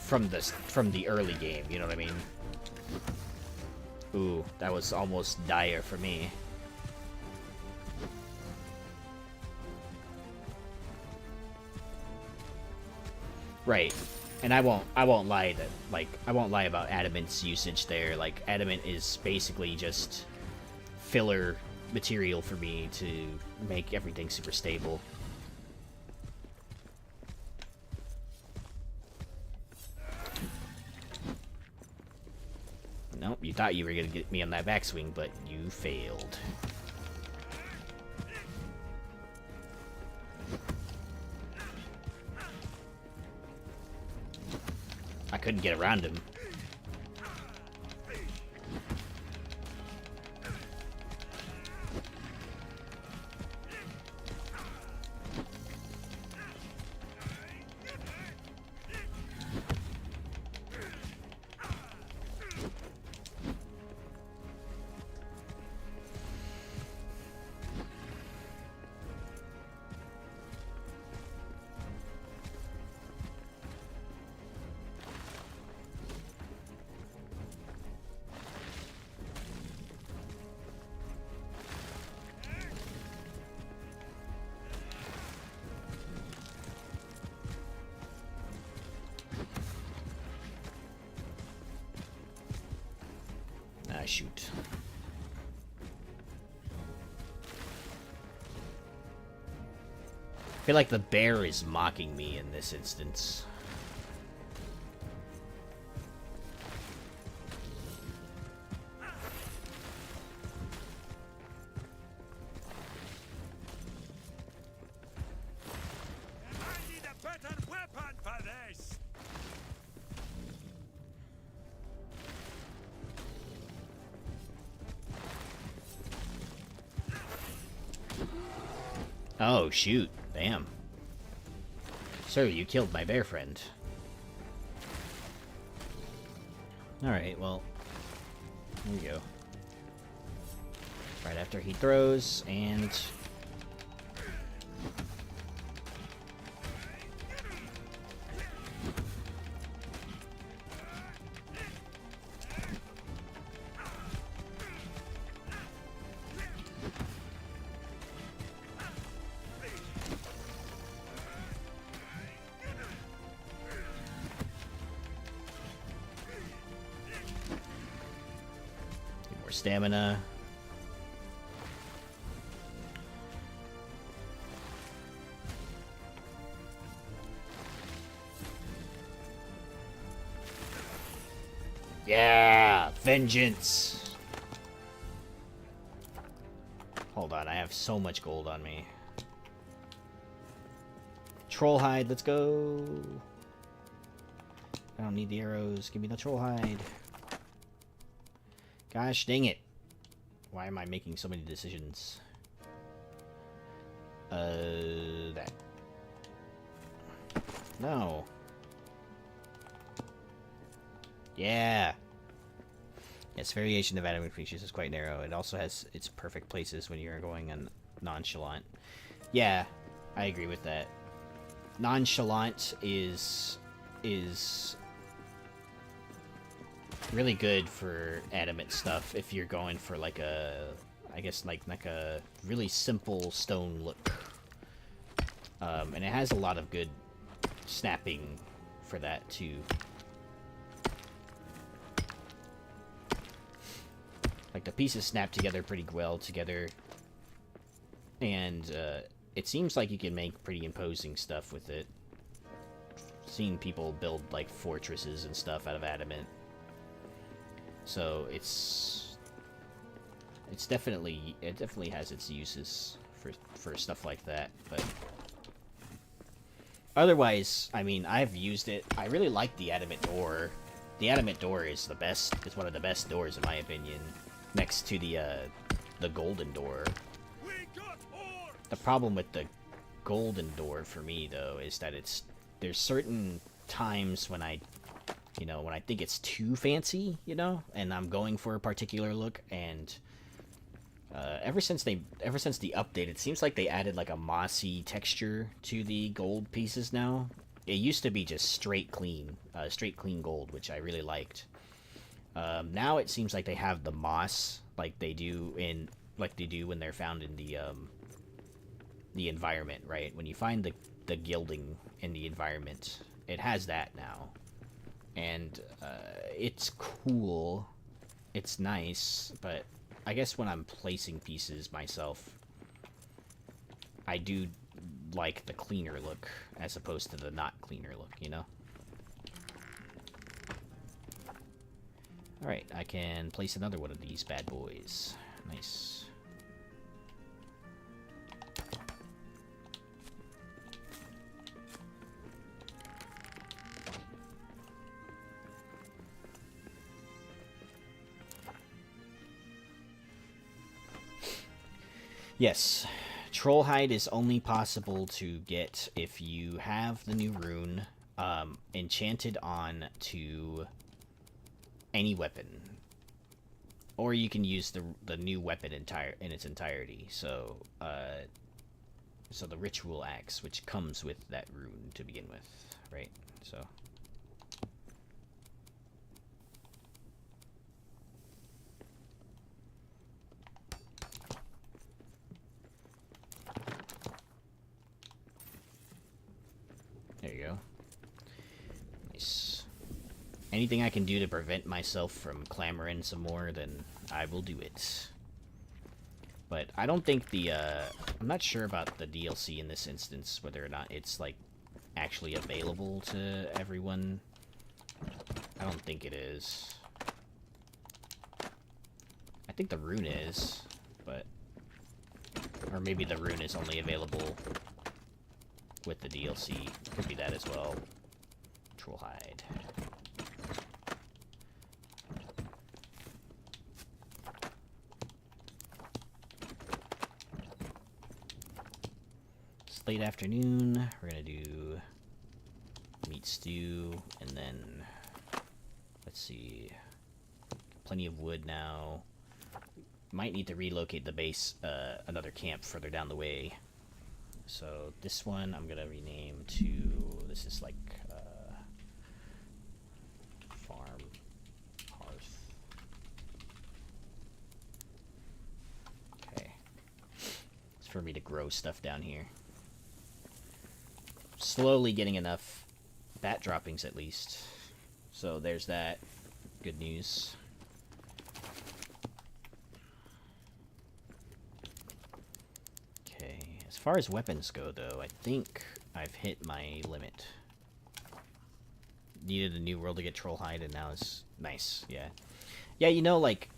From the early game, you know what I mean? Ooh, that was almost dire for me. Right. And I won't lie that, like, I won't lie about Adamant's usage there. Like, Adamant is basically just filler material for me to make everything super stable. Nope, you thought you were gonna get me on that backswing, but you failed. I couldn't get around him. Shoot. I feel like the bear is mocking me in this instance. I need a better weapon for this. Oh, shoot. Damn. Sir, you killed my bear friend. Alright, well. Here we go. Right after he throws, and... stamina. Yeah, vengeance. Hold on. so much gold on me. Troll hide, let's go. I don't need the arrows. Give me the troll hide. Gosh dang it. Why am I making so many decisions? That. No. Yeah. Yes, variation of adamant creatures is quite narrow. It also has its perfect places when you're going on nonchalant. Yeah, I agree with that. Nonchalant is really good for adamant stuff if you're going for like a, I guess like a really simple stone look. And it has a lot of good snapping for that too. Like the pieces snap together pretty well together, and it seems like you can make pretty imposing stuff with it. Seen people build like fortresses and stuff out of adamant, so it definitely has its uses for stuff like that. But otherwise, I mean, I've used it. I really like the adamant door. The adamant door is the best. It's one of the best doors in my opinion. Next to the golden door. The problem with the golden door for me though is that there's certain times when I think it's too fancy, and I'm going for a particular look, and ever since the update, it seems like they added like a mossy texture to the gold pieces now. It used to be just straight clean gold, which I really liked. Now it seems like they have the moss like they do when they're found in the environment, right? When you find the gilding in the environment, it has that now. And it's cool. It's nice, but I guess when I'm placing pieces myself, I do like the cleaner look as opposed to the not cleaner look, Alright, I can place another one of these bad boys. Nice. Yes, troll hide is only possible to get if you have the new rune enchanted on to any weapon, or you can use the new weapon in its entirety. So so the ritual axe, which comes with that rune to begin with, right? So there you go. Nice. Anything I can do to prevent myself from clamoring some more, then I will do it. But I don't think I'm not sure about the DLC in this instance, whether or not it's, like, actually available to everyone. I don't think it is. I think the rune is, but... Or maybe the rune is only available with the DLC. Could be that as well. Troll hide. Late afternoon, we're gonna do meat stew, and then let's see, plenty of wood now. Might need to relocate the base, another camp further down the way. So this one I'm gonna rename to, this is like farm hearth. Okay, it's for me to grow stuff down here. Slowly getting enough bat droppings at least. So there's that. Good news. Okay, as far as weapons go though, I think I've hit my limit. Needed a new world to get troll hide, and now it's nice, yeah. Yeah, like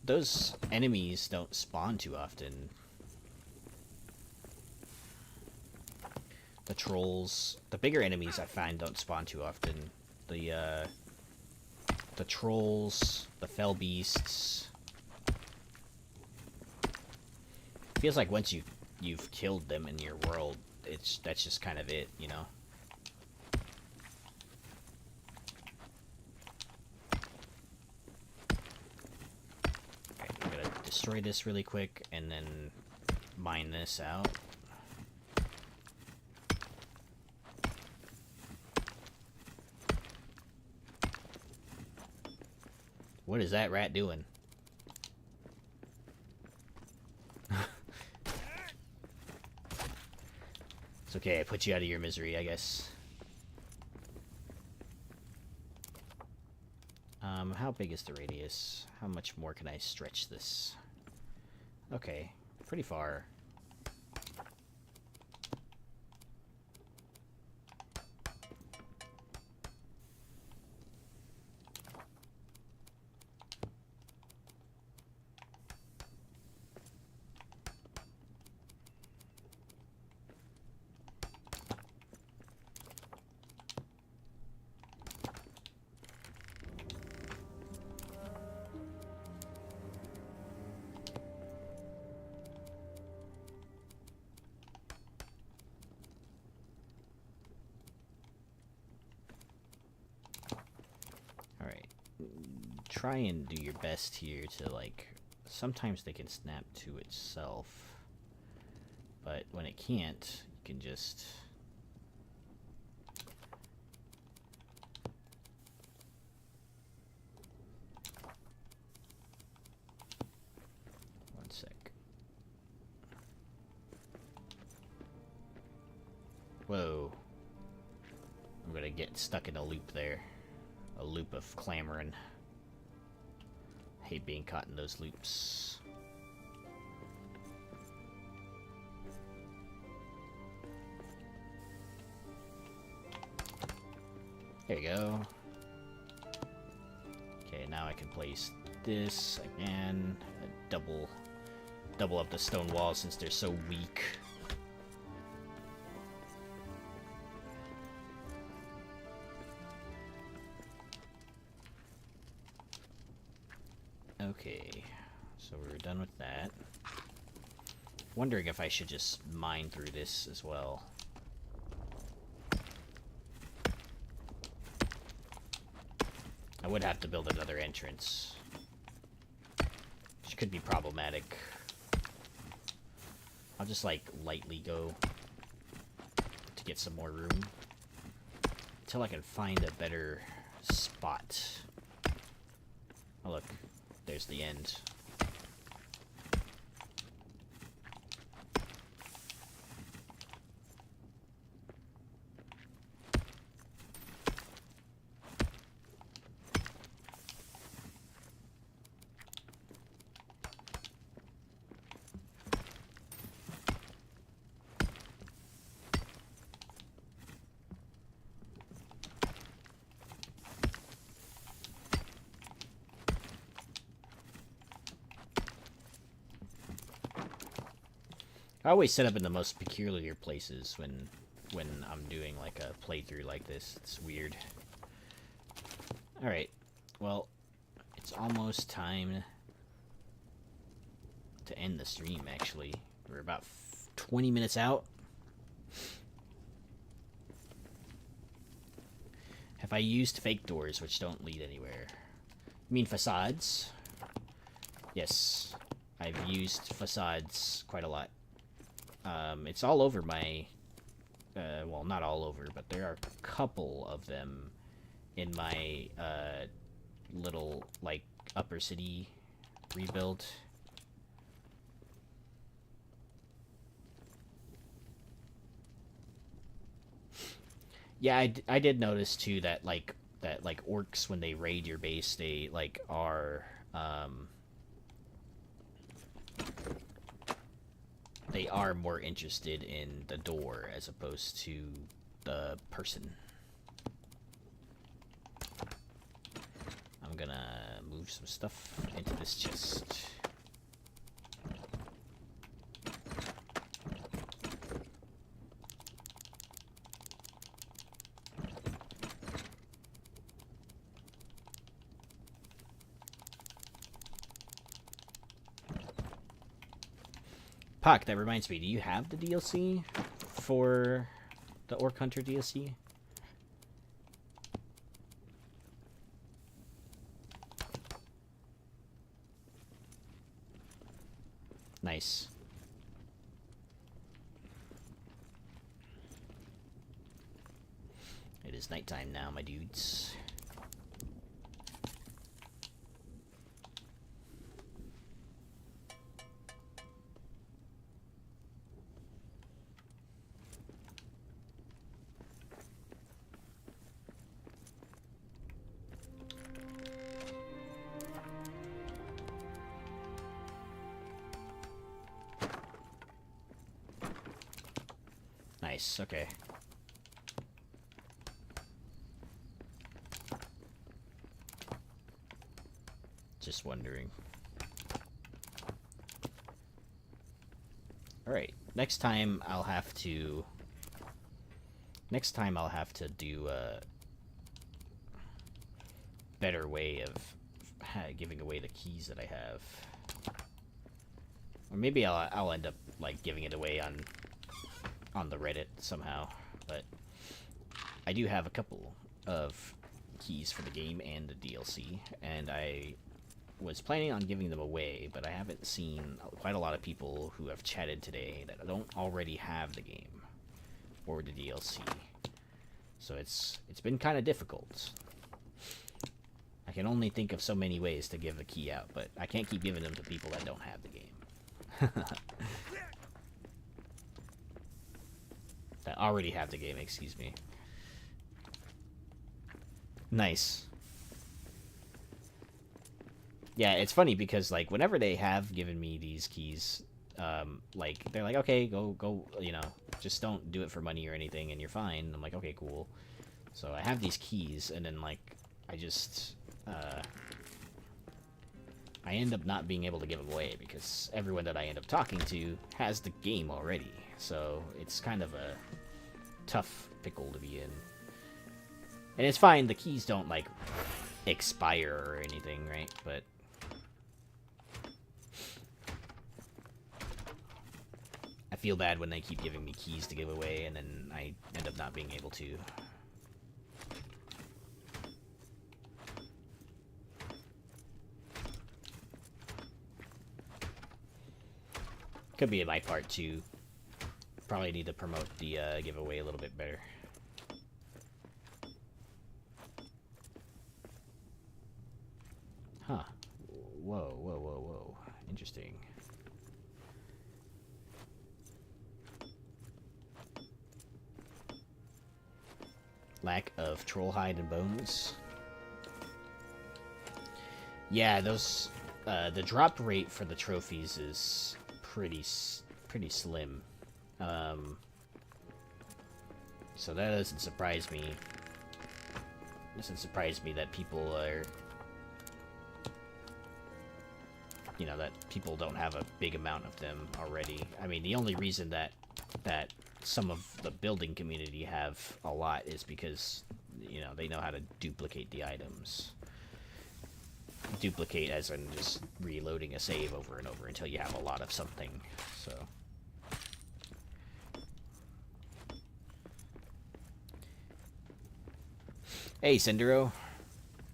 those enemies don't spawn too often. trolls. The bigger enemies I find don't spawn too often. The trolls, the fell beasts. Feels like once you've killed them in your world, that's just kind of it, you know. Okay, I'm gonna destroy this really quick and then mine this out. What is that rat doing? It's okay, I put you out of your misery, I guess. How big is the radius? How much more can I stretch this? Okay, pretty far. Try and do your best here to, like, sometimes they can snap to itself, but when it can't, you can just one sec. Whoa, I'm gonna get stuck in a loop there, a loop of clamoring. Hate being caught in those loops. There you go. Okay, now I can place this again. Double up the stone walls since they're so weak. Okay, so we're done with that. Wondering if I should just mine through this as well. I would have to build another entrance, which could be problematic. I'll just, like, lightly go to get some more room until I can find a better spot. Oh, look. There's the end. I always set up in the most peculiar places when I'm doing like a playthrough like this. It's weird. Alright, well, it's almost time to end the stream, actually. We're about 20 minutes out. Have I used fake doors which don't lead anywhere? You mean facades? Yes, I've used facades quite a lot. It's all over my, well, not all over, but there are a couple of them in my, little, like, upper city rebuild. Yeah, I did notice, too, that, like, orcs, when they raid your base, they, like, are, they are more interested in the door as opposed to the person. I'm gonna move some stuff into this chest. Puck, that reminds me, do you have the DLC for the Orc Hunter DLC? Nice. It is nighttime now, my dudes. Nice, okay. Just wondering. Alright, next time I'll have to do a better way of giving away the keys that I have. Or maybe I'll end up like giving it away on the Reddit somehow, but I do have a couple of keys for the game and the DLC, and I was planning on giving them away, but I haven't seen quite a lot of people who have chatted today that don't already have the game or the DLC. So it's been kind of difficult. I can only think of so many ways to give a key out, but I can't keep giving them to people that don't have the game. That already have the game, excuse me. Nice. Yeah, it's funny because, like, whenever they have given me these keys, like, they're like, okay, go, you know, just don't do it for money or anything, and you're fine. I'm like, okay, cool. So I have these keys, and then, like, I just, I end up not being able to give them away because everyone that I end up talking to has the game already. So it's kind of a tough pickle to be in. And it's fine, the keys don't, like, expire or anything, right? But I feel bad when they keep giving me keys to give away and then I end up not being able to. Could be my part too. Probably need to promote the giveaway a little bit better. Huh. Whoa, whoa, whoa, whoa. Interesting. Lack of troll hide and bones. Yeah, those the drop rate for the trophies is pretty slim. So that doesn't surprise me. It doesn't surprise me that people are, you know, that people don't have a big amount of them already. I mean, the only reason that some of the building community have a lot is because, you know, they know how to duplicate the items. Duplicate as in just reloading a save over and over until you have a lot of something, so. Hey, Cindero.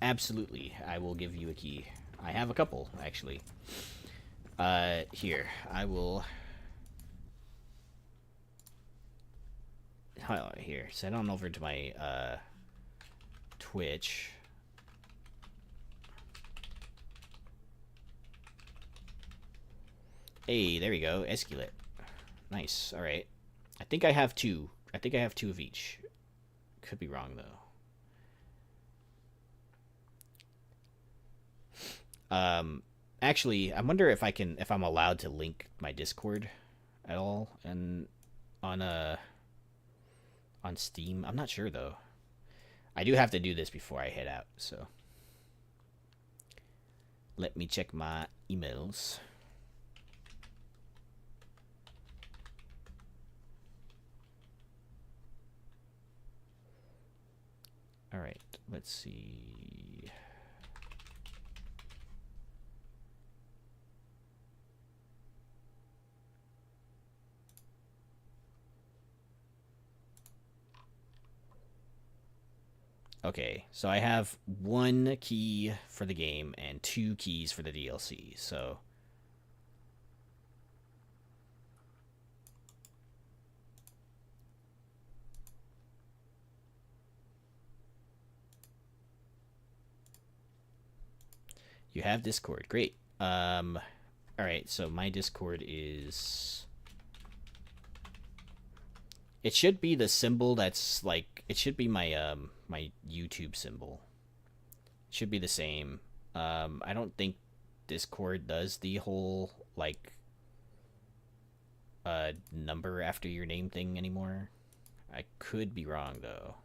Absolutely, I will give you a key. I have a couple, actually. Here, I will... Here, send on over to my, Twitch. Hey, there we go, Esculate. Nice, alright. I think I have two. I think I have two of each. Could be wrong, though. Actually, I wonder if I'm allowed to link my Discord at all and on Steam. I'm not sure though. I do have to do this before I head out, so let me check my emails. All right, let's see. Okay, so I have 1 key for the game and 2 keys for the DLC, so... You have Discord. Great. Alright, so my Discord is... It should be the symbol that's like... It should be my, my YouTube symbol. It should be the same. I don't think Discord does the whole, like... number after your name thing anymore. I could be wrong, though.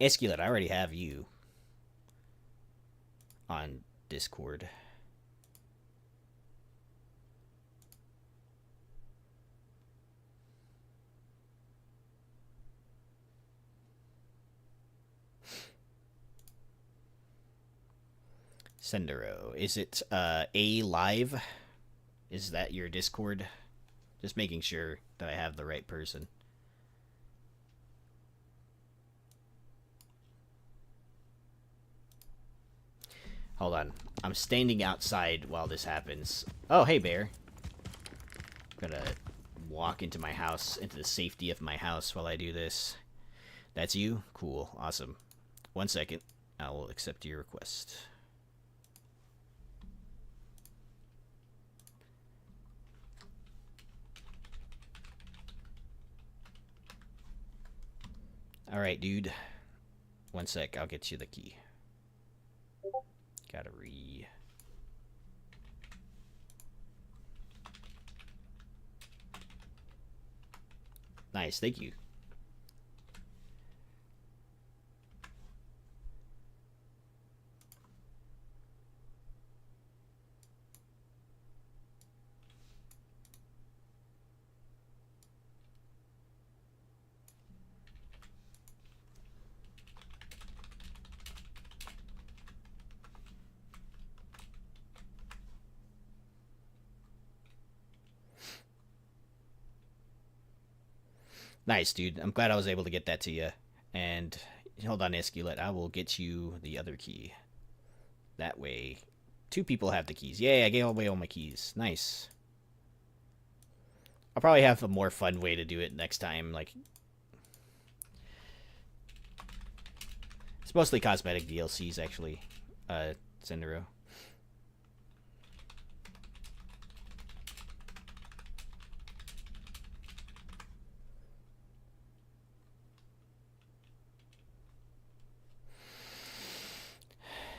Esculent, I already have you on Discord. Sendero, is it A Live? Is that your Discord? Just making sure that I have the right person. Hold on. I'm standing outside while this happens. Oh, hey, bear. I'm gonna walk into my house, into the safety of my house while I do this. That's you? Cool. Awesome. 1 second. I will accept your request. Alright, dude. 1 sec. I'll get you the key. Gotta re... Nice, thank you. Nice, dude. I'm glad I was able to get that to you. And hold on, Esculent. I will get you the other key. That way, 2 people have the keys. Yay, I gave away all my keys. Nice. I'll probably have a more fun way to do it next time. Like, it's mostly cosmetic DLCs, actually. Sendero.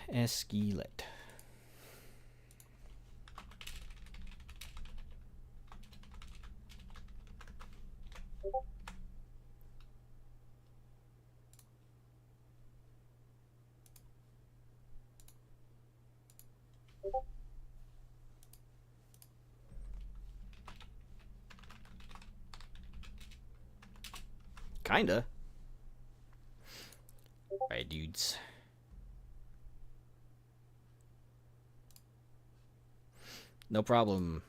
Esculent. Kinda. Alright, dudes. No problem.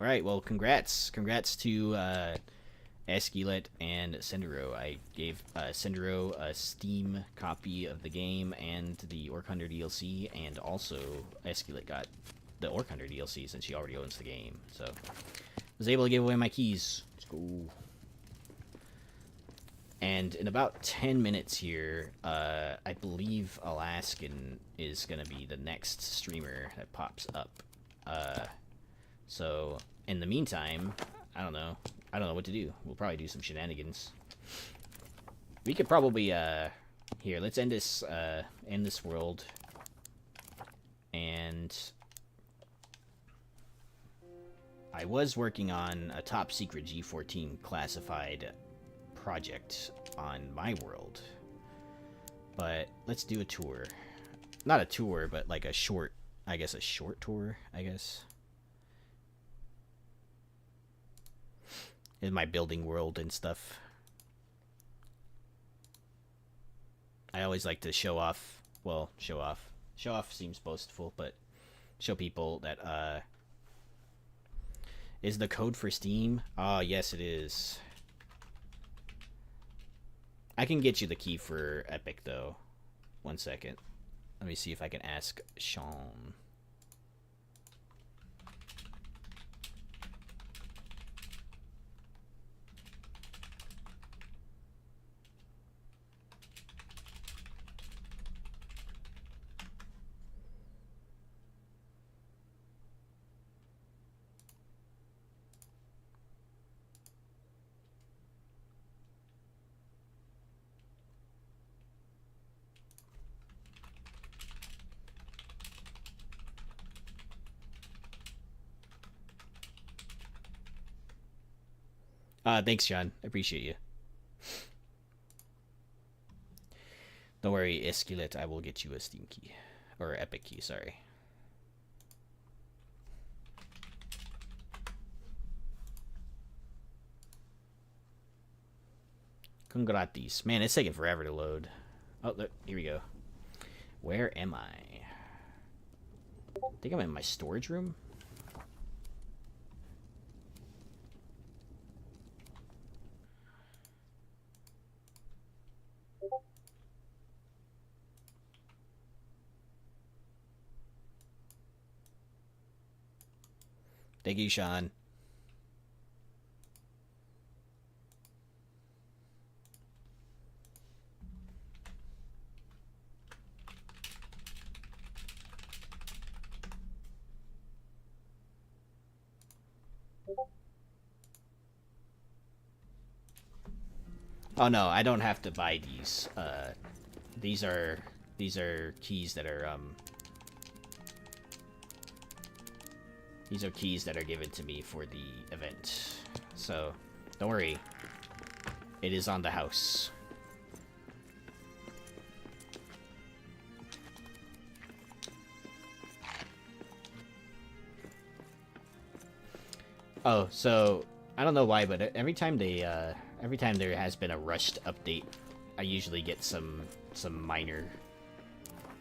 Alright, well, congrats. Congrats to Esculent and Sendero. I gave Sendero a Steam copy of the game and the Orc Hunter DLC, and also Esculent got the Orc Hunter DLC since she already owns the game. So, I was able to give away my keys. Let's go. And in about 10 minutes here, I believe Alaskan is going to be the next streamer that pops up. So, in the meantime, I don't know what to do. We'll probably do some shenanigans. We could probably, here, let's end this world. And I was working on a top secret G14 classified project on my world. But let's do a tour. Not a tour, but like a short, I guess a short tour, I guess. In my building world and stuff. I always like to show off, well, show off seems boastful, but show people that, Is the code for Steam? Oh, yes, it is. I can get you the key for Epic, though. 1 second. Let me see if I can ask Sean. Thanks, Sean. I appreciate you. Don't worry, Esquilette. I will get you a Steam key. Or Epic key, sorry. Congratis. Man, it's taking forever to load. Oh, look, here we go. Where am I? I think I'm in my storage room. Thank you, Sean. Oh no, I don't have to buy these. These are keys that are these are keys that are given to me for the event. So, don't worry. It is on the house. Oh, so I don't know why, but every time there has been a rushed update, I usually get some minor,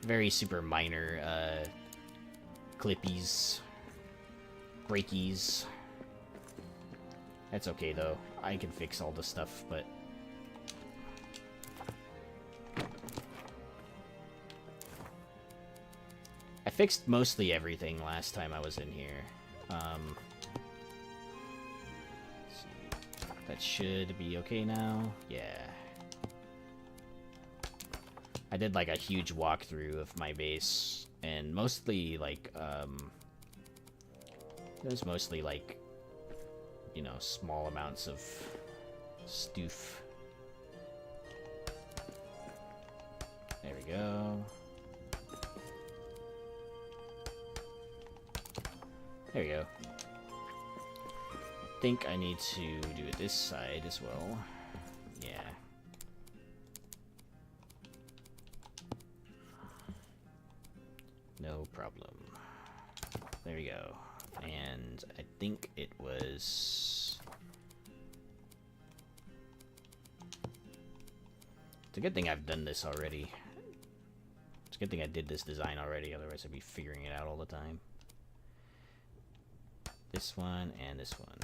very super minor clippies, breakies. That's okay though. I can fix all the stuff, but I fixed mostly everything last time I was in here. Let's see. That should be okay now. Yeah. I did like a huge walkthrough of my base, and mostly like it was mostly like, you know, small amounts of stoof. There we go. There we go. I think I need to do it this side as well. Yeah. No problem. There we go. And I think it was... It's a good thing I've done this already. It's a good thing I did this design already, otherwise I'd be figuring it out all the time. This one and this one.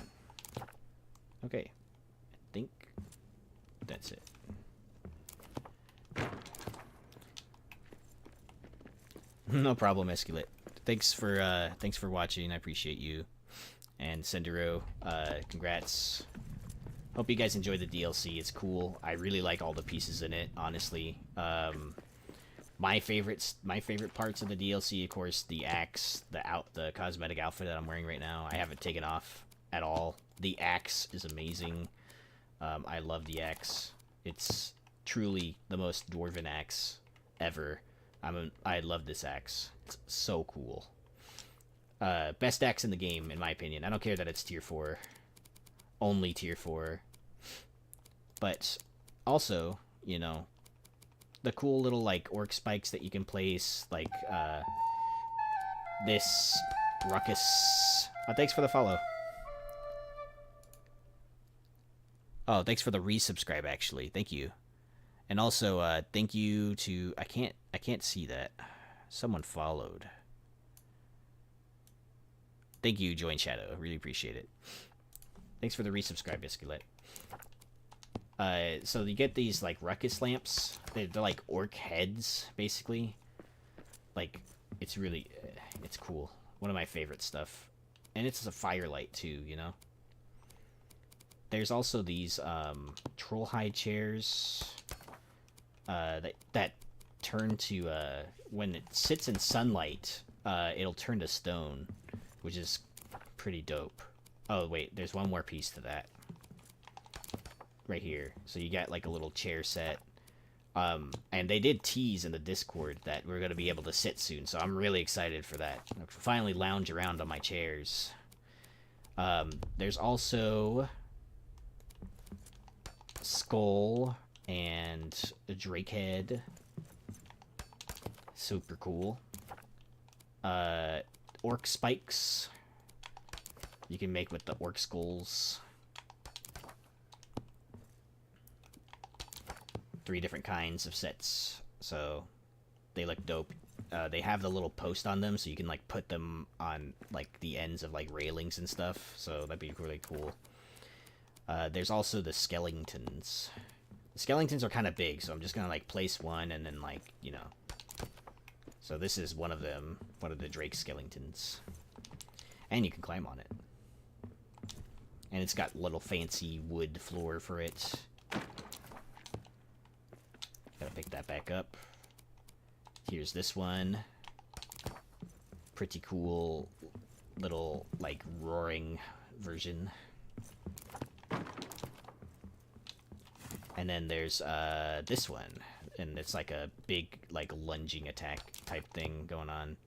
Okay. I think that's it. No problem, Esquilette. Thanks for watching. I appreciate you. And Sendero, congrats. Hope you guys enjoy the DLC. It's cool. I really like all the pieces in it, honestly. My favorite parts of the DLC, of course, the axe, the cosmetic outfit that I'm wearing right now. I haven't taken off at all. The axe is amazing. I love the axe. It's truly the most dwarven axe ever. I love this axe. It's so cool. Best axe in the game, in my opinion. I don't care that it's tier 4. Only tier 4. But also, you know, the cool little, like, orc spikes that you can place, like, this ruckus. Oh, thanks for the follow. Oh, thanks for the resubscribe, actually. Thank you. And also, thank you to... I can't see that. Someone followed. Thank you, Join Shadow. Really appreciate it. Thanks for the resubscribe, Biscuit. So you get these, like, ruckus lamps. They're like orc heads, basically. Like, it's really... it's cool. One of my favorite stuff. And it's a firelight, too, you know? There's also these, troll hide chairs... that turn to, when it sits in sunlight, it'll turn to stone, which is pretty dope. Oh, wait, there's one more piece to that. Right here. So you got, like, a little chair set. And they did tease in the Discord that we're going to be able to sit soon, so I'm really excited for that. I can finally lounge around on my chairs. There's also... skull and a drake head. Super cool. Orc spikes. You can make with the orc skulls. 3 different kinds of sets. So they look dope. They have the little post on them, so you can like put them on like the ends of like railings and stuff. So that'd be really cool. There's also the skeletons. The skeletons are kind of big, so I'm just gonna like place one and then like, you know. So this is one of them, one of the Drake skeletons. And you can climb on it. And it's got little fancy wood floor for it. Gotta pick that back up. Here's this one. Pretty cool little like roaring version. And then there's this one, and it's like a big like lunging attack type thing going on.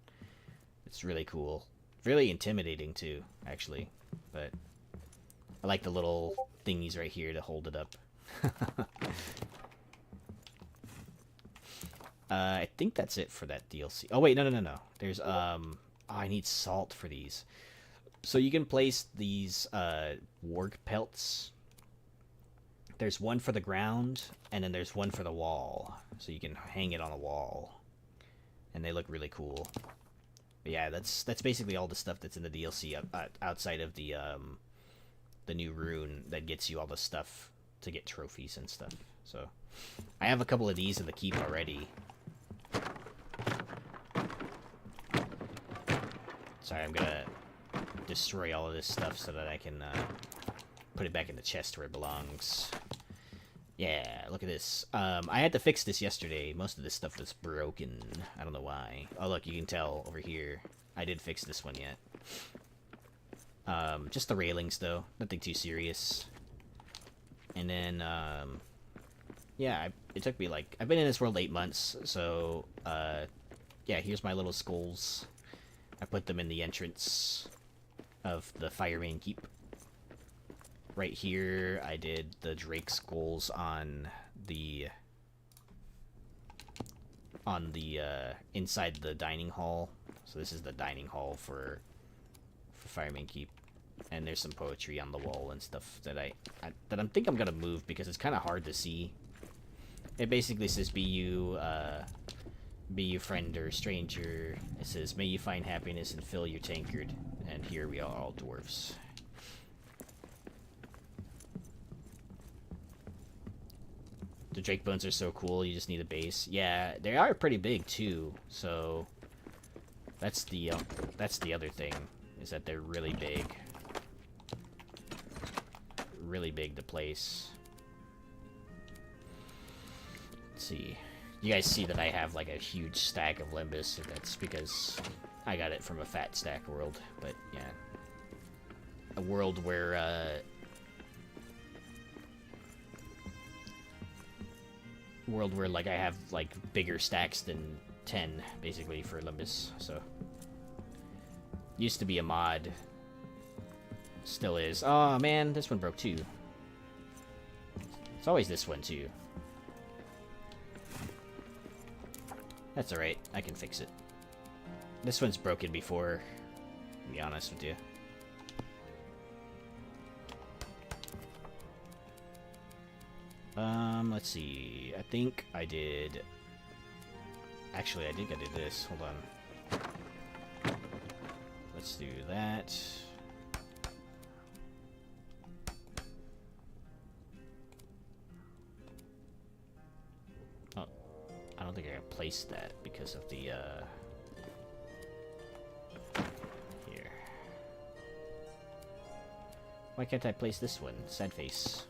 It's really cool, really intimidating too, actually. But I like the little thingies right here to hold it up. I think that's it for that DLC. Oh wait, no. There's oh, I need salt for these. So you can place these warg pelts. There's one for the ground, and then there's one for the wall. So you can hang it on a wall. And they look really cool. But yeah, that's basically all the stuff that's in the DLC outside of the new rune that gets you all the stuff to get trophies and stuff. So I have a couple of these in the keep already. Sorry, I'm gonna destroy all of this stuff so that I can put it back in the chest where it belongs. Yeah, look at this. I had to fix this yesterday. Most of this stuff was broken. I don't know why. Oh, look, you can tell over here. I did fix this one yet. Just the railings, though. Nothing too serious. And then, yeah, it took me, like... I've been in this world 8 months, so, yeah, here's my little skulls. I put them in the entrance of the FireMane Keep. Right here, I did the Drake skulls on the inside the dining hall. So this is the dining hall for FireMane Keep, and there's some poetry on the wall and stuff that I think I'm gonna move because it's kind of hard to see. It basically says, "Be you friend or stranger." It says, "May you find happiness and fill your tankard." And here we are, all dwarves. The Drake bones are so cool, you just need a base. Yeah, they are pretty big too, so that's the other thing, is that they're really big. Really big to place. Let's see. You guys see that I have like a huge stack of Limbus, and that's because I got it from a fat stack world, but yeah. A world where like I have like bigger stacks than 10 basically for Limbus. So used to be a mod, still is. Oh man, this one broke too. It's always this one too. That's alright, I can fix it. This one's broken before, to be honest with you. Let's see. I think I did... Actually, I think I did this. Hold on. let's do that. Oh, I don't think I can place that because of the, here. Why can't I place this one? Sad face.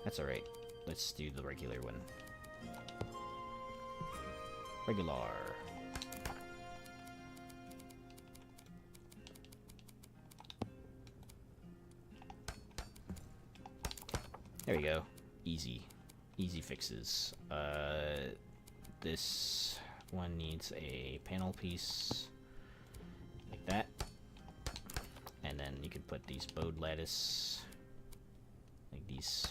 That's alright. Let's do the regular one. Regular. There we go. Easy. Easy fixes. This one needs a panel piece. Like that. And then you can put these bowed lattice. Like these.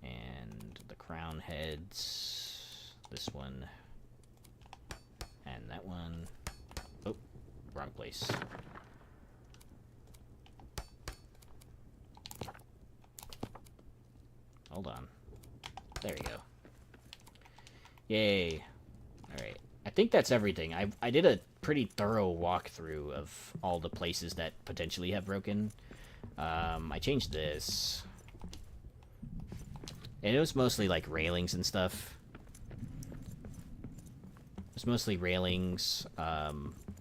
And the crown heads. This one. And that one. Oh, wrong place. Hold on. There we go. Yay. Alright. I think that's everything. I did a pretty thorough walkthrough of all the places that potentially have broken. I changed this. And it was mostly like railings and stuff. It was mostly railings,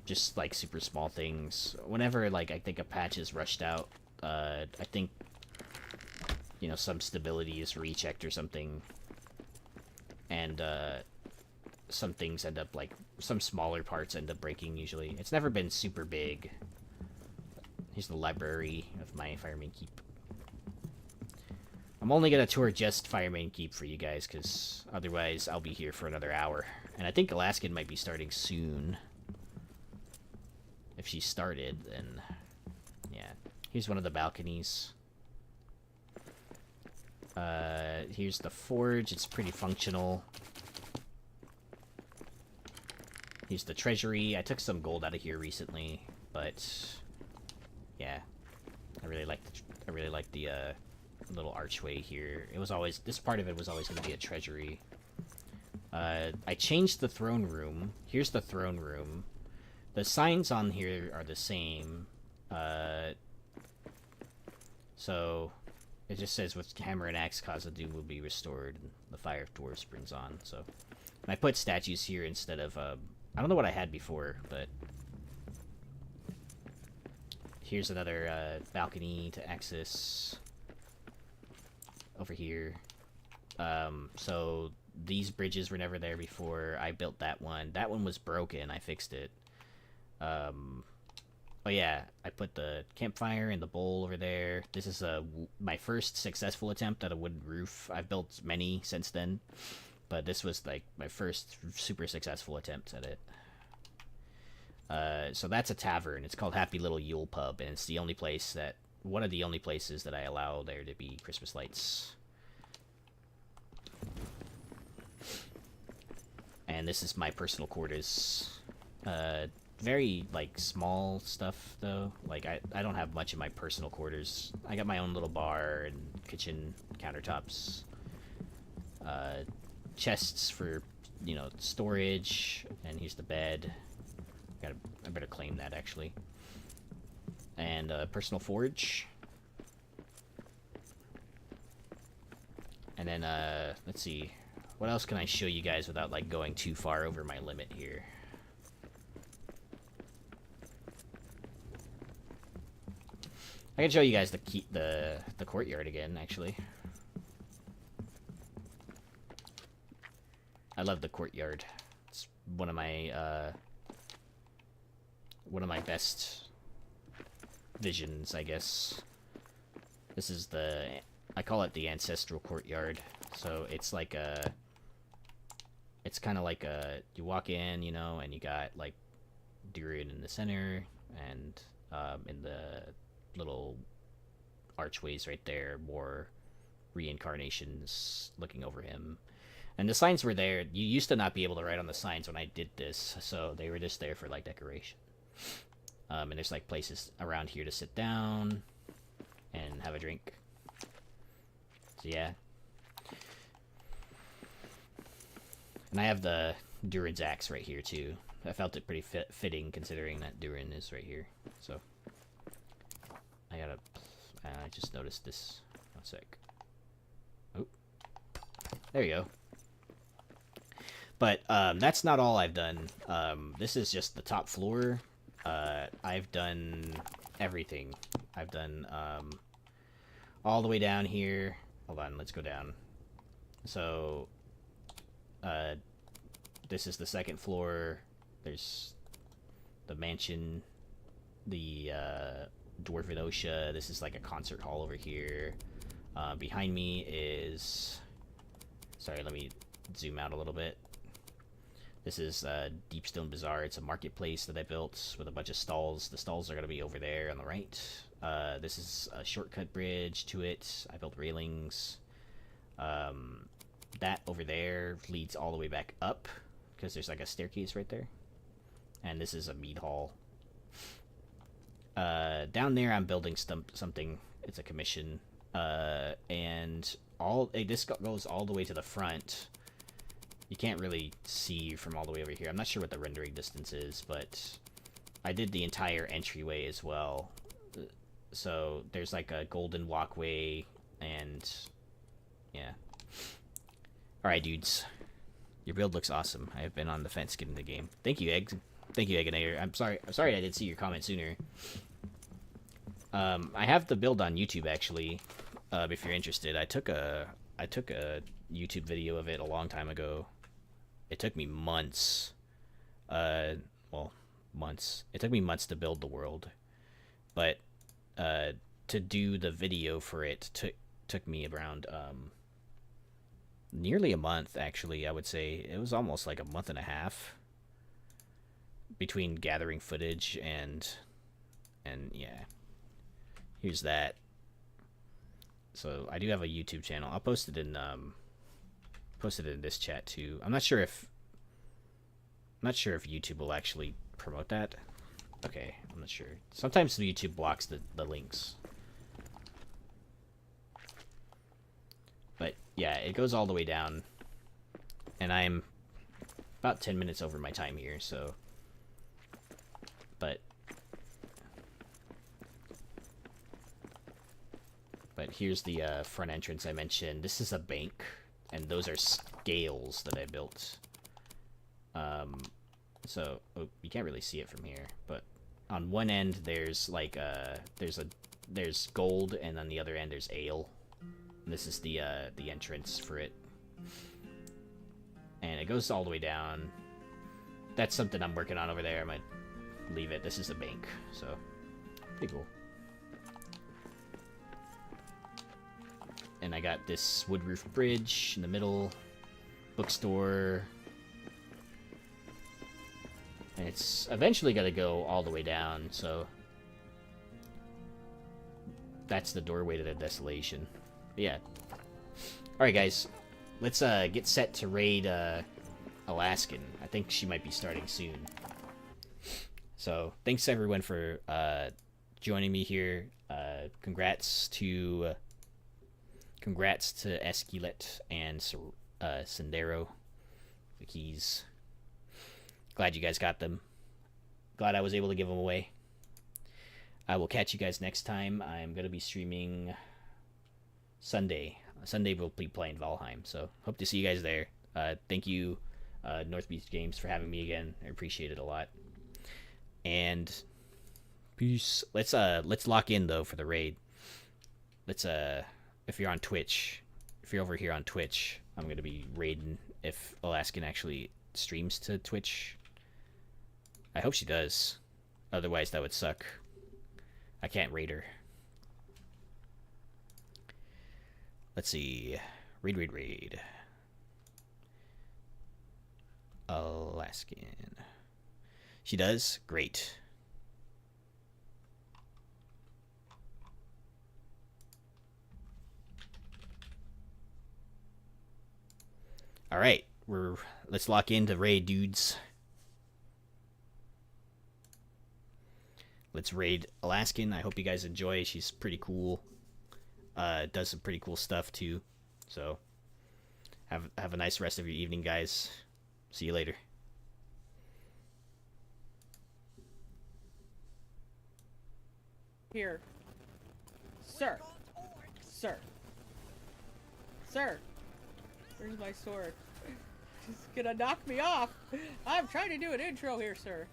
just like super small things. Whenever like I think a patch is rushed out, I think, you know, some stability is rechecked or something. And some things end up like, some smaller parts end up breaking usually. It's never been super big. Here's the library of my Firemane Keep. I'm only gonna tour just Firemane Keep for you guys, because otherwise I'll be here for another hour. And I think Alaskan might be starting soon. If she started, then yeah. Here's one of the balconies. Here's the forge. It's pretty functional. Here's the treasury. I took some gold out of here recently, but yeah, I really like the little archway here. It was always, this part of it was always going to be a treasury. I changed the throne room. Here's the throne room. The signs on here are the same. So it just says with hammer and axe Khazad-dûm will be restored and the fire of dwarves springs on. So and I put statues here instead of I don't know what I had before, but here's another balcony to access over here. So these bridges were never there before. I built that one. That one was broken. I fixed it. Oh yeah, I put the campfire and the bowl over there. This is my first successful attempt at a wooden roof. I've built many since then, but this was like my first super successful attempt at it. So that's a tavern. It's called Happy Little Yule Pub, and it's the only place that, one of the only places that I allow there to be Christmas lights. And this is my personal quarters. Very, like, small stuff, though. Like, I don't have much in my personal quarters. I got my own little bar and kitchen countertops. Chests for, you know, storage. And here's the bed. I better claim that, actually. And a personal forge. And then, let's see. What else can I show you guys without, like, going too far over my limit here? I can show you guys the courtyard again, actually. I love the courtyard. It's one of my best visions, I guess. This is I call it the ancestral courtyard. So it's like it's kind of like you walk in, you know, and you got like Durin in the center, and in the little archways right there, more reincarnations looking over him. And the signs were there. You used to not be able to write on the signs when I did this, so they were just there for like decoration. And there's like places around here to sit down and have a drink. So yeah. And I have the Durin's axe right here too. I felt it pretty fitting considering that Durin is right here. So I gotta. I just noticed this. 1 sec. Oh, there you go. But that's not all I've done. This is just the top floor. I've done everything. I've done all the way down here. Hold on, let's go down. So this is the second floor. There's the mansion, the Dwarven Osha. This is like a concert hall over here. Behind me is... Sorry, let me zoom out a little bit. This is Deepstone Bazaar. It's a marketplace that I built with a bunch of stalls. The stalls are going to be over there on the right. This is a shortcut bridge to it. I built railings. That over there leads all the way back up because there's like a staircase right there. And this is a mead hall. Down there I'm building something. It's a commission. And this goes all the way to the front. You can't really see from all the way over here. I'm not sure what the rendering distance is, but I did the entire entryway as well. So there's like a golden walkway, and yeah. Alright, dudes. Your build looks awesome. I have been on the fence getting the game. Thank you, Egg. Thank you, Egginator. I'm sorry I didn't see your comment sooner. I have the build on YouTube, actually, if you're interested. I took a YouTube video of it a long time ago. It took me months. Well, months. It took me months to build the world. But to do the video for it took me around nearly a month, actually, I would say. It was almost like a month and a half between gathering footage and yeah. Here's that. So I do have a YouTube channel. I'll post it in this chat too. I'm not sure if YouTube will actually promote that. Okay, I'm not sure. Sometimes YouTube blocks the links. But yeah, it goes all the way down. And I'm about 10 minutes over my time here, so But here's the front entrance I mentioned. This is a bank, and those are scales that I built. So you can't really see it from here, but on one end there's like there's gold, and on the other end there's ale. And this is the entrance for it, and it goes all the way down. That's something I'm working on over there. I might leave it. This is a bank, so pretty cool. And I got this wood roof bridge in the middle, bookstore, and it's eventually got to go all the way down, so that's the doorway to the desolation. But yeah. Alright guys, let's get set to raid Alaskan. I think she might be starting soon. So thanks everyone for joining me here. Congrats to Esquilet and Sendero, the keys. Glad you guys got them. Glad I was able to give them away. I will catch you guys next time. I'm going to be streaming Sunday. Sunday we'll be playing Valheim, so hope to see you guys there. Thank you, North Beach Games, for having me again. I appreciate it a lot. And peace. Let's lock in though for the raid. Let's if you're on Twitch, if you're over here on Twitch, I'm gonna be raiding if Alaskan actually streams to Twitch. I hope she does. Otherwise, that would suck. I can't raid her. Let's see. Raid. Alaskan. She does? Great. Alright, let's lock into raid, dudes. Let's raid Alaskan. I hope you guys enjoy. She's pretty cool. Does some pretty cool stuff too. So have a nice rest of your evening, guys. See you later. Here. Sir. Sir. Sir. Where's my sword? He's gonna knock me off. I'm trying to do an intro here, sir.